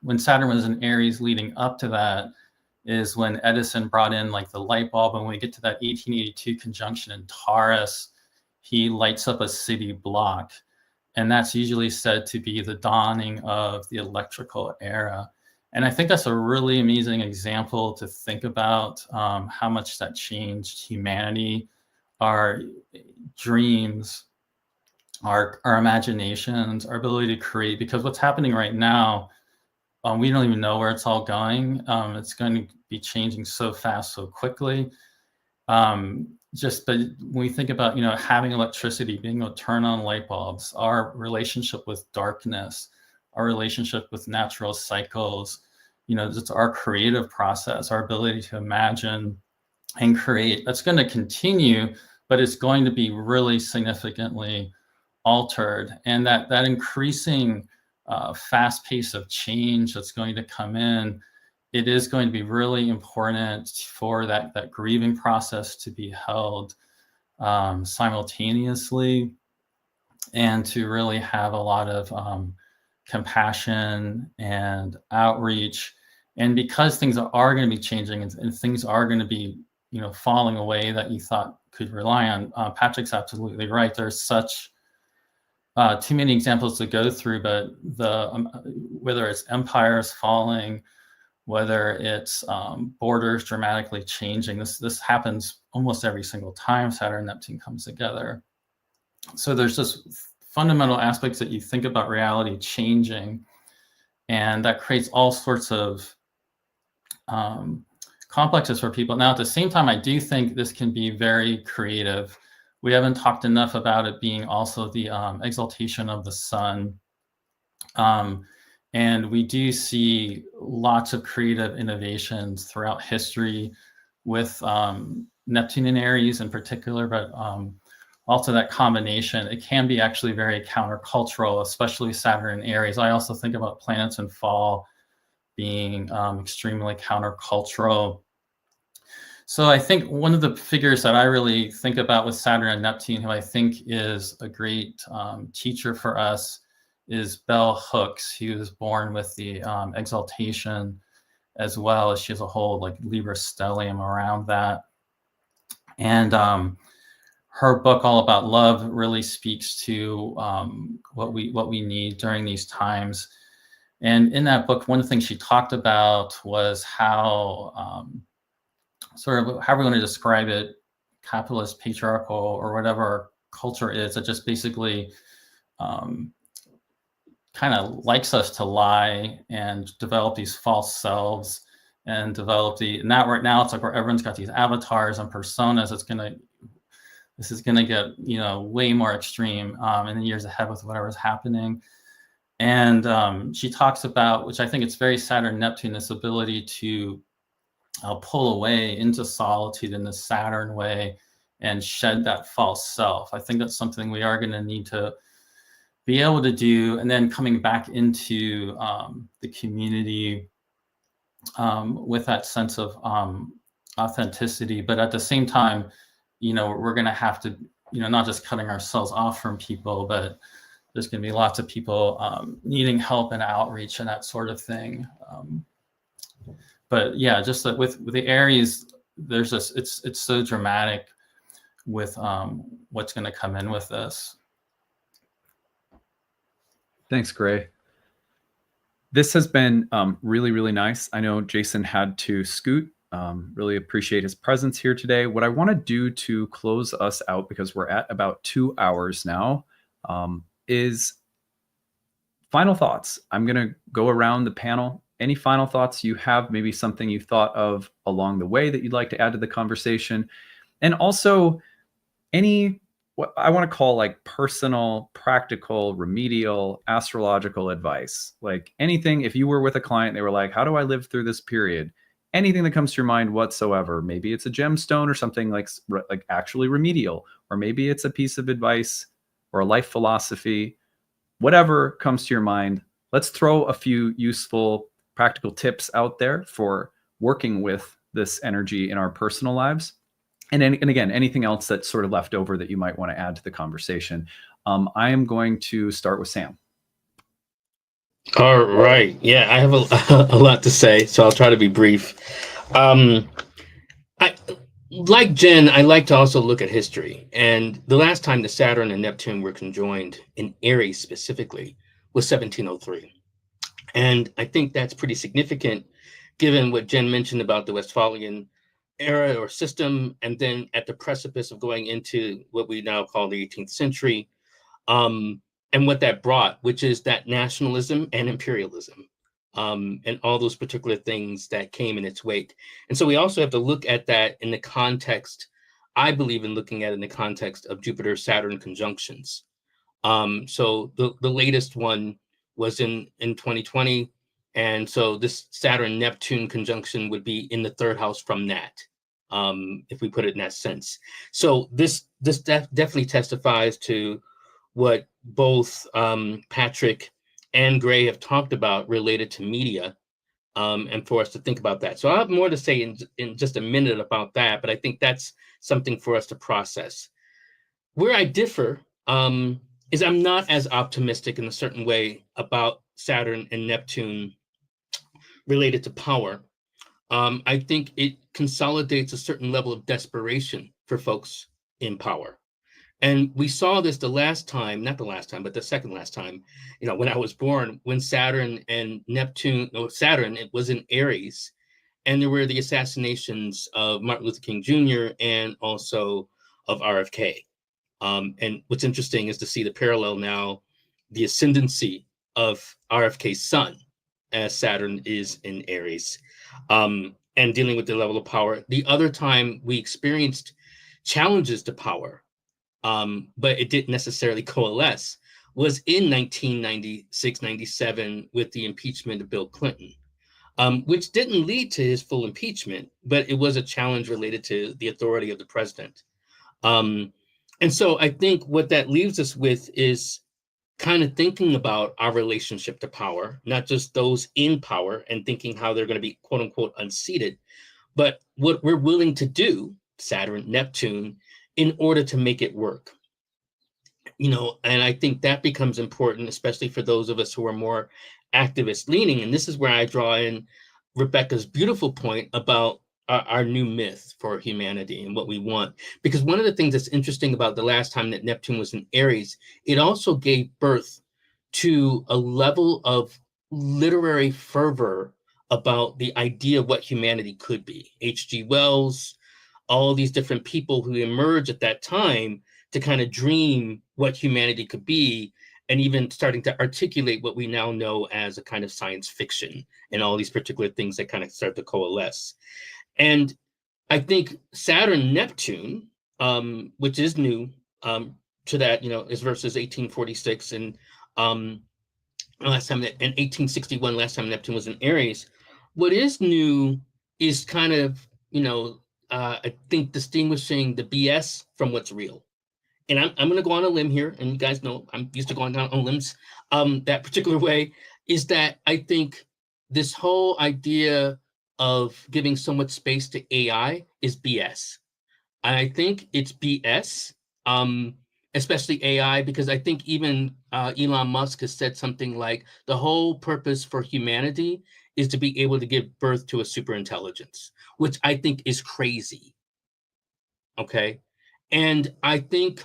When Saturn was in Aries leading up to that, is when Edison brought in like the light bulb, and when we get to that 1882 conjunction in Taurus, he lights up a city block. And that's usually said to be the dawning of the electrical era. And I think that's a really amazing example to think about how much that changed humanity, our dreams, our imaginations, our ability to create. Because what's happening right now, we don't even know where it's all going. It's going to be changing so fast, so quickly. But when we think about, having electricity, being able to turn on light bulbs, our relationship with darkness, our relationship with natural cycles, it's our creative process, our ability to imagine and create. That's going to continue, but it's going to be really significantly altered. And that increasing fast pace of change that's going to come in, it is going to be really important for that grieving process to be held simultaneously, and to really have a lot of compassion and outreach. And because things are going to be changing, and things are going to be, falling away that you thought could rely on, Patrick's absolutely right. There's such too many examples to go through, but whether it's empires falling, whether it's borders dramatically changing, this happens almost every single time Saturn and Neptune comes together. So there's just fundamental aspects that you think about reality changing, and that creates all sorts of complexes for people. Now, at the same time, I do think this can be very creative. We haven't talked enough about it being also the exaltation of the sun. And we do see lots of creative innovations throughout history with Neptune and Aries in particular, but also that combination. It can be actually very countercultural, especially Saturn and Aries. I also think about planets in fall being extremely countercultural. So I think one of the figures that I really think about with Saturn and Neptune, who I think is a great teacher for us, is Bell Hooks. He was born with the exaltation, as well as she has a whole like Libra stellium around that. And her book, All About Love, really speaks to what we need during these times. And in that book, one of the things she talked about was how sort of how we want to describe it, capitalist, patriarchal, or whatever our culture is, that just basically kind of likes us to lie and develop these false selves, and develop right now it's like where everyone's got these avatars and personas. This is gonna get way more extreme in the years ahead with whatever's happening. And she talks about, which I think it's very Saturn Neptune, this ability to pull away into solitude in the Saturn way and shed that false self. I think that's something we are going to need to be able to do, and then coming back into the community with that sense of authenticity. But at the same time, we're going to have to, not just cutting ourselves off from people, but there's going to be lots of people needing help and outreach and that sort of thing. But yeah, just that with the Aries, there's this, it's so dramatic with what's going to come in with this. Thanks, Gray. This has been really, really nice. I know Jason had to scoot. Really appreciate his presence here today. What I want to do to close us out, because we're at about 2 hours now, is final thoughts. I'm going to go around the panel. Any final thoughts you have, maybe something you thought of along the way that you'd like to add to the conversation, and also any, what I want to call like personal, practical, remedial, astrological advice. Like anything, if you were with a client, they were like, how do I live through this period? Anything that comes to your mind whatsoever. Maybe it's a gemstone or something like actually remedial, or maybe it's a piece of advice or a life philosophy, whatever comes to your mind. Let's throw a few useful practical tips out there for working with this energy in our personal lives. And again, anything else that's sort of left over that you might want to add to the conversation. I am going to start with Sam. All right. Yeah, I have a lot to say, so I'll try to be brief. I, like Jen, I like to also look at history. And the last time the Saturn and Neptune were conjoined in Aries specifically was 1703. And I think that's pretty significant given what Jen mentioned about the Westphalian era or system, and then at the precipice of going into what we now call the 18th century, and what that brought, which is that nationalism and imperialism, and all those particular things that came in its wake. And so we also have to look at that in the context, I believe in looking at it in the context of Jupiter-Saturn conjunctions. So the latest one was in 2020. And so this Saturn-Neptune conjunction would be in the third house from that, if we put it in that sense. So this definitely testifies to what both Patrick and Gray have talked about related to media, and for us to think about that. So I'll have more to say in just a minute about that, but I think that's something for us to process. Where I differ is I'm not as optimistic in a certain way about Saturn and Neptune related to power. I think it consolidates a certain level of desperation for folks in power. And we saw this the last time, not the last time, but the second last time, when I was born, when Saturn and Neptune, or Saturn, it was in Aries, and there were the assassinations of Martin Luther King Jr. and also of RFK. And what's interesting is to see the parallel now, the ascendancy of RFK's son, as Saturn is in Aries, and dealing with the level of power. The other time we experienced challenges to power, but it didn't necessarily coalesce, was in 1996-97 with the impeachment of Bill Clinton, which didn't lead to his full impeachment, but it was a challenge related to the authority of the president. And so I think what that leaves us with is kind of thinking about our relationship to power, not just those in power and thinking how they're going to be quote unquote unseated, but what we're willing to do, Saturn, Neptune, in order to make it work. And I think that becomes important, especially for those of us who are more activist leaning. And this is where I draw in Rebecca's beautiful point about our new myth for humanity and what we want. Because one of the things that's interesting about the last time that Neptune was in Aries, it also gave birth to a level of literary fervor about the idea of what humanity could be. H.G. Wells, all these different people who emerged at that time to kind of dream what humanity could be, and even starting to articulate what we now know as a kind of science fiction and all these particular things that kind of start to coalesce. And I think Saturn-Neptune, which is new to that, is versus 1846 and last time, and 1861, last time Neptune was in Aries. What is new is kind of, I think distinguishing the BS from what's real. And I'm going to go on a limb here, and you guys know I'm used to going down on limbs that particular way, is that I think this whole idea of giving so much space to AI is BS. And I think it's BS, especially AI, because I think even Elon Musk has said something like the whole purpose for humanity is to be able to give birth to a super intelligence, which I think is crazy. Okay. And I think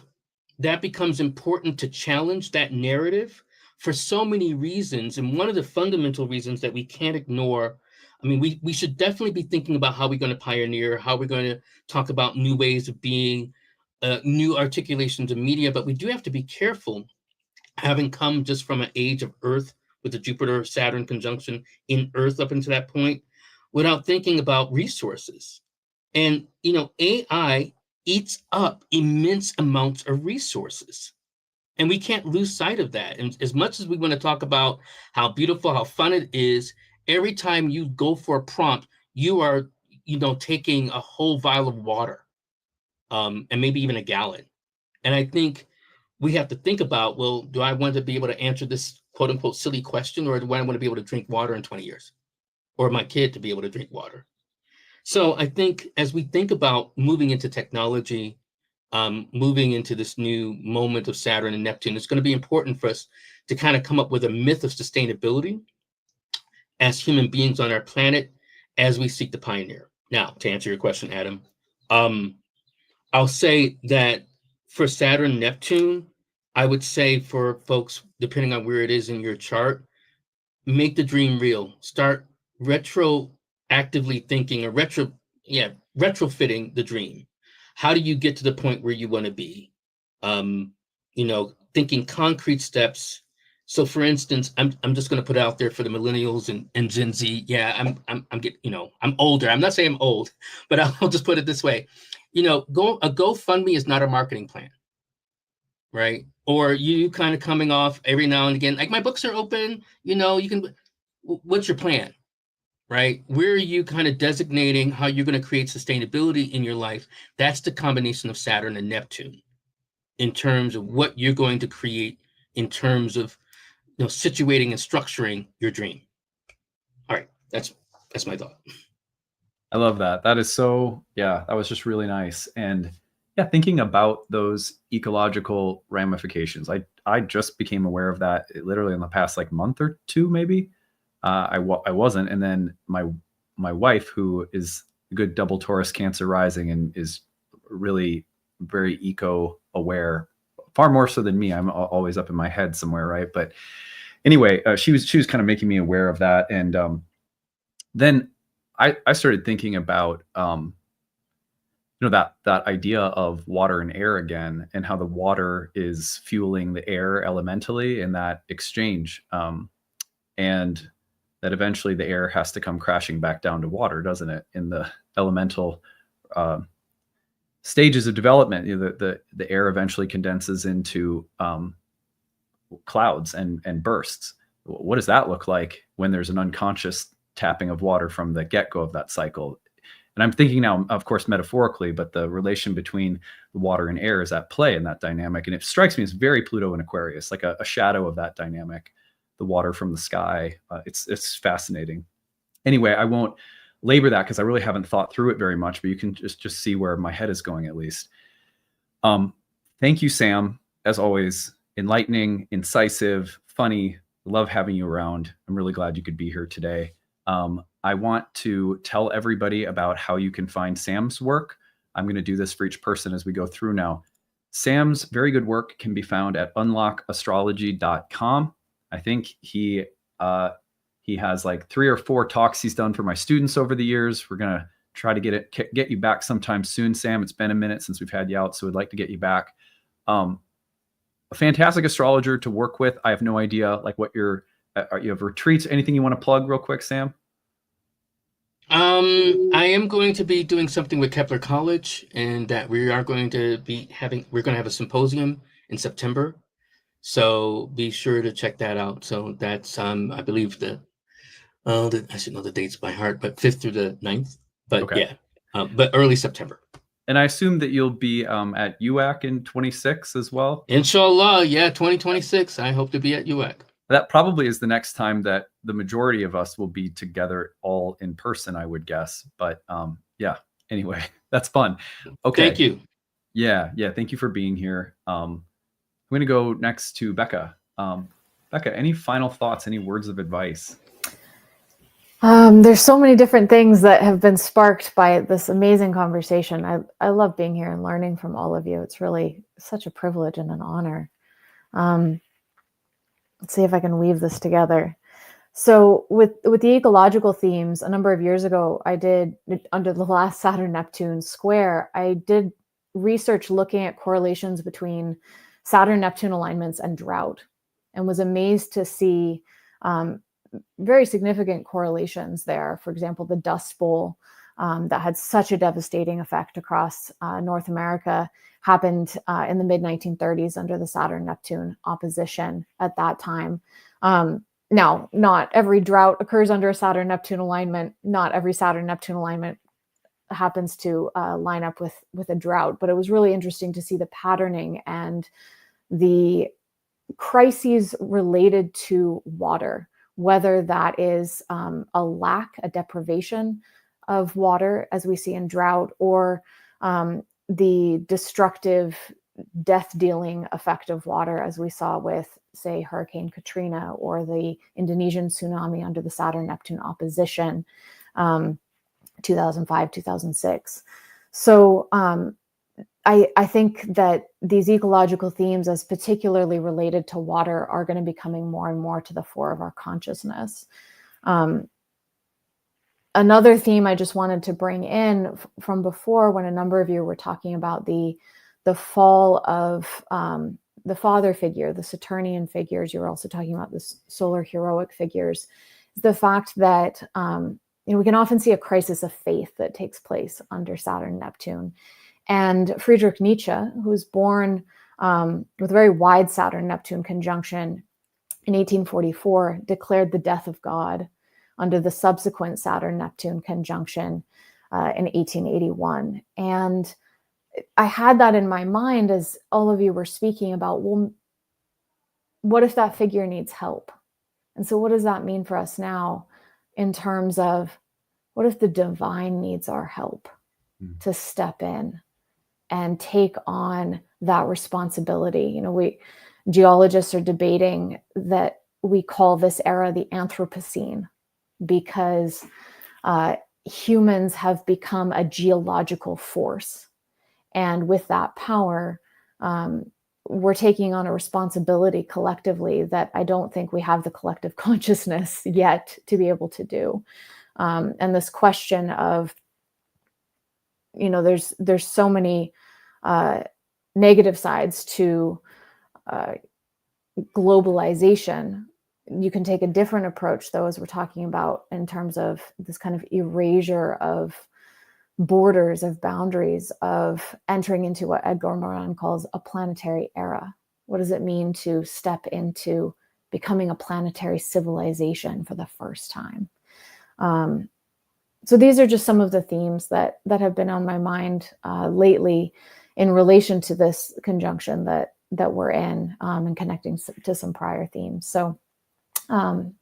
that becomes important to challenge that narrative for so many reasons. And one of the fundamental reasons that we can't ignore, I mean, we should definitely be thinking about how we're going to pioneer, how we're going to talk about new ways of being, new articulations of media, but we do have to be careful, having come just from an age of Earth with the Jupiter-Saturn conjunction in Earth up until that point, without thinking about resources. And, AI eats up immense amounts of resources. And we can't lose sight of that. And as much as we want to talk about how beautiful, how fun it is, every time you go for a prompt, you are, taking a whole vial of water, and maybe even a gallon. And I think we have to think about, well, do I want to be able to answer this quote unquote silly question, or do I want to be able to drink water in 20 years? Or my kid to be able to drink water? So I think as we think about moving into technology, moving into this new moment of Saturn and Neptune, it's going to be important for us to kind of come up with a myth of sustainability as human beings on our planet as we seek to pioneer. Now, to answer your question, Adam, I'll say that for Saturn Neptune, I would say for folks, depending on where it is in your chart, make the dream real. Start retroactively thinking or retrofitting the dream. How do you get to the point where you want to be? Thinking concrete steps. So for instance, I'm just going to put it out there for the millennials and Gen Z. Yeah, I'm getting, I'm older. I'm not saying I'm old, but I'll just put it this way. A GoFundMe is not a marketing plan, right? Or you kind of coming off every now and again, like my books are open, you can, what's your plan, right? Where are you kind of designating how you're going to create sustainability in your life? That's the combination of Saturn and Neptune in terms of what you're going to create in terms of, situating and structuring your dream. All right. That's my thought. I love that. That is that was just really nice. And yeah, thinking about those ecological ramifications. I just became aware of that literally in the past month or two, maybe. I wasn't. And then my wife, who is a good double Taurus Cancer rising and is really very eco aware, far more so than me. I'm always up in my head somewhere, right? But anyway, she was kind of making me aware of that. And then I started thinking about that idea of water and air again, and how the water is fueling the air elementally in that exchange, and that eventually the air has to come crashing back down to water, doesn't it? In the elemental stages of development, the air eventually condenses into clouds and bursts. What does that look like when there's an unconscious tapping of water from the get-go of that cycle? And I'm thinking now, of course, metaphorically, but the relation between the water and air is at play in that dynamic. And it strikes me as very Pluto and Aquarius, like a shadow of that dynamic, the water from the sky. It's fascinating. Anyway, I won't labor that because I really haven't thought through it very much, but you can just see where my head is going at least. Thank you, Sam, as always. Enlightening, incisive, funny. Love having you around. I'm really glad you could be here today. I want to tell everybody about how you can find Sam's work. I'm going to do this for each person as we go through now. Sam's very good work can be found at unlockastrology.com. I think he has 3 or 4 talks he's done for my students over the years. We're going to try to get you back sometime soon, Sam. It's been a minute since we've had you out, so we'd like to get you back. A fantastic astrologer to work with. I have no idea what you have retreats, anything you want to plug real quick, Sam? I am going to be doing something with Kepler College, and that we are going to have a symposium in September. So be sure to check that out. So that's, I believe I should know the dates by heart, but 5th through the 9th, but okay. But early September. And I assume that you'll be at UAC in 26 as well? Inshallah, yeah, 2026. I hope to be at UAC. That probably is the next time that the majority of us will be together all in person, I would guess. But anyway, that's fun. Okay. Thank you. Yeah, thank you for being here. I'm going to go next to Becca. Becca, any final thoughts, any words of advice? There's so many different things that have been sparked by this amazing conversation. I love being here and learning from all of you. It's really such a privilege and an honor. Let's see if I can weave this together. So with the ecological themes, a number of years ago, I did, under the last Saturn-Neptune square, I did research looking at correlations between Saturn-Neptune alignments and drought, and was amazed to see very significant correlations there. For example, the Dust Bowl that had such a devastating effect across North America happened in the mid-1930s under the Saturn-Neptune opposition at that time. Now, not every drought occurs under a Saturn-Neptune alignment. Not every Saturn-Neptune alignment happens to line up with a drought, but it was really interesting to see the patterning and the crises related to water, whether that is a lack, a deprivation of water, as we see in drought, or the destructive, death-dealing effect of water, as we saw with, say, Hurricane Katrina or the Indonesian tsunami under the Saturn-Neptune opposition. 2005, 2006. So I think that these ecological themes, as particularly related to water, are going to be coming more and more to the fore of our consciousness. Another theme I just wanted to bring in from before, when a number of you were talking about the fall of the father figure, the Saturnian figures, you were also talking about the solar heroic figures, is the fact that we can often see a crisis of faith that takes place under Saturn-Neptune. And Friedrich Nietzsche, who was born with a very wide Saturn-Neptune conjunction in 1844, declared the death of God under the subsequent Saturn-Neptune conjunction in 1881. And I had that in my mind as all of you were speaking about, well, what if that figure needs help? And so what does that mean for us now in terms of what if the divine needs our help to step in and take on that responsibility? Geologists are debating that we call this era the Anthropocene, because humans have become a geological force. And with that power, we're taking on a responsibility collectively that I don't think we have the collective consciousness yet to be able to do. And this question of, there's so many negative sides to globalization. You can take a different approach, though, as we're talking about in terms of this kind of erasure of borders, of boundaries, of entering into what Edgar Morin calls a planetary era. What does it mean to step into becoming a planetary civilization for the first time? So these are just some of the themes that have been on my mind lately in relation to this conjunction that we're in, and connecting to some prior themes. So, and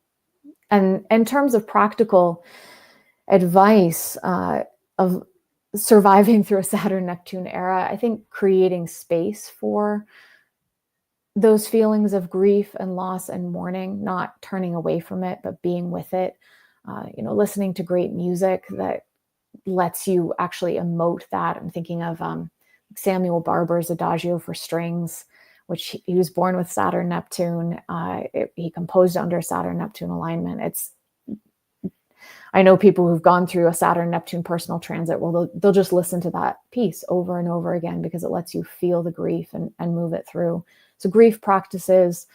in terms of practical advice of surviving through a Saturn-Neptune era, I think creating space for those feelings of grief and loss and mourning, not turning away from it, but being with it. Listening to great music that lets you actually emote that. I'm thinking of Samuel Barber's Adagio for Strings, which he was born with Saturn-Neptune. He composed under Saturn-Neptune alignment. I know people who've gone through a Saturn-Neptune personal transit, well, they'll just listen to that piece over and over again because it lets you feel the grief and move it through. So grief practices,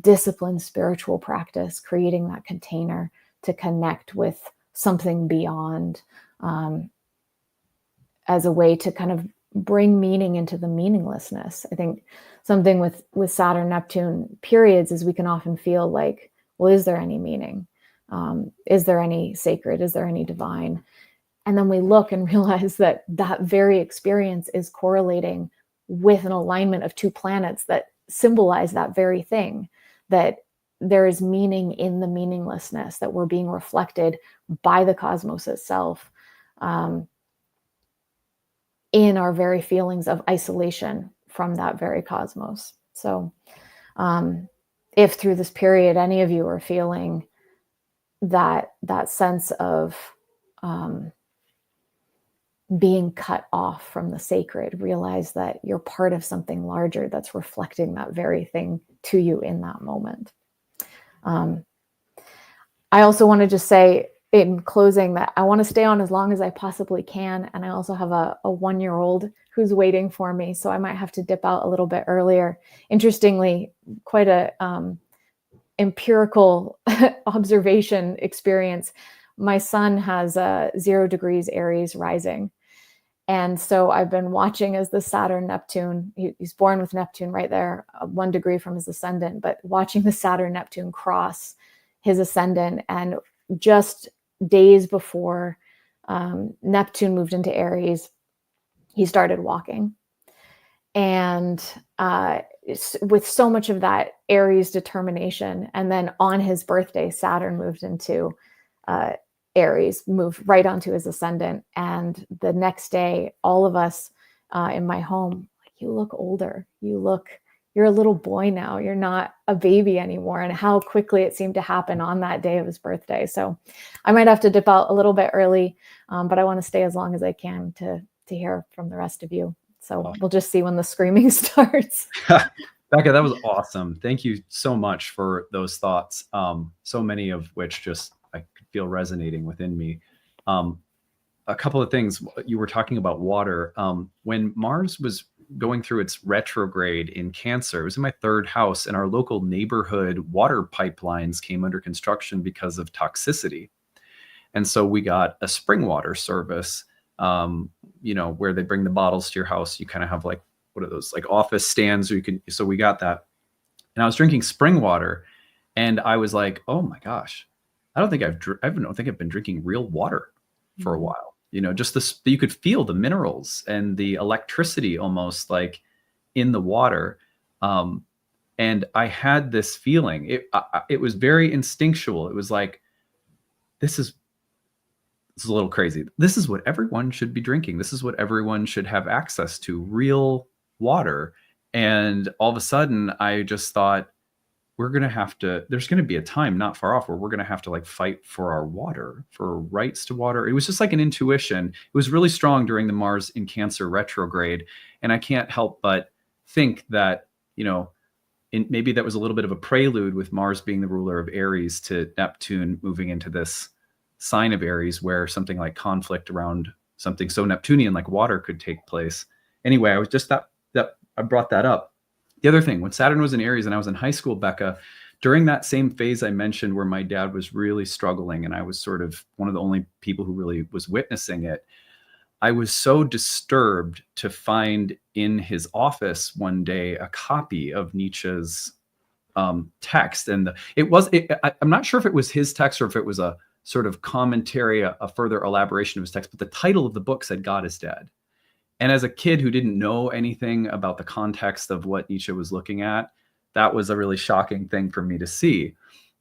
discipline, spiritual practice, creating that container to connect with something beyond, as a way to kind of bring meaning into the meaninglessness. I think something with Saturn-Neptune periods is we can often feel like, well, is there any meaning? Is there any sacred? Is there any divine? And then we look and realize that very experience is correlating with an alignment of two planets that symbolize that very thing, that there is meaning in the meaninglessness, that we're being reflected by the cosmos itself, in our very feelings of isolation from that very cosmos. So if through this period, any of you are feeling that sense of being cut off from the sacred, realize that you're part of something larger that's reflecting that very thing to you in that moment. I also want to just say in closing that I want to stay on as long as I possibly can. And I also have a 1-year-old who's waiting for me, so I might have to dip out a little bit earlier. Interestingly, quite a empirical observation experience. My son has 0 degrees Aries rising. And so I've been watching as the Saturn-Neptune, he's born with Neptune right there, 1 degree from his ascendant, but watching the Saturn-Neptune cross his ascendant. And just days before Neptune moved into Aries, he started walking. And with so much of that Aries determination, and then on his birthday, Saturn moved into Aries, moved right onto his ascendant. And the next day, all of us in my home, like, you look older, you look you're a little boy now. You're not a baby anymore. And how quickly it seemed to happen on that day of his birthday. So I might have to dip out a little bit early, but I want to stay as long as I can to hear from the rest of you. So we'll just see when the screaming starts. Becca, that was awesome. Thank you so much for those thoughts. So many of which just I could feel resonating within me. A couple of things. You were talking about water. When Mars was going through its retrograde in Cancer, it was in my 3rd house, and our local neighborhood water pipelines came under construction because of toxicity. And so we got a spring water service, where they bring the bottles to your house. You kind of have like, what are those, like office stands, or so we got that. And I was drinking spring water, and I was like, oh my gosh, I don't think I've been drinking real water for a while. Just you could feel the minerals and the electricity almost like in the water. And I had this feeling, it was very instinctual. It was like, this is a little crazy. This is what everyone should be drinking. This is what everyone should have access to, real water. And all of a sudden I just thought, there's going to be a time not far off where we're going to have to like fight for our water, for rights to water. It was just like an intuition. It was really strong during the Mars in Cancer retrograde. And I can't help but think that, maybe that was a little bit of a prelude with Mars being the ruler of Aries to Neptune moving into this sign of Aries, where something like conflict around something so Neptunian like water could take place. Anyway, I was just that I brought that up. The other thing, when Saturn was in Aries and I was in high school, Becca, during that same phase I mentioned where my dad was really struggling and I was sort of one of the only people who really was witnessing it, I was so disturbed to find in his office one day a copy of Nietzsche's text. And I'm not sure if it was his text or if it was a sort of commentary, a further elaboration of his text, but the title of the book said, God is Dead. And as a kid who didn't know anything about the context of what Nietzsche was looking at, that was a really shocking thing for me to see.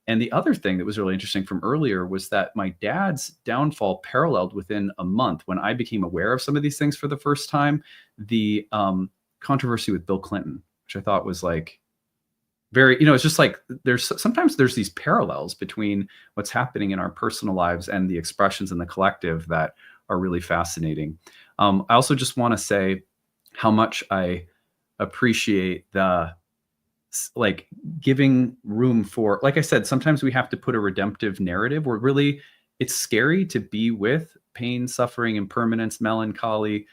And the other thing that was really interesting from earlier was that my dad's downfall paralleled within a month, when I became aware of some of these things for the first time, the controversy with Bill Clinton, which I thought was like very, it's just like sometimes there's these parallels between what's happening in our personal lives and the expressions in the collective that are really fascinating. I also just want to say how much I appreciate the like giving room for, like I said, sometimes we have to put a redemptive narrative where really it's scary to be with pain, suffering, impermanence, melancholy.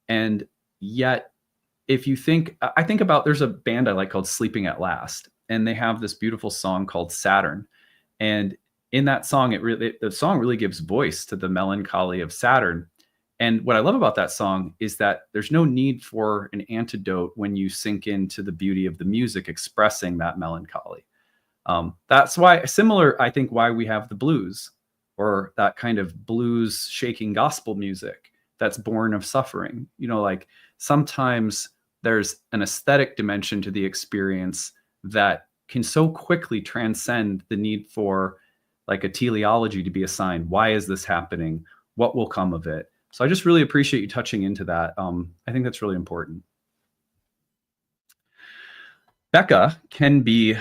And yet, if you think, I think about, there's a band I like called Sleeping at Last, and they have this beautiful song called Saturn. And in that song, the song really gives voice to the melancholy of Saturn. And what I love about that song is that there's no need for an antidote when you sink into the beauty of the music expressing that melancholy. That's why, I think why we have the blues, or that kind of blues shaking gospel music that's born of suffering. Like sometimes there's an aesthetic dimension to the experience that can so quickly transcend the need for like a teleology to be assigned. Why is this happening? What will come of it? So I just really appreciate you touching into that. I think that's really important. Becca can be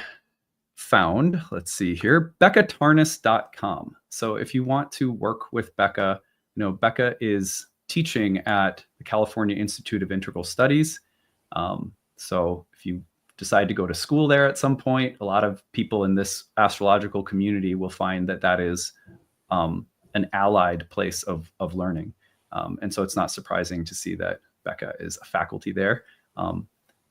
found, let's see here, beccatarnas.com. So if you want to work with Becca, Becca is teaching at the California Institute of Integral Studies. So if you decide to go to school there at some point, a lot of people in this astrological community will find that is an allied place of learning. And so it's not surprising to see that Becca is a faculty there.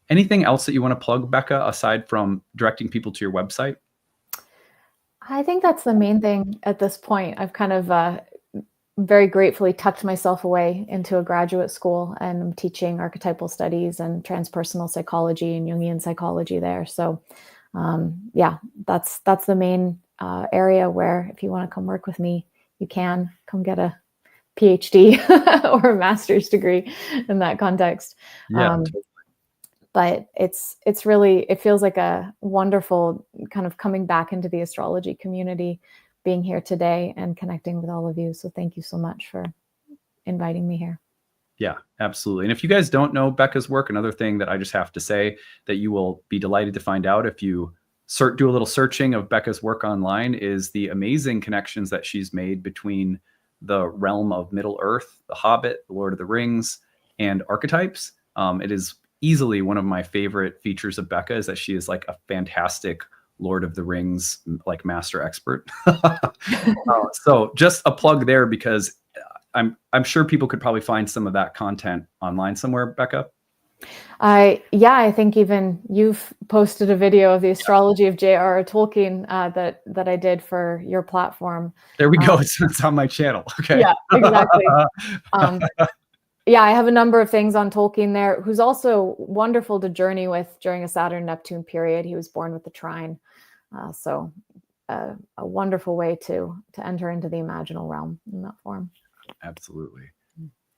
Anything else that you want to plug, Becca, aside from directing people to your website? I think that's the main thing at this point. I've kind of very gratefully tucked myself away into a graduate school, and I'm teaching archetypal studies and transpersonal psychology and Jungian psychology there. So that's the main area where if you want to come work with me, you can come get a PhD or a master's degree in that context. Yeah. But it's really, it feels like a wonderful kind of coming back into the astrology community, being here today and connecting with all of you. So thank you so much for inviting me here. Yeah, absolutely. And if you guys don't know Becca's work, another thing that I just have to say that you will be delighted to find out if you do a little searching of Becca's work online is the amazing connections that she's made between the realm of Middle Earth, The Hobbit, The Lord of the Rings, and archetypes. It is easily one of my favorite features of Becca is that she is like a fantastic Lord of the Rings, like master expert. So just a plug there, because I'm sure people could probably find some of that content online somewhere, Becca. Yeah, I think even you've posted a video of the astrology of J.R.R. Tolkien that I did for your platform. There we go. It's on my channel. Okay. Yeah, exactly. Yeah, I have a number of things on Tolkien there, who's also wonderful to journey with during a Saturn-Neptune period. He was born with the trine. So a wonderful way to enter into the imaginal realm in that form. Absolutely.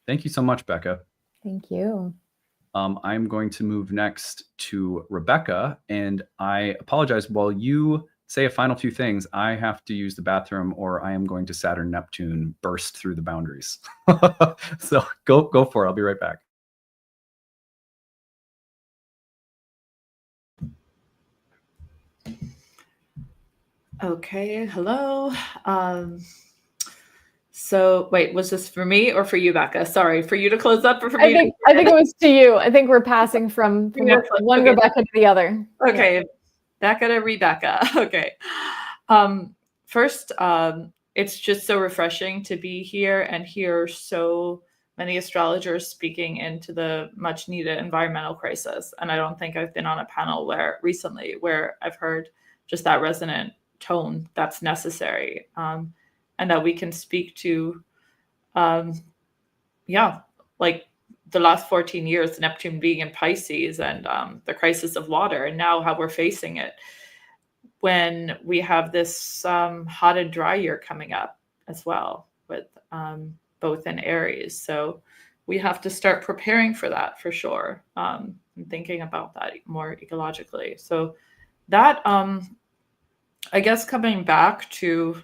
Thank you so much, Becca. Thank you. I'm going to move next to Rebecca, and I apologize. While you say a final few things, I have to use the bathroom, or I am going to Saturn-Neptune burst through the boundaries. So go for it. I'll be right back. Okay, hello. So wait, was this for me or for you, Becca? Sorry, for you to close up or for me? I think it was to you. I think we're passing from one Okay. Rebecca to the other. Okay, yeah. Becca to Rebecca. Okay. First, it's just so refreshing to be here and hear so many astrologers speaking into the much needed environmental crisis. And I don't think I've been on a panel recently where I've heard just that resonant tone that's necessary, and that we can speak to, like the last 14 years, Neptune being in Pisces, and the crisis of water, and now how we're facing it when we have this hot and dry year coming up as well, with both in Aries. So we have to start preparing for that for sure, and thinking about that more ecologically. So that, I guess, coming back to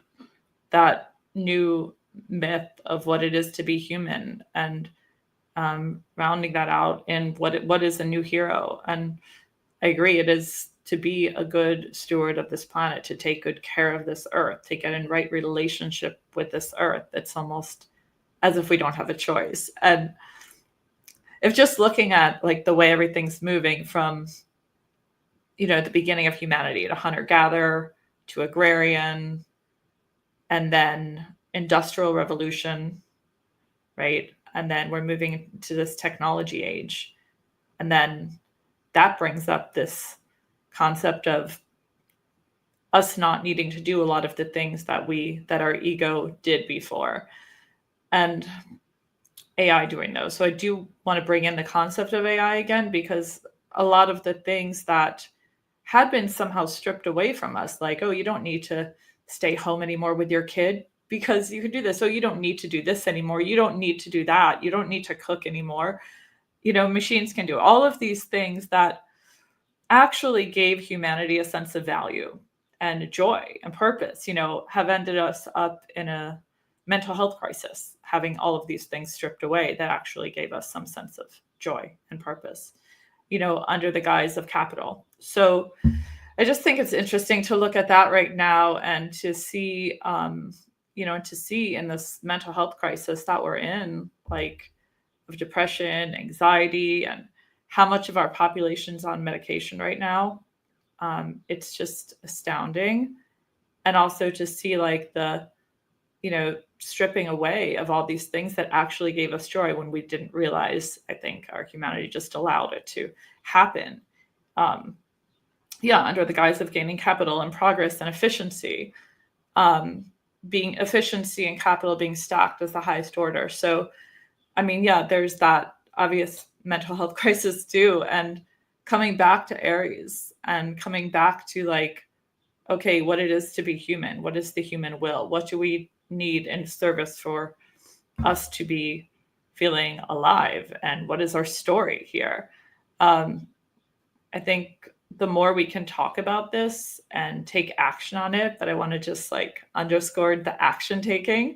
that new myth of what it is to be human, and rounding that out in what is a new hero. And I agree, it is to be a good steward of this planet, to take good care of this earth, to get in right relationship with this earth. It's almost as if we don't have a choice. And if just looking at like the way everything's moving from, the beginning of humanity, to hunter-gatherer, to agrarian, and then industrial revolution, right? And then we're moving to this technology age. And then that brings up this concept of us not needing to do a lot of the things that our ego did before, and AI doing those. So I do want to bring in the concept of AI again, because a lot of the things that had been somehow stripped away from us, like, oh, you don't need to stay home anymore with your kid because you can do this. So you don't need to do this anymore. You don't need to do that. You don't need to cook anymore. Machines can do all of these things that actually gave humanity a sense of value and joy and purpose, have ended us up in a mental health crisis, having all of these things stripped away that actually gave us some sense of joy and purpose, under the guise of capital. So I just think it's interesting to look at that right now, and to see, to see in this mental health crisis that we're in, like, of depression, anxiety, and how much of our population's on medication right now. It's just astounding. And also to see like the, stripping away of all these things that actually gave us joy when we didn't realize. I think our humanity just allowed it to happen. Under the guise of gaining capital and progress and efficiency, being efficiency and capital being stacked as the highest order. So, there's that obvious mental health crisis too. And coming back to Aries, and coming back to like, okay, what it is to be human. What is the human will? What do we need in service for us to be feeling alive? And what is our story here? I think the more we can talk about this and take action on it, but I want to just like underscore the action taking,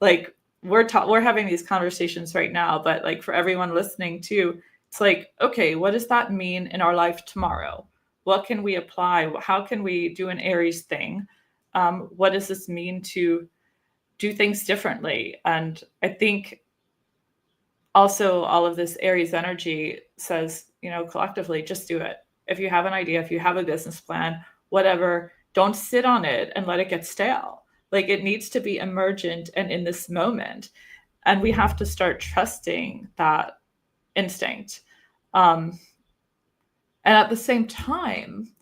like we're having these conversations right now, but like for everyone listening too, it's like, okay, what does that mean in our life tomorrow? What can we apply? How can we do an Aries thing? What does this mean to do things differently? And I think also all of this Aries energy says, you know, collectively, just do it. If you have an idea, if you have a business plan, whatever, don't sit on it and let it get stale. Like, it needs to be emergent and in this moment. And we have to start trusting that instinct. And at the same time,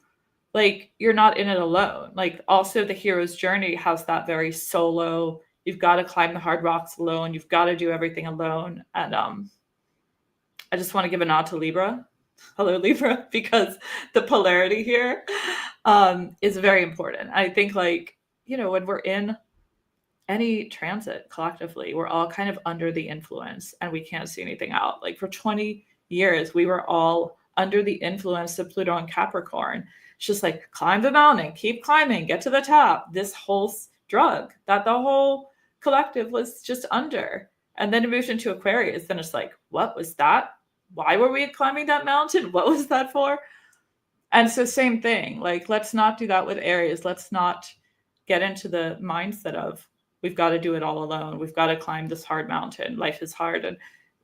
like, you're not in it alone. Like, also the hero's journey has that very solo, you've got to climb the hard rocks alone. You've got to do everything alone. And I just want to give a nod to Libra. Hello, Libra, because the polarity here is very important. I think, like, you know, when we're in any transit collectively, we're all kind of under the influence and we can't see anything out. Like, for 20 years, we were all under the influence of Pluto and Capricorn. It's just like, climb the mountain, keep climbing, get to the top. This whole drug that the whole collective was just under. And then it moved into Aquarius. Then it's like, what was that? Why were we climbing that mountain? What was that for? And so same thing, like, let's not do that with Aries. Let's not get into the mindset of, we've got to do it all alone. We've got to climb this hard mountain. Life is hard. And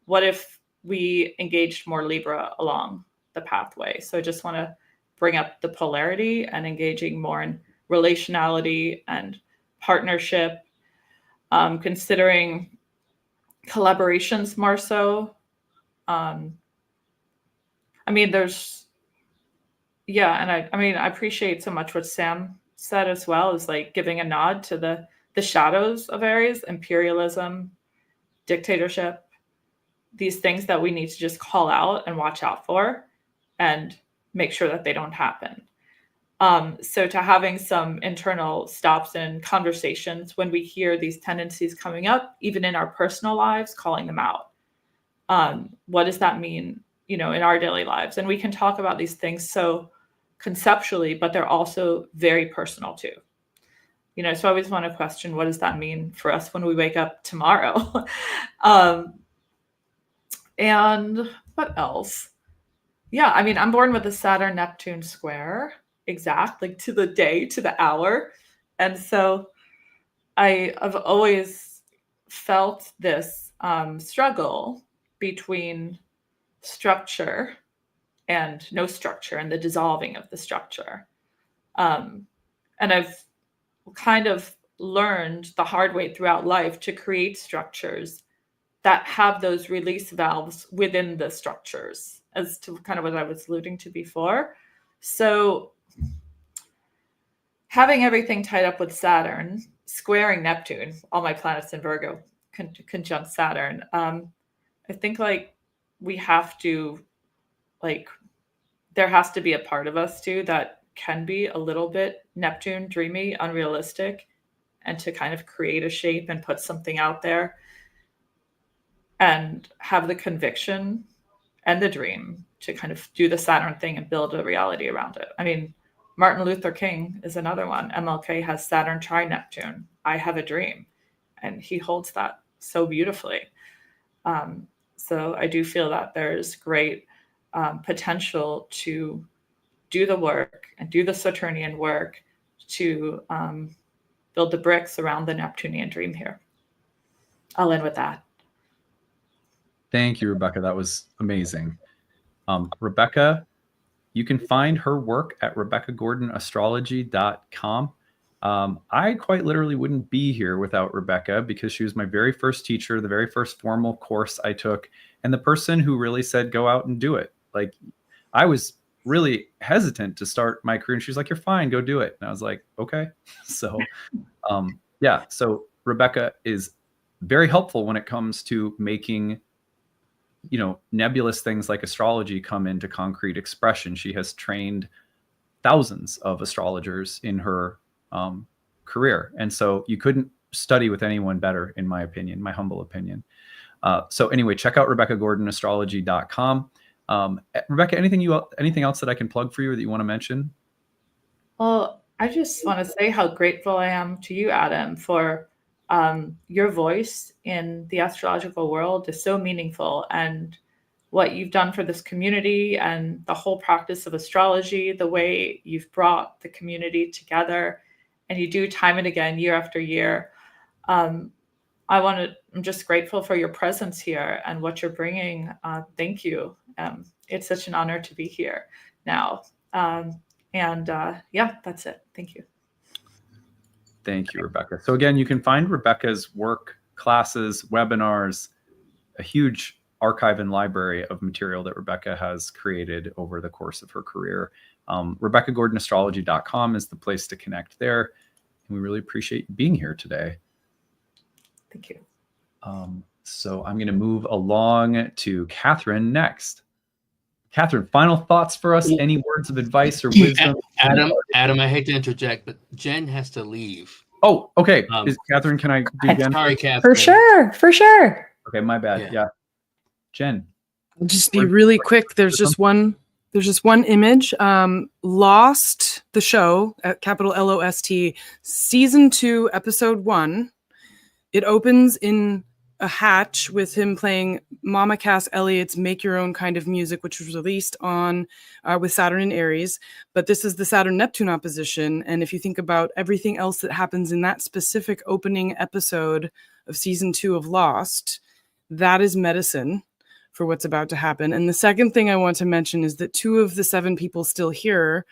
what if we engaged more Libra along the pathway? So I just want to bring up the polarity and engaging more in relationality and partnership, considering collaborations more so. I mean, there's, yeah, and I appreciate so much what Sam said as well, is like giving a nod to the shadows of Aries, imperialism, dictatorship, these things that we need to just call out and watch out for and make sure that they don't happen. So to having some internal stops and conversations when we hear these tendencies coming up, even in our personal lives, calling them out. What does that mean, you know, in our daily lives? And we can talk about these things so conceptually, but they're also very personal too. You know, so I always want to question, what does that mean for us when we wake up tomorrow? And what else? Yeah, I mean, I'm born with a Saturn-Neptune square, exact, like to the day, to the hour. And so I've always felt this struggle between structure and no structure, and the dissolving of the structure. And I've kind of learned the hard way throughout life to create structures that have those release valves within the structures, as to kind of what I was alluding to before. So having everything tied up with Saturn, squaring Neptune, all my planets in Virgo, conjunct Saturn, I think, like, we have to, like, there has to be a part of us too that can be a little bit Neptune dreamy, unrealistic, and to kind of create a shape and put something out there and have the conviction and the dream to kind of do the Saturn thing and build a reality around it. I mean, Martin Luther King is another one. MLK has Saturn tri-Neptune. I have a dream. And he holds that so beautifully. So I do feel that there's great potential to do the work and do the Saturnian work to build the bricks around the Neptunian dream here. I'll end with that. Thank you, Rebecca. That was amazing. Rebecca, you can find her work at RebeccaGordonAstrology.com. I quite literally wouldn't be here without Rebecca, because she was my very first teacher, the very first formal course I took, and the person who really said, go out and do it. Like, I was really hesitant to start my career, and she was like, you're fine, go do it. And I was like, okay. So, yeah. So Rebecca is very helpful when it comes to making, you know, nebulous things like astrology come into concrete expression. She has trained thousands of astrologers in her career. And so you couldn't study with anyone better, in my opinion, my humble opinion. So anyway, check out RebeccaGordonAstrology.com. Rebecca, anything else that I can plug for you that you want to mention? Well, I just want to say how grateful I am to you, Adam, for your voice in the astrological world is so meaningful, and what you've done for this community and the whole practice of astrology, the way you've brought the community together, and you do time and again, year after year. I'm just grateful for your presence here and what you're bringing. Thank you. It's such an honor to be here now. Yeah, that's it. Thank you. Thank you, Rebecca. So again, you can find Rebecca's work, classes, webinars, a huge archive and library of material that Rebecca has created over the course of her career. RebeccaGordonAstrology.com is the place to connect there. And we really appreciate you being here today. Thank you. So I'm going to move along to Catherine next. Catherine, final thoughts for us? Any words of advice or wisdom? Adam, I hate to interject, but Jen has to leave. Oh, okay. Catherine, can I do Jen? Sorry, Catherine. For sure. Okay, my bad. Yeah. Jen. I'll just be really quick. There's just one image. Lost, the show, at capital LOST, season 2, episode 1. It opens in a hatch with him playing Mama Cass Elliott's Make Your Own Kind of Music, which was released on with Saturn and Aries. But this is the Saturn-Neptune opposition. And if you think about everything else that happens in that specific opening episode of season 2 of Lost, that is medicine for what's about to happen. And the second thing I want to mention is that 2 of the 7 people still here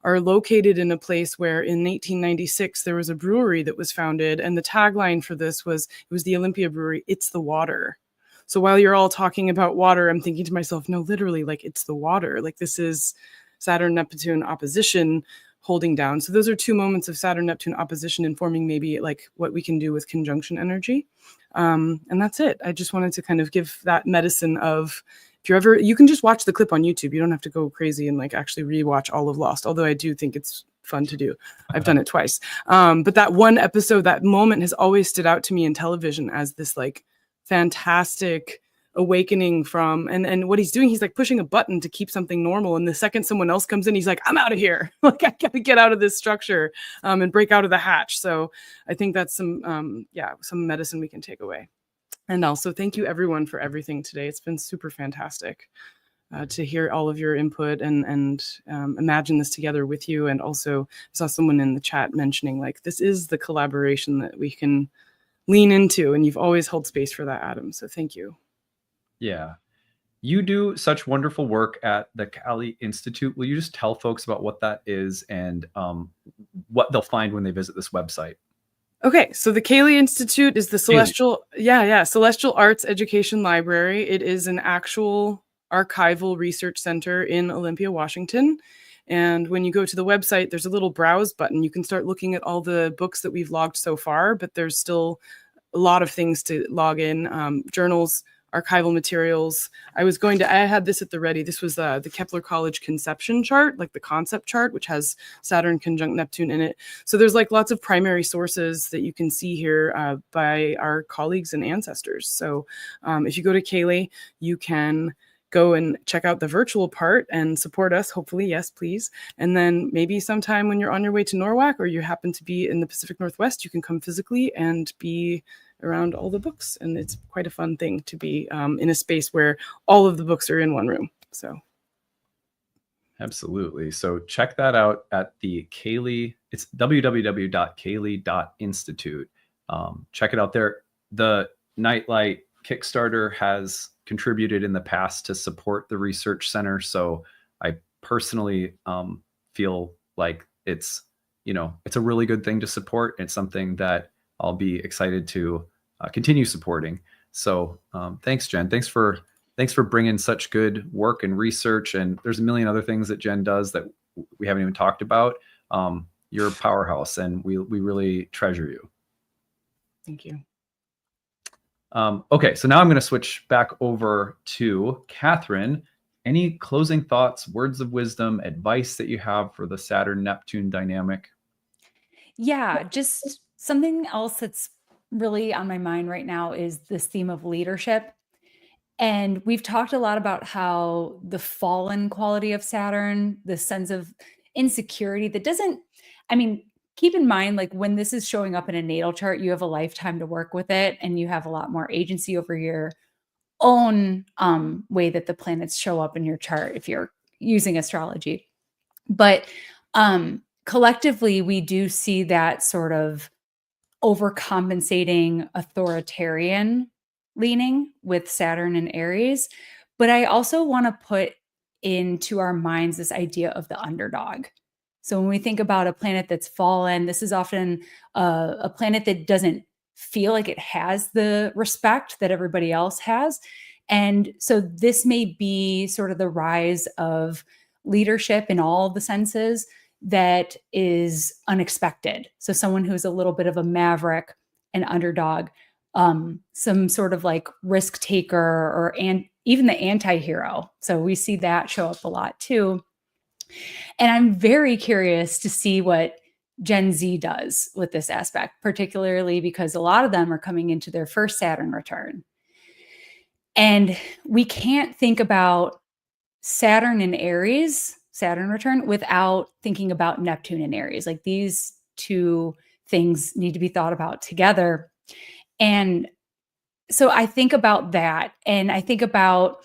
are located in a place where in 1896 there was a brewery that was founded, and the tagline for this was, it was the Olympia Brewery, "It's the water." So while you're all talking about water, I'm thinking to myself, no, literally, like, it's the water. Like, this is Saturn-Neptune opposition holding down. So those are 2 moments of Saturn-Neptune opposition informing maybe like what we can do with conjunction energy. And that's it. I just wanted to kind of give that medicine of, if you're ever, you can just watch the clip on YouTube. You don't have to go crazy and like actually rewatch all of Lost, although I do think it's fun to do. I've done it twice. But that one episode, that moment has always stood out to me in television as this like fantastic awakening from, and what he's doing, he's like pushing a button to keep something normal. And the second someone else comes in, he's like, I'm out of here. Like, I gotta get out of this structure and break out of the hatch. So I think that's some medicine we can take away. And also thank you everyone for everything today. It's been super fantastic to hear all of your input and imagine this together with you. And also I saw someone in the chat mentioning like, this is the collaboration that we can lean into. And you've always held space for that, Adam. So thank you. Yeah. You do such wonderful work at the Cali Institute. Will you just tell folks about what that is and what they'll find when they visit this website? Okay, so the Cayley Institute is the Celestial Arts Education Library. It is an actual archival research center in Olympia, Washington. And when you go to the website, there's a little browse button. You can start looking at all the books that we've logged so far, but there's still a lot of things to log in, journals, archival materials. I had this at the ready. This was the Kepler College conception chart, like the concept chart, which has Saturn conjunct Neptune in it. So there's like lots of primary sources that you can see here by our colleagues and ancestors. So if you go to Cayley, you can go and check out the virtual part and support us, hopefully. Yes, please. And then maybe sometime when you're on your way to Norwalk or you happen to be in the Pacific Northwest, you can come physically and be around all the books. And it's quite a fun thing to be in a space where all of the books are in one room. So. Absolutely. So check that out at the Cayley. It's www.cayley.institute. Check it out there. The Nightlight Kickstarter has contributed in the past to support the research center. So I personally feel like it's a really good thing to support. It's something that I'll be excited to continue supporting. So thanks, Jen. Thanks for bringing such good work and research. And there's a million other things that Jen does that we haven't even talked about. You're a powerhouse, and we really treasure you. Thank you. Okay, so now I'm going to switch back over to Catherine. Any closing thoughts, words of wisdom, advice that you have for the Saturn-Neptune dynamic? Yeah, just something else that's really on my mind right now is this theme of leadership. And we've talked a lot about how the fallen quality of Saturn, the sense of insecurity that keep in mind, like when this is showing up in a natal chart, you have a lifetime to work with it, and you have a lot more agency over your own way that the planets show up in your chart if you're using astrology. But collectively, we do see that sort of overcompensating authoritarian leaning with Saturn and Aries. But I also want to put into our minds this idea of the underdog. So when we think about a planet that's fallen, this is often a planet that doesn't feel like it has the respect that everybody else has. And so this may be sort of the rise of leadership in all the senses that is unexpected. So someone who's a little bit of a maverick, an underdog, some sort of like risk taker, or even the anti-hero. So we see that show up a lot too. And I'm very curious to see what Gen Z does with this aspect, particularly because a lot of them are coming into their first Saturn return. And we can't think about Saturn and Aries, Saturn return, without thinking about Neptune and Aries. Like these two things need to be thought about together. And so I think about that, and I think about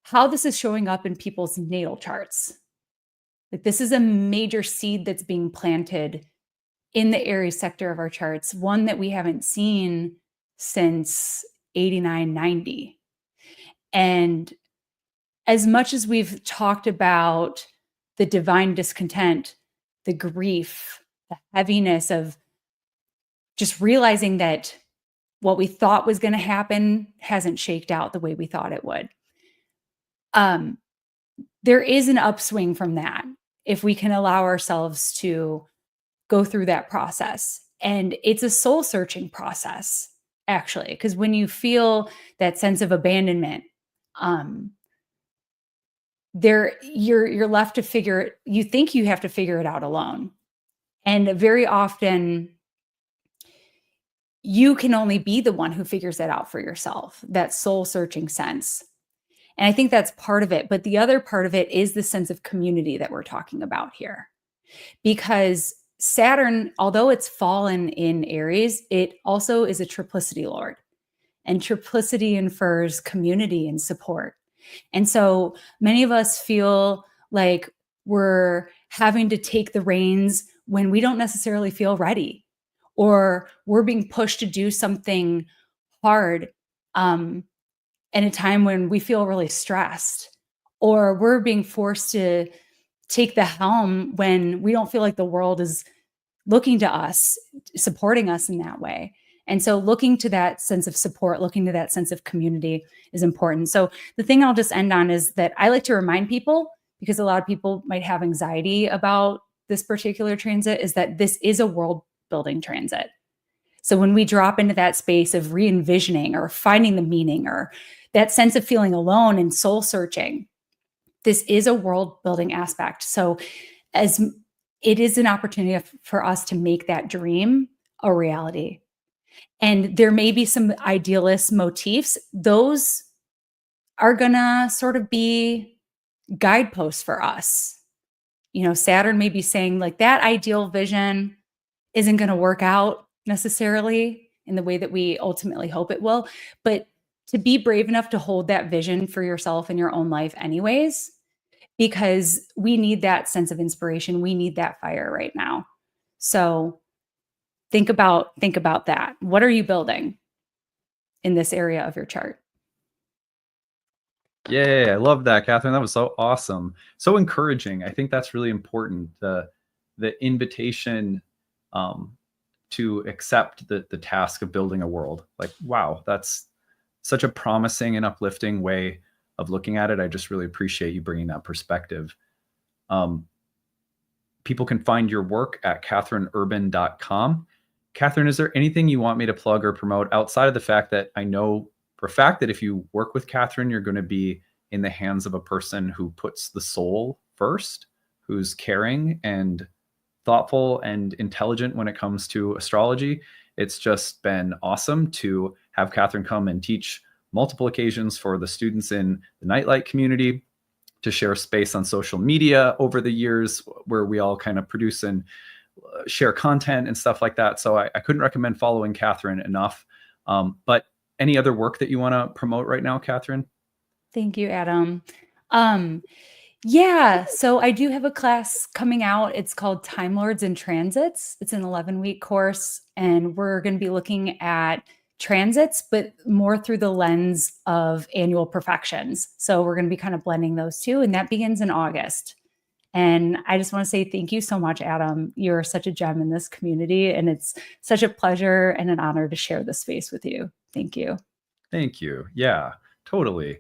how this is showing up in people's natal charts. Like this is a major seed that's being planted in the Aries sector of our charts, one that we haven't seen since 89, 90. And as much as we've talked about the divine discontent, the grief, the heaviness of just realizing that what we thought was going to happen hasn't shaked out the way we thought it would. There is an upswing from that if we can allow ourselves to go through that process. And it's a soul searching process, actually, because when you feel that sense of abandonment, you're left to you think you have to figure it out alone. And very often you can only be the one who figures that out for yourself, that soul searching sense. And I think that's part of it. But the other part of it is the sense of community that we're talking about here. Because Saturn, although it's fallen in Aries, it also is a triplicity lord. And triplicity infers community and support. And so many of us feel like we're having to take the reins when we don't necessarily feel ready, or we're being pushed to do something hard in a time when we feel really stressed, or we're being forced to take the helm when we don't feel like the world is looking to us, supporting us in that way. And so looking to that sense of support, looking to that sense of community is important. So the thing I'll just end on is that I like to remind people, because a lot of people might have anxiety about this particular transit, is that this is a world building transit. So when we drop into that space of re-envisioning or finding the meaning, or that sense of feeling alone and soul searching, this is a world building aspect. So as it is an opportunity for us to make that dream a reality. And there may be some idealist motifs. Those are gonna sort of be guideposts for us. You know, Saturn may be saying like that ideal vision isn't gonna work out necessarily in the way that we ultimately hope it will, but to be brave enough to hold that vision for yourself in your own life anyways, because we need that sense of inspiration. We need that fire right now. So think about that. What are you building in this area of your chart? Yeah, I love that, Catherine. That was so awesome. So encouraging. I think that's really important. The invitation to accept the task of building a world. Like, wow, that's such a promising and uplifting way of looking at it. I just really appreciate you bringing that perspective. People can find your work at catherineurban.com. Catherine, is there anything you want me to plug or promote outside of the fact that I know for a fact that if you work with Catherine, you're going to be in the hands of a person who puts the soul first, who's caring and thoughtful and intelligent when it comes to astrology. It's just been awesome to have Catherine come and teach multiple occasions for the students in the Nightlight community, to share space on social media over the years where we all kind of produce and share content and stuff like that. So I couldn't recommend following Catherine enough. But any other work that you want to promote right now, Catherine? Thank you, Adam. Yeah, so I do have a class coming out. It's called Time Lords and Transits. It's an 11-week course, and we're going to be looking at transits, but more through the lens of annual perfections. So we're going to be kind of blending those two, and that begins in August. And I just want to say thank you so much, Adam. You're such a gem in this community, and it's such a pleasure and an honor to share this space with you. Thank you. Thank you. Yeah, totally.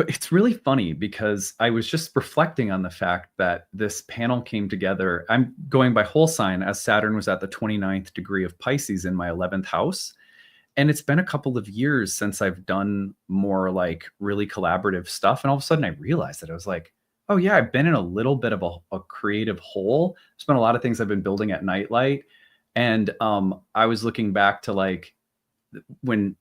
It's really funny because I was just reflecting on the fact that this panel came together. I'm going by whole sign as Saturn was at the 29th degree of Pisces in my 11th house. And it's been a couple of years since I've done more like really collaborative stuff. And all of a sudden I realized that I was like, oh yeah, I've been in a little bit of a creative hole. There's been a lot of things I've been building at nightlight. And I was looking back to like when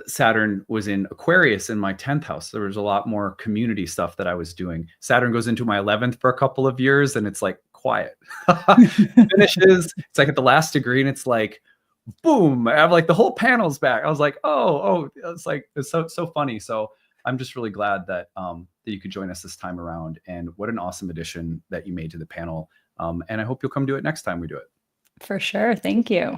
Saturn was in Aquarius in my 10th house. There was a lot more community stuff that I was doing. Saturn goes into my 11th for a couple of years and it's like quiet. Finishes. It's like at the last degree and it's like, boom, I have like the whole panel's back. I was like, oh, it's like, it's so funny. So I'm just really glad that, that you could join us this time around, and what an awesome addition that you made to the panel. And I hope you'll come do it next time we do it. For sure. Thank you.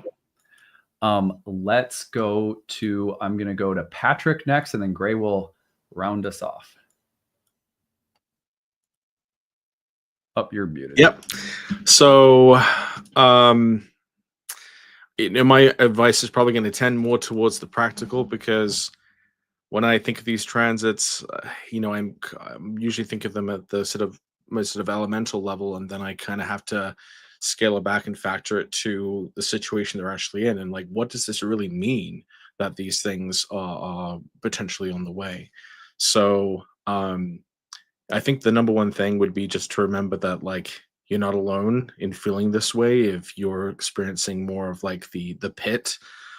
Let's go to, I'm going to go to Patrick next, and then Gray will round us off. Up, you're muted. Yep. So, my advice is probably going to tend more towards the practical, because when I think of these transits, I'm usually think of them at the most elemental level, and then I kind of have to scale it back and factor it to the situation they're actually in, and like, what does this really mean that these things are potentially on the way? So I think the number one thing would be just to remember that like you're not alone in feeling this way if you're experiencing more of like the pit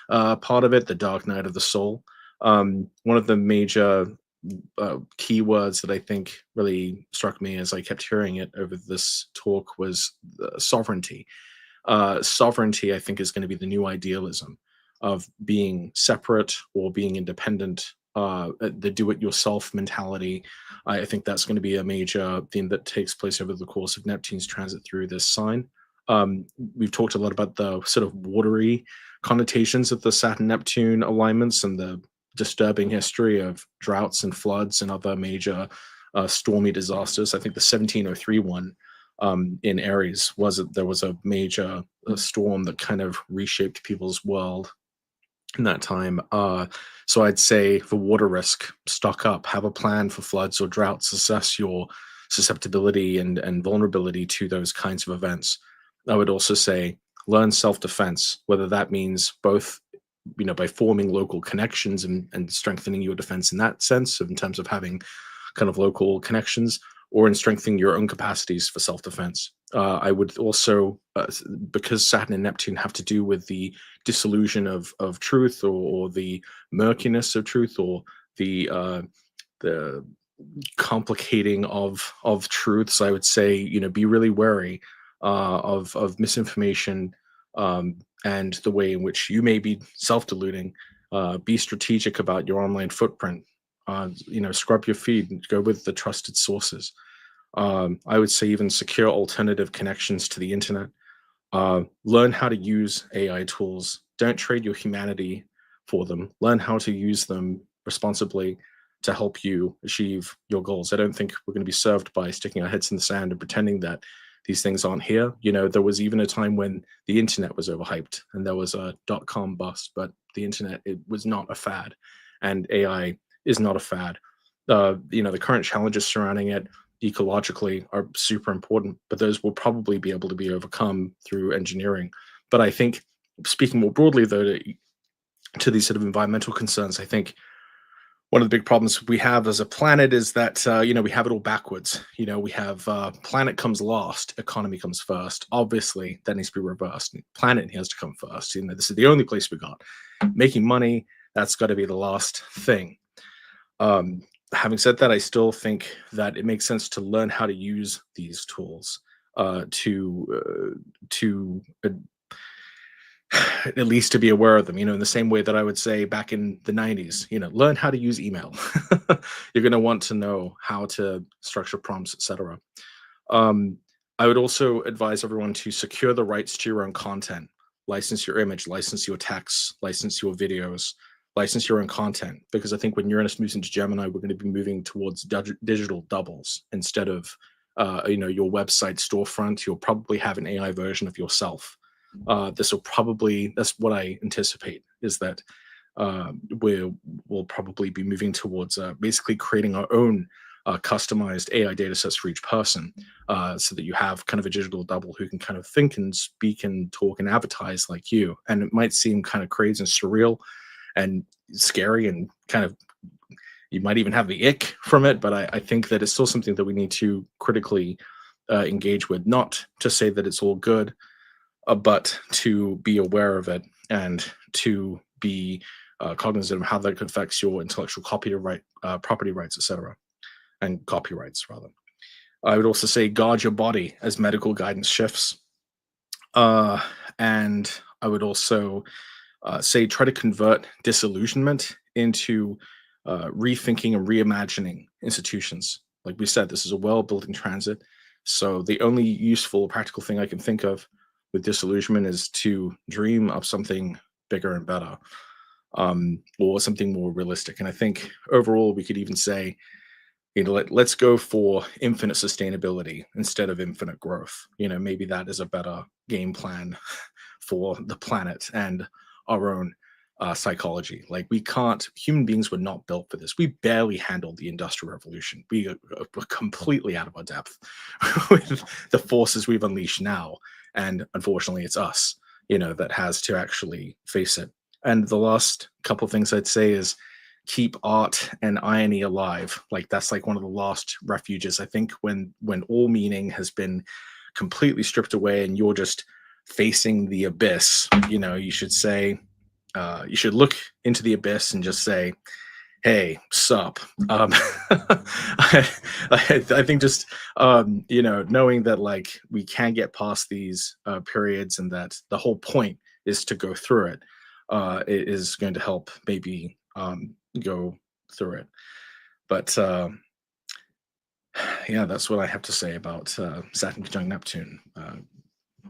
part of it, the dark night of the soul. One of the major keywords that I think really struck me as I kept hearing it over this talk was sovereignty. Sovereignty, I think, is going to be the new idealism of being separate or being independent, the do-it-yourself mentality. I think that's going to be a major theme that takes place over the course of Neptune's transit through this sign. We've talked a lot about the sort of watery connotations of the Saturn-Neptune alignments and the disturbing history of droughts and floods and other major stormy disasters. I think the 1703 one in Aries there was a major storm that kind of reshaped people's world in that time. So I'd say for water risk, stock up, have a plan for floods or droughts, assess your susceptibility and vulnerability to those kinds of events. I would also say learn self-defense, whether that means both by forming local connections and strengthening your defense in that sense, in terms of having kind of local connections, or in strengthening your own capacities for self-defense. I would also, because Saturn and Neptune have to do with the disillusion of truth, or the murkiness of truth, or the complicating of truths, I would say, be really wary of misinformation, and the way in which you may be self-deluding. Be strategic about your online footprint. Scrub your feed and go with the trusted sources. I would say even secure alternative connections to the internet. Learn how to use AI tools. Don't trade your humanity for them. Learn how to use them responsibly to help you achieve your goals. I don't think we're going to be served by sticking our heads in the sand and pretending that these things aren't here. There was even a time when the internet was overhyped and there was a .com bust, but the internet, it was not a fad, and AI is not a fad. The current challenges surrounding it ecologically are super important, but those will probably be able to be overcome through engineering. But I think, speaking more broadly though, to these sort of environmental concerns, I think one of the big problems we have as a planet is that, we have it all backwards. We have planet comes last, economy comes first. Obviously, that needs to be reversed. Planet has to come first. This is the only place we got. Making money, that's got to be the last thing. Having said that, I still think that it makes sense to learn how to use these tools. at least to be aware of them, in the same way that I would say back in the 90s, learn how to use email. You're going to want to know how to structure prompts, etc. I would also advise everyone to secure the rights to your own content, license your image, license your text, license your videos, license your own content, because I think when Uranus moves into Gemini, we're going to be moving towards digital doubles instead of your website storefront. You'll probably have an AI version of yourself. That's what I anticipate, is that we'll probably be moving towards basically creating our own customized AI data sets for each person, so that you have kind of a digital double who can kind of think and speak and talk and advertise like you. And it might seem kind of crazy and surreal and scary, and kind of, you might even have the ick from it, but I think that it's still something that we need to critically engage with, not to say that it's all good, but to be aware of it and to be cognizant of how that affects your intellectual property rights, etc., and copyrights, rather. I would also say guard your body as medical guidance shifts. And I would also say try to convert disillusionment into rethinking and reimagining institutions. Like we said, this is a well-building transit. So the only useful, practical thing I can think of with disillusionment is to dream of something bigger and better, or something more realistic. And I think overall we could even say, let's go for infinite sustainability instead of infinite growth. Maybe that is a better game plan for the planet and our own psychology. Like, human beings were not built for this. We barely handled the Industrial Revolution. We were completely out of our depth with the forces we've unleashed now. And unfortunately, it's us, that has to actually face it. And the last couple of things I'd say is keep art and irony alive. Like, that's like one of the last refuges. I think when all meaning has been completely stripped away and you're just facing the abyss, you should say, you should look into the abyss and just say, hey, sup. I think just, knowing that, like, we can get past these periods, and that the whole point is to go through it, it is going to help maybe go through it. But yeah, that's what I have to say about Saturn conjunct Neptune.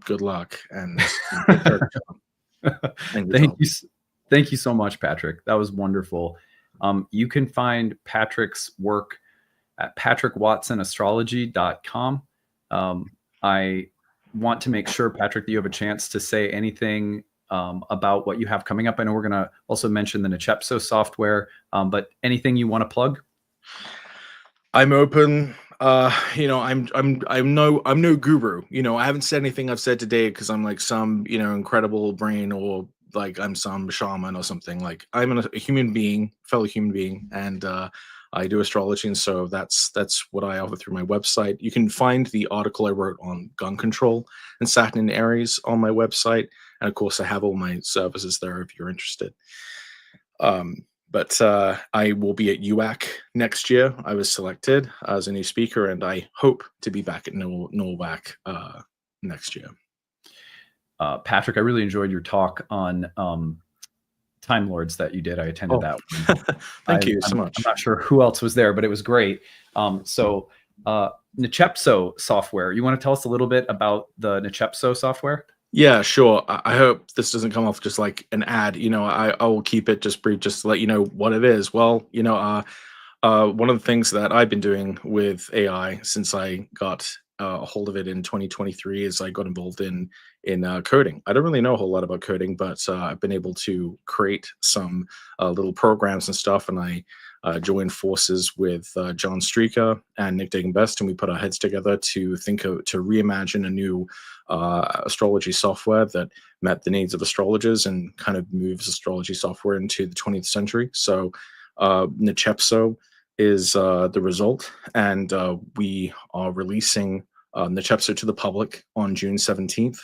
Good luck and Thank you so much, Patrick. That was wonderful. You can find Patrick's work at patrickwatsonAstrology.com. I want to make sure, Patrick, that you have a chance to say anything about what you have coming up. I know we're going to also mention the Nechepso software, but anything you want to plug? I'm open. I'm no guru. I haven't said anything I've said today because I'm like some, incredible brain, or like I'm some shaman or something. Like, I'm a human being, fellow human being, and I do astrology, and so that's what I offer through my website. You can find the article I wrote on gun control and Saturn and Aries on my website, and of course I have all my services there if you're interested. But I will be at UAC next year. I was selected as a new speaker, and I hope to be back at NORWAC next year. Patrick, I really enjoyed your talk on Time Lords that you did. I attended that one. Thank you so much. I'm not sure who else was there, but it was great. So Nechepso software, you want to tell us a little bit about the Nechepso software? Yeah, sure. I hope this doesn't come off just like an ad. I will keep it just brief, just to let you know what it is. Well, one of the things that I've been doing with AI since I got a hold of it in 2023 is I got involved in coding. I don't really know a whole lot about coding, but I've been able to create some little programs and stuff. And I joined forces with John Streecker and Nick Dagan-Best, and we put our heads together to reimagine a new astrology software that met the needs of astrologers and kind of moves astrology software into the 20th century. So Nechepso is the result, and we are releasing Nechepso to the public on June 17th.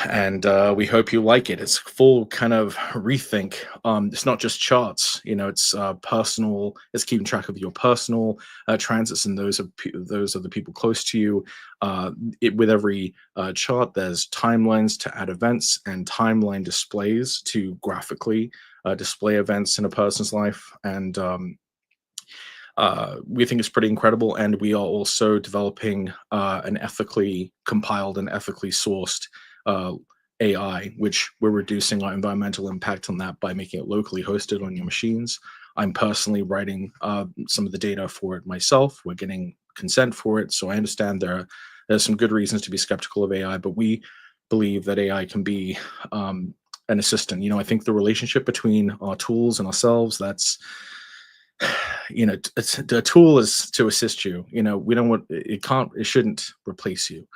and we hope you like it. It's full kind of rethink. It's not just charts, it's personal. It's keeping track of your personal transits and those of the people close to you. With every chart, there's timelines to add events and timeline displays to graphically display events in a person's life. And we think it's pretty incredible. And we are also developing an ethically compiled and ethically sourced AI, which we're reducing our environmental impact on that by making it locally hosted on your machines. I'm personally writing some of the data for it myself. We're getting consent for it. So I understand there's some good reasons to be skeptical of AI, but we believe that AI can be an assistant. I think the relationship between our tools and ourselves, that's, the tool is to assist you. We don't want, it shouldn't replace you.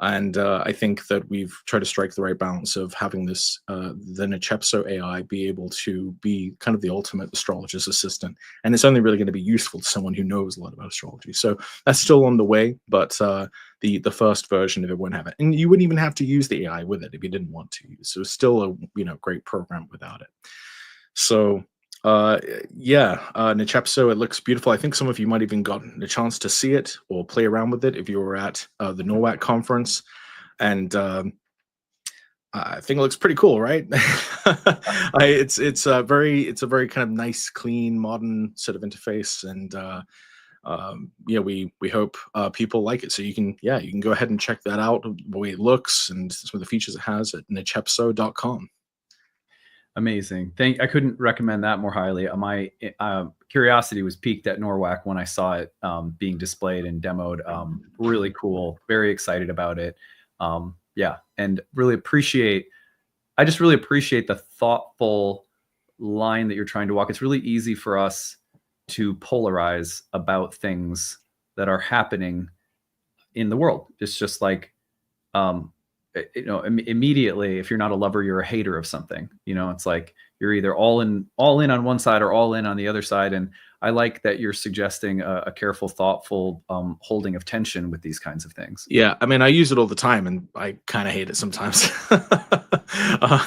And I think that we've tried to strike the right balance of having this, the Nechepso AI be able to be kind of the ultimate astrologer's assistant. And it's only really going to be useful to someone who knows a lot about astrology. So that's still on the way, but the first version of it won't have it. And you wouldn't even have to use the AI with it if you didn't want to use. So it's still a great program without it. So Nechepso, it looks beautiful. I think some of you might even gotten a chance to see it or play around with it if you were at the NORWAC conference, and I think it looks pretty cool, right? It's a very kind of nice, clean, modern sort of interface, and we hope people like it. So you can go ahead and check that out, the way it looks and some of the features it has at nechepso.com. Amazing. I couldn't recommend that more highly. My curiosity was piqued at NORWAC when I saw it being displayed and demoed. Really cool. Very excited about it. And I just really appreciate the thoughtful line that you're trying to walk. It's really easy for us to polarize about things that are happening in the world. It's just like, immediately, if you're not a lover, you're a hater of something. It's like you're either all in on one side or all in on the other side. And I like that you're suggesting a careful, thoughtful holding of tension with these kinds of things. Yeah, I mean, I use it all the time, and I kind of hate it sometimes. I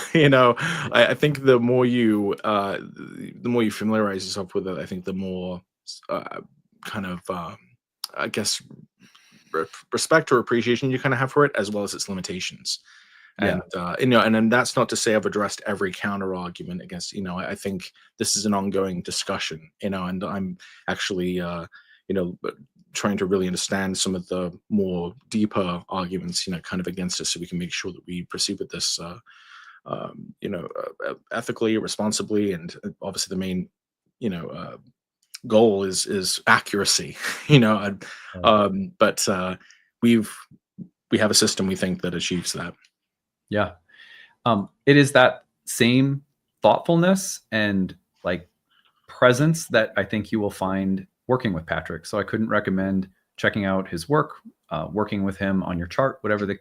think the more you familiarize yourself with it, I think the more I guess respect or appreciation you kind of have for it, as well as its limitations. And and then that's not to say I've addressed every counter argument against. I think this is an ongoing discussion. And I'm actually trying to really understand some of the more deeper arguments kind of against it, so we can make sure that we proceed with this ethically, responsibly, and obviously the main goal is accuracy. But we have a system we think that achieves that. Yeah. It is that same thoughtfulness and like presence that I think you will find working with Patrick. So I couldn't recommend checking out his work, working with him on your chart, whatever the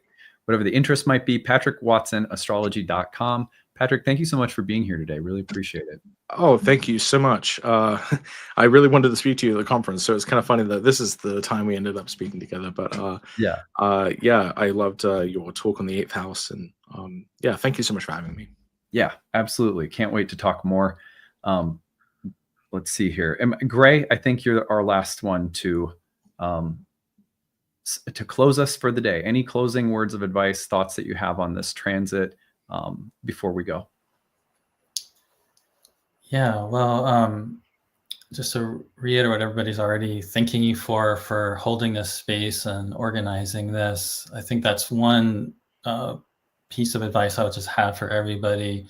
interest might be. Patrick Watson, astrology.com. Patrick, thank you so much for being here today. Really appreciate it. Oh, thank you so much. I really wanted to speak to you at the conference, so it's kind of funny that this is the time we ended up speaking together. But I loved your talk on the 8th house, and thank you so much for having me. Yeah, absolutely. Can't wait to talk more. Let's see here. Gray, I think you're our last one to close us for the day. Any closing words of advice, thoughts that you have on this transit before we go? Yeah, well, just to reiterate what everybody's already thanking you for holding this space and organizing this. I think that's one piece of advice I would just have for everybody,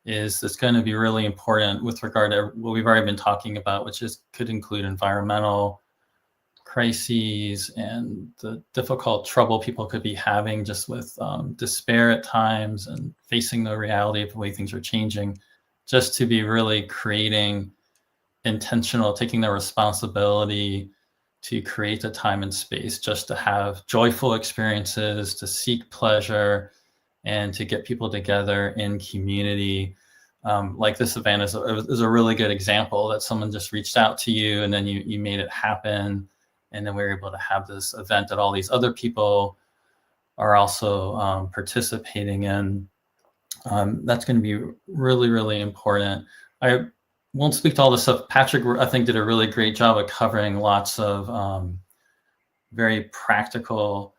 is it's going to be really important with regard to what we've already been talking about, which could include environmental crises and the difficult trouble people could be having just with despair at times and facing the reality of the way things are changing, just to be really creating taking the responsibility to create the time and space just to have joyful experiences, to seek pleasure, and to get people together in community. Like this event is a really good example that someone just reached out to you and then you made it happen. And then we were able to have this event that all these other people are also participating in. That's going to be really, really important. I won't speak to all this stuff. Patrick, I think, did a really great job of covering lots of very practical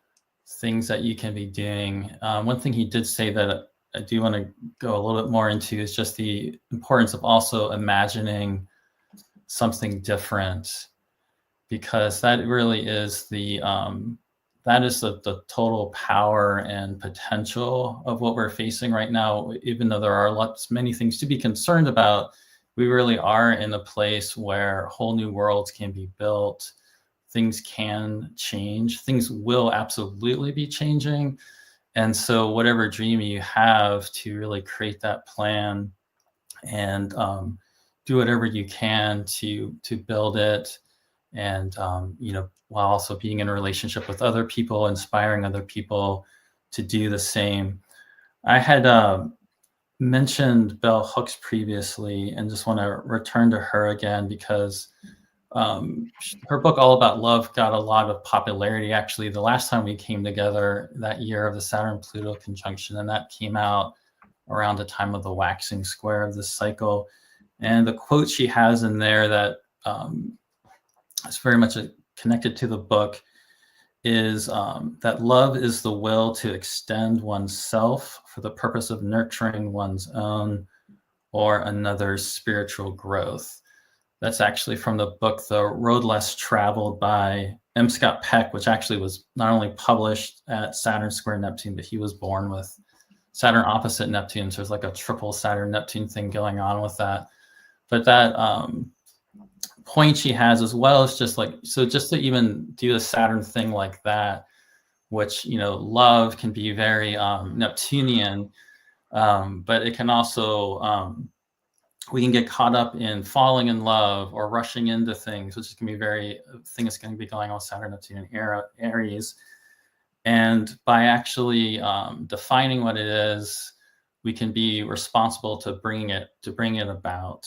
things that you can be doing. One thing he did say that I do want to go a little bit more into is just the importance of also imagining something different, because that really is the total power and potential of what we're facing right now. Even though there are many things to be concerned about, we really are in a place where whole new worlds can be built. Things can change. Things will absolutely be changing. And so whatever dream you have to really create that plan and do whatever you can to build it, and while also being in a relationship with other people, inspiring other people to do the same. I had mentioned Bell Hooks previously, and just want to return to her again because her book All About Love got a lot of popularity. Actually, the last time we came together that year of the Saturn-Pluto conjunction, and that came out around the time of the waxing square of this cycle. And the quote she has in there that is very much connected to the book is that love is the will to extend oneself for the purpose of nurturing one's own or another's spiritual growth. That's actually from the book The Road Less Traveled by M. Scott Peck, which actually was not only published at Saturn square Neptune, but he was born with Saturn opposite Neptune. So there's like a triple Saturn-Neptune thing going on with that. But that point she has, as well as just to even do a Saturn thing like that, which, love can be very Neptunian, but it can also, we can get caught up in falling in love or rushing into things, which is going to be thing going to be going on with Saturn, Neptune, and Aries. And by actually defining what it is, we can be responsible to bring it about,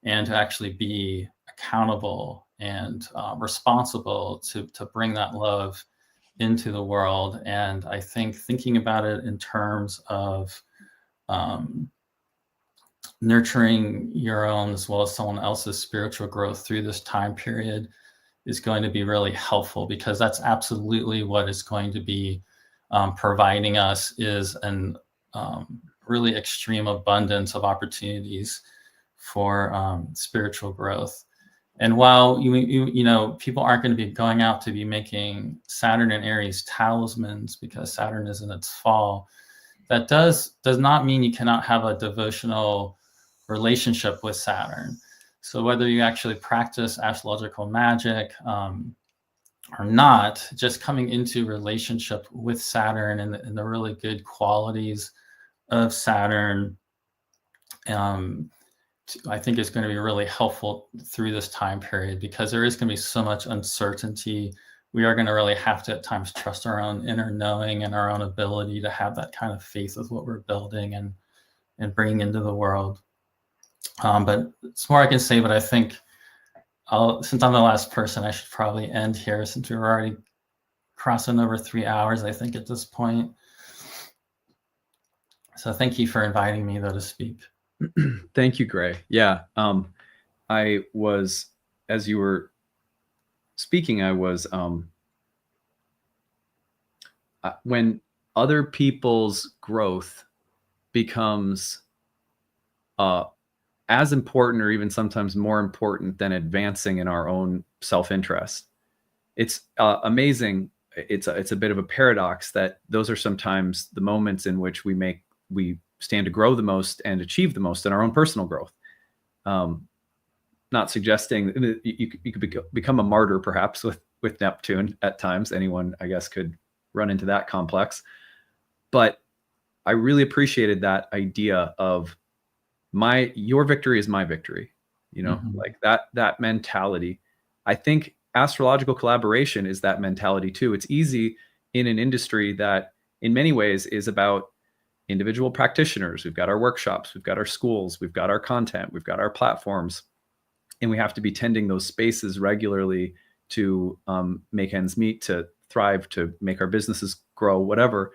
and to actually be accountable and responsible to bring that love into the world. And I think thinking about it in terms of nurturing your own as well as someone else's spiritual growth through this time period is going to be really helpful, because that's absolutely what is going to be providing us is an really extreme abundance of opportunities for spiritual growth. And while people aren't going to be going out to be making Saturn and Aries talismans because Saturn is in its fall, that does not mean you cannot have a devotional relationship with Saturn. So whether you actually practice astrological magic or not, just coming into relationship with Saturn and the really good qualities of Saturn, I think is going to be really helpful through this time period, because there is going to be so much uncertainty. We are going to really have to at times trust our own inner knowing and our own ability to have that kind of faith with what we're building and bringing into the world. But it's more I can say, but I think since I'm the last person, I should probably end here, since we're already crossing over 3 hours, I think, at this point. So thank you for inviting me, though, to speak. Thank you, Gray. Yeah. I was, as you were speaking, I was, when other people's growth becomes as important, or even sometimes more important than advancing in our own self-interest, it's amazing. It's a bit of a paradox that those are sometimes the moments in which we stand to grow the most and achieve the most in our own personal growth. Not suggesting that you could become a martyr, perhaps, with Neptune at times. Anyone, I guess, could run into that complex. But I really appreciated that idea of your victory is my victory. Like that mentality. I think astrological collaboration is that mentality too. It's easy in an industry that in many ways is about individual practitioners. We've got our workshops, we've got our schools, we've got our content, we've got our platforms, and we have to be tending those spaces regularly to make ends meet, to thrive, to make our businesses grow, whatever.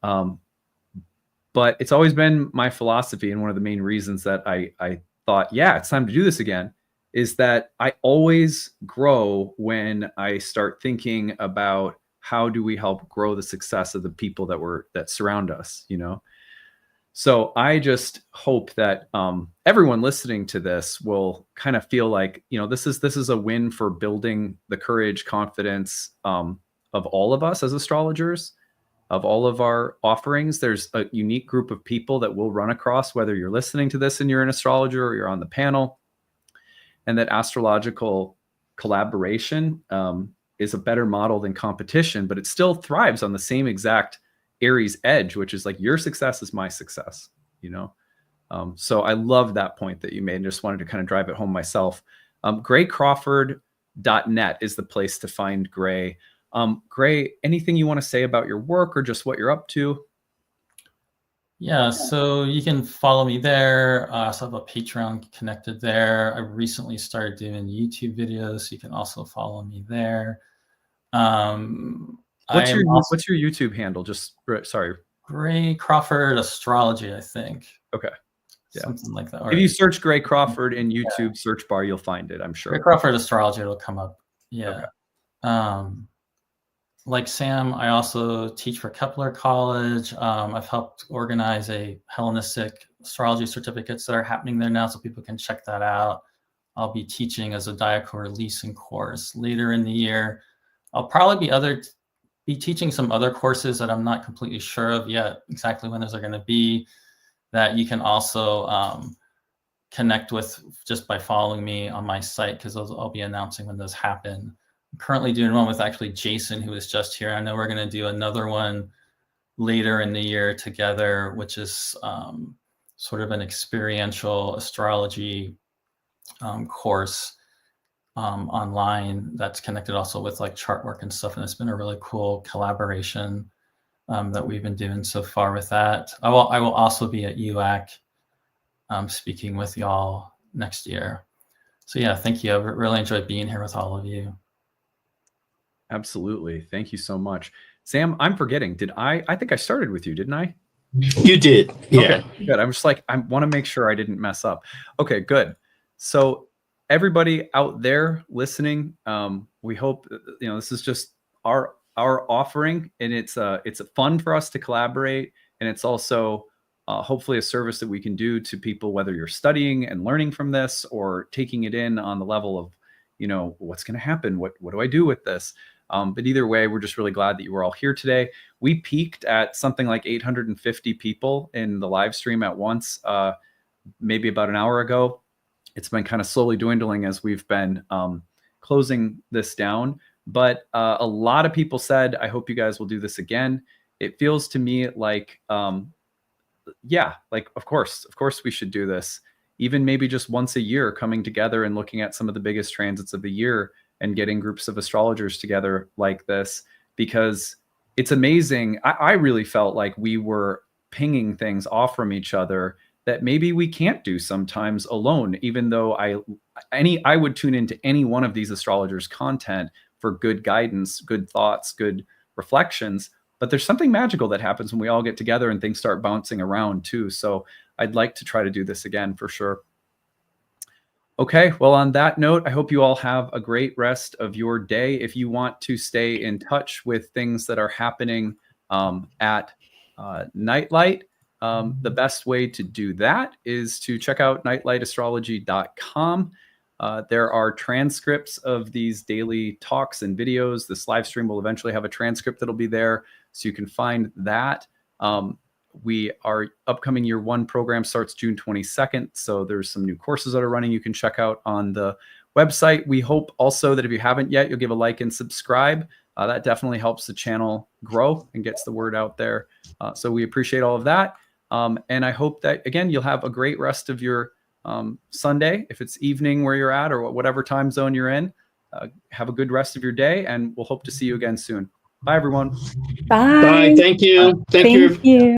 But it's always been my philosophy, and one of the main reasons that I thought, yeah, it's time to do this again, is that I always grow when I start thinking about how do we help grow the success of the people that surround us, you know? So I just hope that everyone listening to this will kind of feel like, you know, this is a win for building the courage, confidence of all of us as astrologers, of all of our offerings. There's a unique group of people that we'll run across, whether you're listening to this and you're an astrologer or you're on the panel, and that astrological collaboration is a better model than competition, but it still thrives on the same exact Aries edge, which is like your success is my success, you know? So I love that point that you made and just wanted to kind of drive it home myself. GrayCrawford.net is the place to find Gray. Gray, anything you want to say about your work or just what you're up to? Yeah, so you can follow me there. I also have a Patreon connected there. I recently started doing YouTube videos, so you can also follow me there. What's your YouTube handle? Just sorry. Gray Crawford Astrology, I think. Okay. Yeah. Something like that. If you search Gray Crawford in YouTube search bar, you'll find it, I'm sure. Gray Crawford Astrology, it'll come up. Yeah. Okay. Like Sam, I also teach for Kepler College. I've helped organize a Hellenistic astrology certificates that are happening there now, so people can check that out. I'll be teaching as a Diacor leasing course later in the year. I'll probably be teaching some other courses that I'm not completely sure of yet exactly when those are going to be, that you can also connect with just by following me on my site, because I'll be announcing when those happen. I'm currently doing one with actually Jason, who was just here. I know we're going to do another one later in the year together, which is sort of an experiential astrology course online that's connected also with like chart work and stuff. And it's been a really cool collaboration that we've been doing so far with that. I will also be at UAC speaking with y'all next year. So yeah, thank you. I've really enjoyed being here with all of you. Absolutely. Thank you so much. Sam, I'm forgetting. I think I started with you, didn't I? You did. Yeah. Okay, good. I'm just like, I want to make sure I didn't mess up. Okay, good. So everybody out there listening, we hope, you know, this is just our offering, and it's fun for us to collaborate. And it's also hopefully a service that we can do to people, whether you're studying and learning from this or taking it in on the level of, you know, what's going to happen? What do I do with this? But either way, we're just really glad that you were all here today. We peaked at something like 850 people in the live stream at once, maybe about an hour ago. It's been kind of slowly dwindling as we've been closing this down. But a lot of people said, I hope you guys will do this again. It feels to me like, yeah, like, of course we should do this. Even maybe just once a year, coming together and looking at some of the biggest transits of the year and getting groups of astrologers together like this, because it's amazing. I really felt like we were pinging things off from each other that maybe we can't do sometimes alone, even though I would tune into any one of these astrologers' content for good guidance, good thoughts, good reflections. But there's something magical that happens when we all get together and things start bouncing around too. So I'd like to try to do this again for sure. Okay, well, on that note, I hope you all have a great rest of your day. If you want to stay in touch with things that are happening at Nightlight, the best way to do that is to check out nightlightastrology.com. There are transcripts of these daily talks and videos. This live stream will eventually have a transcript that'll be there, so you can find that. Our upcoming year one program starts June 22nd. So there's some new courses that are running you can check out on the website. We hope also that if you haven't yet, you'll give a like and subscribe. That definitely helps the channel grow and gets the word out there. So we appreciate all of that. And I hope that, again, you'll have a great rest of your Sunday. If it's evening where you're at or whatever time zone you're in, have a good rest of your day, and we'll hope to see you again soon. Bye, everyone. Bye. Bye. Thank you. Thank you.